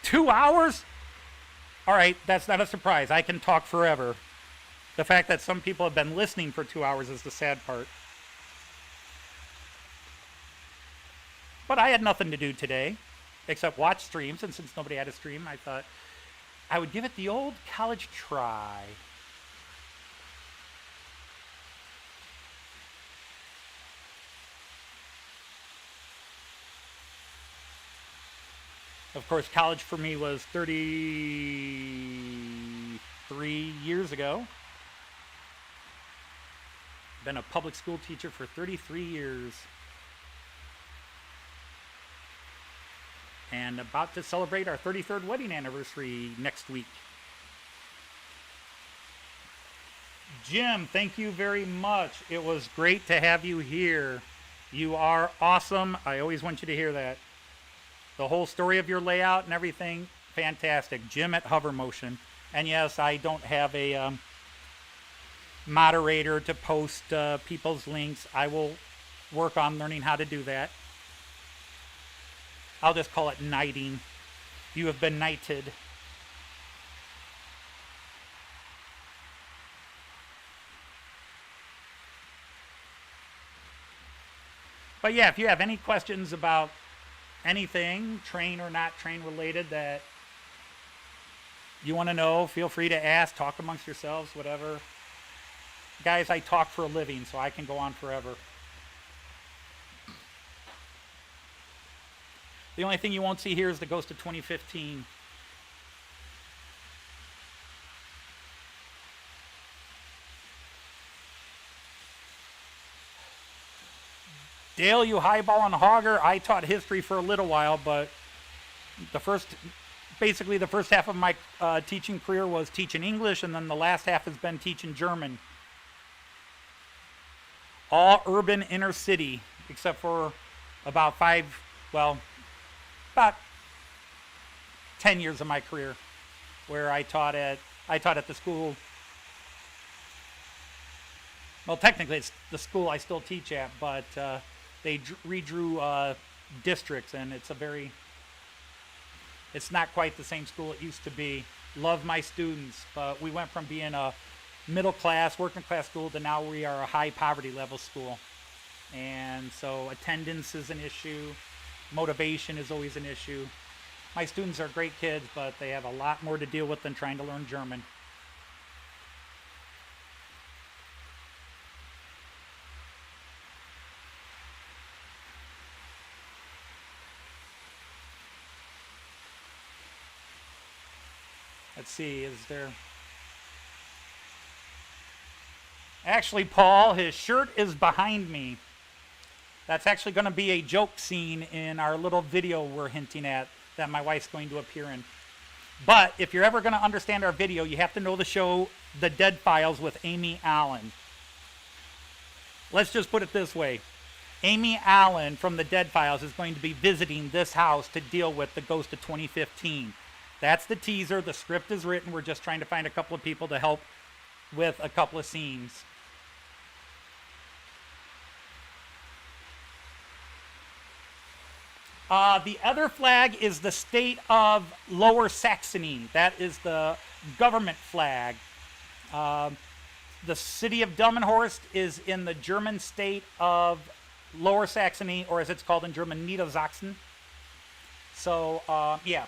$2? All right, that's not a surprise. I can talk forever. The fact that some people have been listening for 2 hours is the sad part. But I had nothing to do today except watch streams, and since nobody had a stream, I thought I would give it the old college try. Of course, college for me was 33 years ago. Been a public school teacher for 33 years. And about to celebrate our 33rd wedding anniversary next week. Jim, thank you very much. It was great to have you here. You are awesome. I always want you to hear that. The whole story of your layout and everything, fantastic. Jim at Hover Motion. And yes, I don't have a moderator to post people's links. I will work on learning how to do that. I'll just call it knighting. You have been knighted. But yeah, if you have any questions about anything, train or not train related, that you want to know, feel free to ask, talk amongst yourselves, whatever. Guys, I talk for a living, so I can go on forever. The only thing you won't see here is the Ghost of 2015. Dale, you highball and hogger. I taught history for a little while, but basically the first half of my teaching career was teaching English, and then the last half has been teaching German. All urban inner city, except for about 10 years of my career, where I taught at the school. Well, technically it's the school I still teach at, but they redrew districts, and it's not quite the same school it used to be. Love my students, but we went from being a middle class, working class school to now we are a high poverty level school. And so attendance is an issue. Motivation is always an issue. My students are great kids, but they have a lot more to deal with than trying to learn German. Let's see, is there... Actually, Paul, his shirt is behind me. That's actually going to be a joke scene in our little video we're hinting at that my wife's going to appear in. But if you're ever going to understand our video, you have to know the show The Dead Files with Amy Allen. Let's just put it this way. Amy Allen from The Dead Files is going to be visiting this house to deal with the ghost of 2015. That's the teaser. The script is written. We're just trying to find a couple of people to help with a couple of scenes. The other flag is the state of Lower Saxony. That is the government flag. The city of Delmenhorst is in the German state of Lower Saxony, or as it's called in German, Niedersachsen. So, yeah.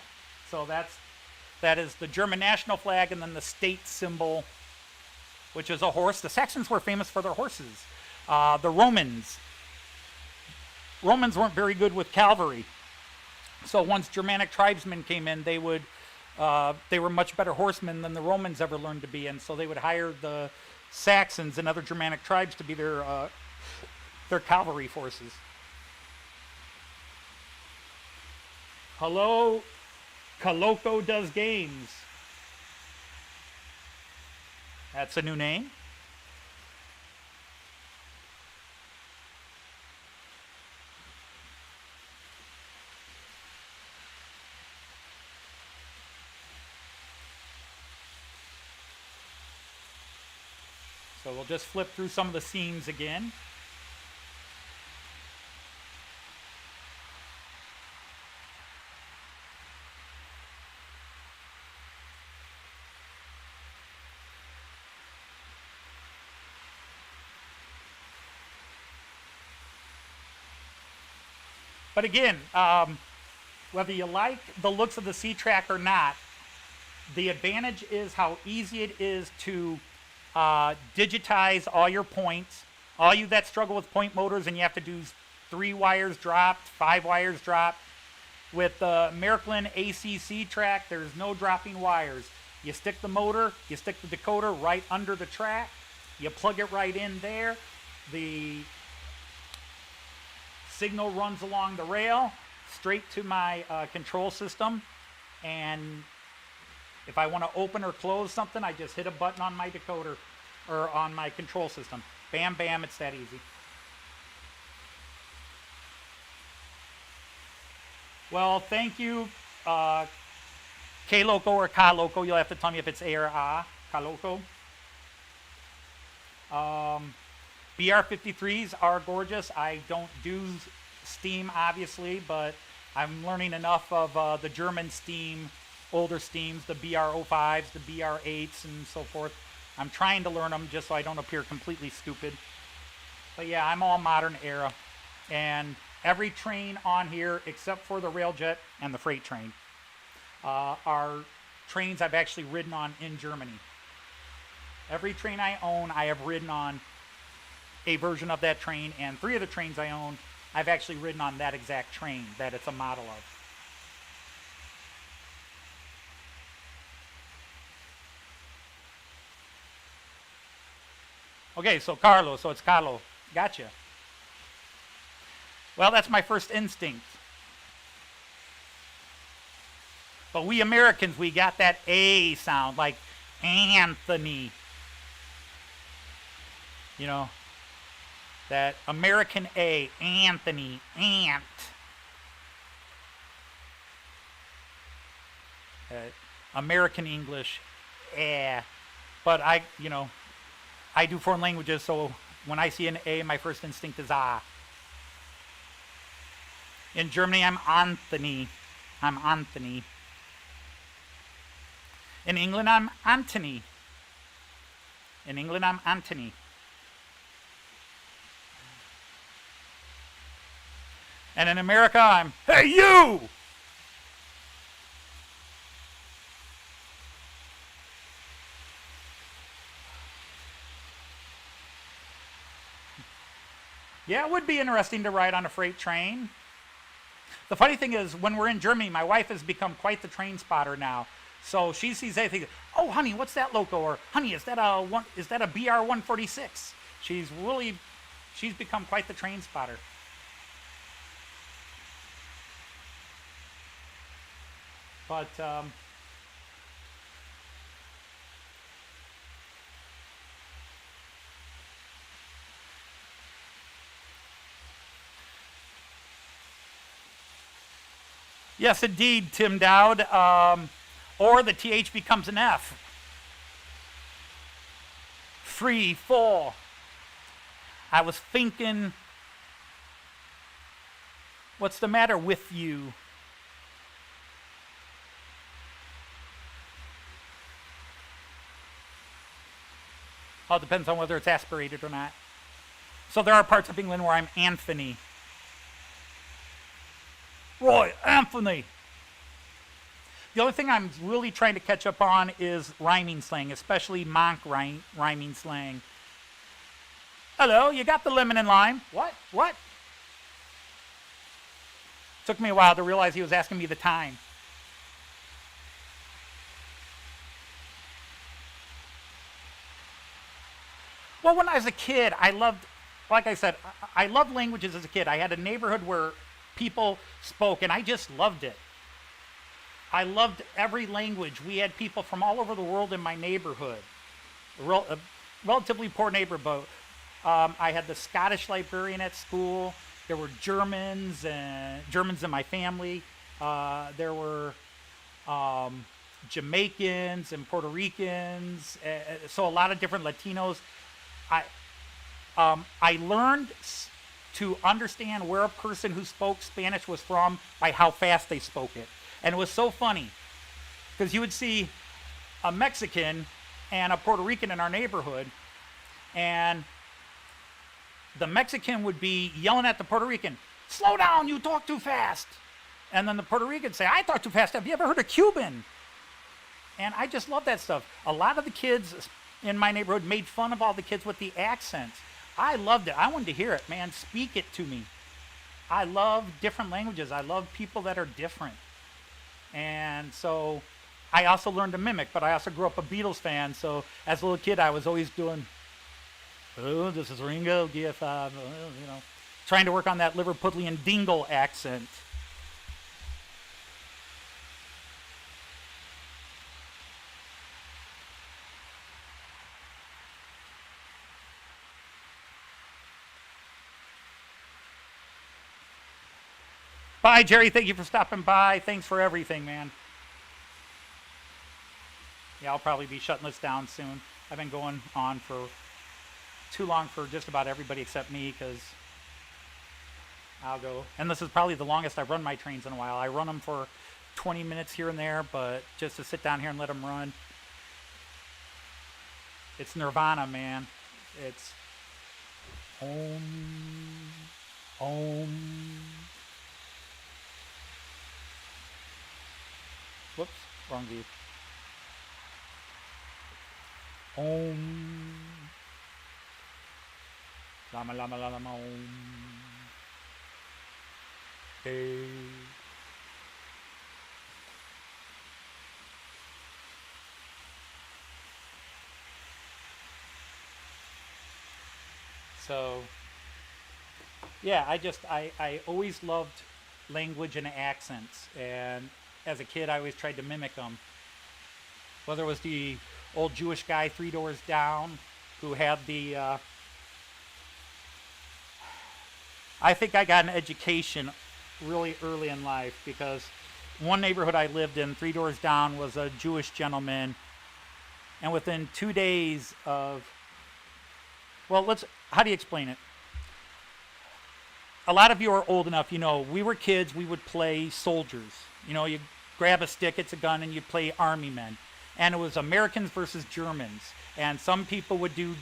So that is the German national flag, and then the state symbol, which is a horse. The Saxons were famous for their horses. The Romans weren't very good with cavalry. So once Germanic tribesmen came in, they were much better horsemen than the Romans ever learned to be, and so they would hire the Saxons and other Germanic tribes to be their cavalry forces. Hello, Caloco Does Games. That's a new name. So we'll just flip through some of the scenes again. But again, whether you like the looks of the C-Track or not, the advantage is how easy it is to digitize all your points. All you that struggle with point motors and you have to do 3 wires dropped, 5 wires dropped. With the Miraklin ACC track, there's no dropping wires. You stick the motor, you stick the decoder right under the track, you plug it right in there. The signal runs along the rail straight to my control system, and if I want to open or close something, I just hit a button on my decoder or on my control system. Bam, bam, it's that easy. Well, thank you, K-Loco or Ka-Loco. You'll have to tell me if it's A or A. Ka-Loco. BR53s are gorgeous. I don't do steam, obviously, but I'm learning enough of the German steam, older steams, the BR05s, the BR8s, and so forth. I'm trying to learn them just so I don't appear completely stupid. But yeah, I'm all modern era. And every train on here, except for the Railjet and the freight train, are trains I've actually ridden on in Germany. Every train I own, I have ridden on a version of that train, and 3 of the trains I own, I've actually ridden on that exact train that it's a model of. Okay, so Carlo, so it's Carlo. Gotcha. Well, that's my first instinct. But we Americans, we got that A sound, like Anthony. You know, that American A, Anthony, Ant. American English, eh. But I do foreign languages, so when I see an A, my first instinct is ah. In Germany, I'm Anthony. I'm Anthony. In England, I'm Anthony. In England, I'm Anthony. And in America, I'm, hey, you! Yeah, it would be interesting to ride on a freight train. The funny thing is, when we're in Germany, my wife has become quite the train spotter now. So she sees anything, oh, honey, what's that loco? Or, honey, is that a BR-146? She's become quite the train spotter. But Yes, indeed, Tim Dowd. Or the TH becomes an F. 3, 4. I was thinking, what's the matter with you? Oh, it depends on whether it's aspirated or not. So there are parts of England where I'm Anthony. Roy, Anthony. The only thing I'm really trying to catch up on is rhyming slang, especially monk rhyming slang. Hello, you got the lemon and lime? What? What? Took me a while to realize he was asking me the time. Well, when I was a kid, I loved, like I said, I loved languages as a kid. I had a neighborhood where people spoke, and I just loved it. I loved every language. We had people from all over the world in my neighborhood. A relatively poor neighborhood. I had the Scottish librarian at school. There were Germans in my family. There were Jamaicans and Puerto Ricans. So a lot of different Latinos. I learned to understand where a person who spoke Spanish was from by how fast they spoke it. And it was so funny because you would see a Mexican and a Puerto Rican in our neighborhood, and the Mexican would be yelling at the Puerto Rican, "Slow down, you talk too fast." And then the Puerto Rican would say, "I talk too fast. Have you ever heard of Cuban?" And I just love that stuff. A lot of the kids in my neighborhood made fun of all the kids with the accents. I loved it. I wanted to hear it, man. Speak it to me. I love different languages. I love people that are different. And so I also learned to mimic, but I also grew up a Beatles fan. So as a little kid, I was always doing, "Oh, this is Ringo, GF5, trying to work on that Liverpudlian dingle accent. Bye, Jerry. Thank you for stopping by. Thanks for everything, man. Yeah, I'll probably be shutting this down soon. I've been going on for too long for just about everybody except me, because I'll go. And this is probably the longest I've run my trains in a while. I run them for 20 minutes here and there, but just to sit down here and let them run. It's nirvana, man. It's Om. Whoops, wrong view. Om. Lama lama lama om. Hey. So, yeah, I always loved language and accents, and as a kid I always tried to mimic them. Whether it was the old Jewish guy 3 doors down who had the I think I got an education really early in life, because one neighborhood I lived in 3 doors down was a Jewish gentleman, and within 2 days of, well, how do you explain it? A lot of you are old enough, we were kids, we would play soldiers. You grab a stick, it's a gun, and you play army men. And it was Americans versus Germans. And some people would do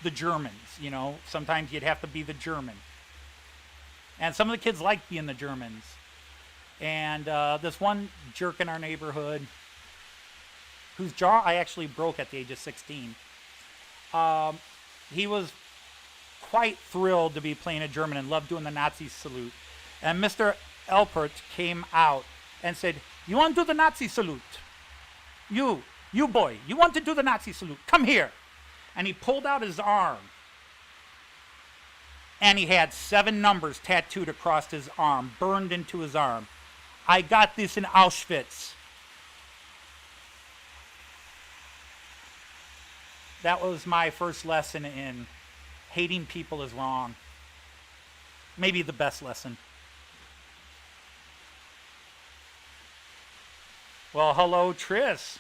the Germans, sometimes you'd have to be the German. And some of the kids liked being the Germans. And this one jerk in our neighborhood, whose jaw I actually broke at the age of 16, he was quite thrilled to be playing a German and loved doing the Nazi salute. And Mr. Elpert came out and said, "You want to do the Nazi salute? You boy, you want to do the Nazi salute? Come here." And he pulled out his arm. And he had 7 numbers tattooed across his arm, burned into his arm. "I got this in Auschwitz." That was my first lesson in hating people is wrong. Maybe the best lesson. Well, hello, Tris.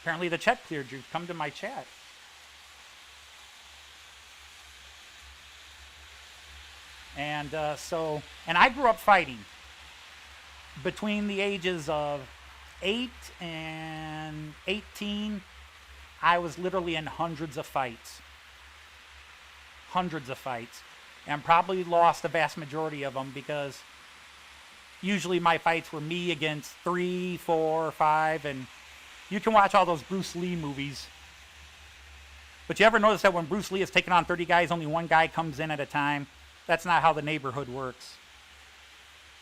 Apparently the chat cleared you. Come to my chat. And and I grew up fighting between the ages of 8 and 18. I was literally in hundreds of fights, and probably lost the vast majority of them because usually my fights were me against 3, 4, 5, and you can watch all those Bruce Lee movies. But you ever notice that when Bruce Lee is taking on 30 guys, only one guy comes in at a time? That's not how the neighborhood works.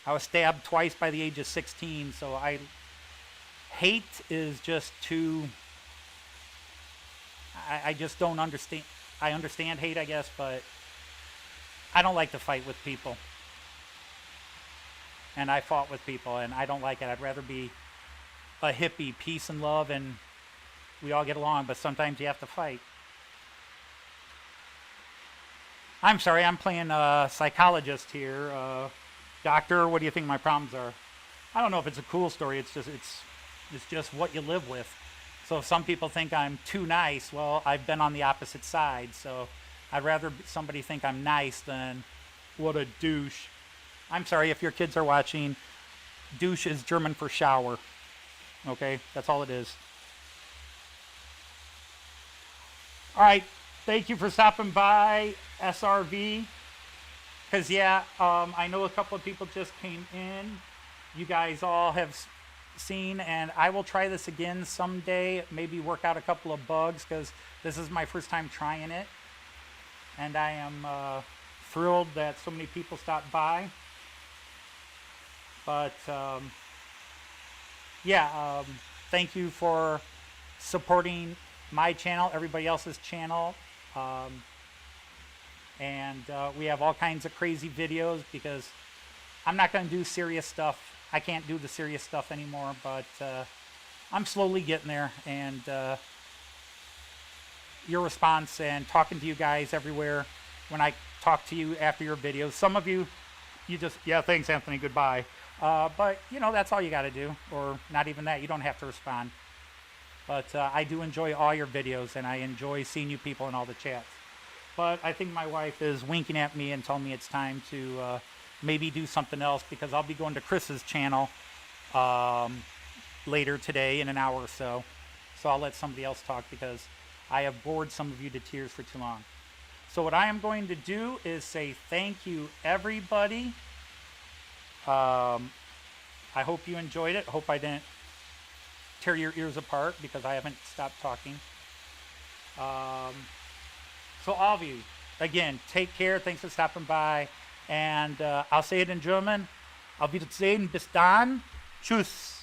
I was stabbed twice by the age of 16, so hate is just too... I just don't understand. I understand hate, I guess, but I don't like to fight with people. And I fought with people, and I don't like it. I'd rather be a hippie, peace and love, and we all get along, but sometimes you have to fight. I'm sorry, I'm playing psychologist here. Doctor, what do you think my problems are? I don't know if it's a cool story. It's just what you live with. So if some people think I'm too nice, well, I've been on the opposite side. So I'd rather somebody think I'm nice than what a douche. I'm sorry if your kids are watching. Douche is German for shower. Okay, that's all it is. All right, thank you for stopping by, SRV. Because, yeah, I know a couple of people just came in. You guys all have seen, and I will try this again someday, maybe work out a couple of bugs, because this is my first time trying it. And I am thrilled that so many people stopped by. But, yeah, thank you for supporting my channel, everybody else's channel. And we have all kinds of crazy videos because I'm not going to do serious stuff. I can't do the serious stuff anymore, but I'm slowly getting there. And your response and talking to you guys everywhere when I talk to you after your videos. Some of you, you just, yeah, thanks, Anthony, goodbye. But, you know, that's all you got to do. Or not even that. You don't have to respond. But I do enjoy all your videos, and I enjoy seeing you people in all the chats. But I think my wife is winking at me and telling me it's time to maybe do something else, because I'll be going to Chris's channel later today in an hour or so. So I'll let somebody else talk because I have bored some of you to tears for too long. So what I am going to do is say thank you, everybody. I hope you enjoyed it. Hope I didn't tear your ears apart because I haven't stopped talking. So all of you, again, take care. Thanks for stopping by. And I'll say it in German. Auf Wiedersehen. Bis dann. Tschüss.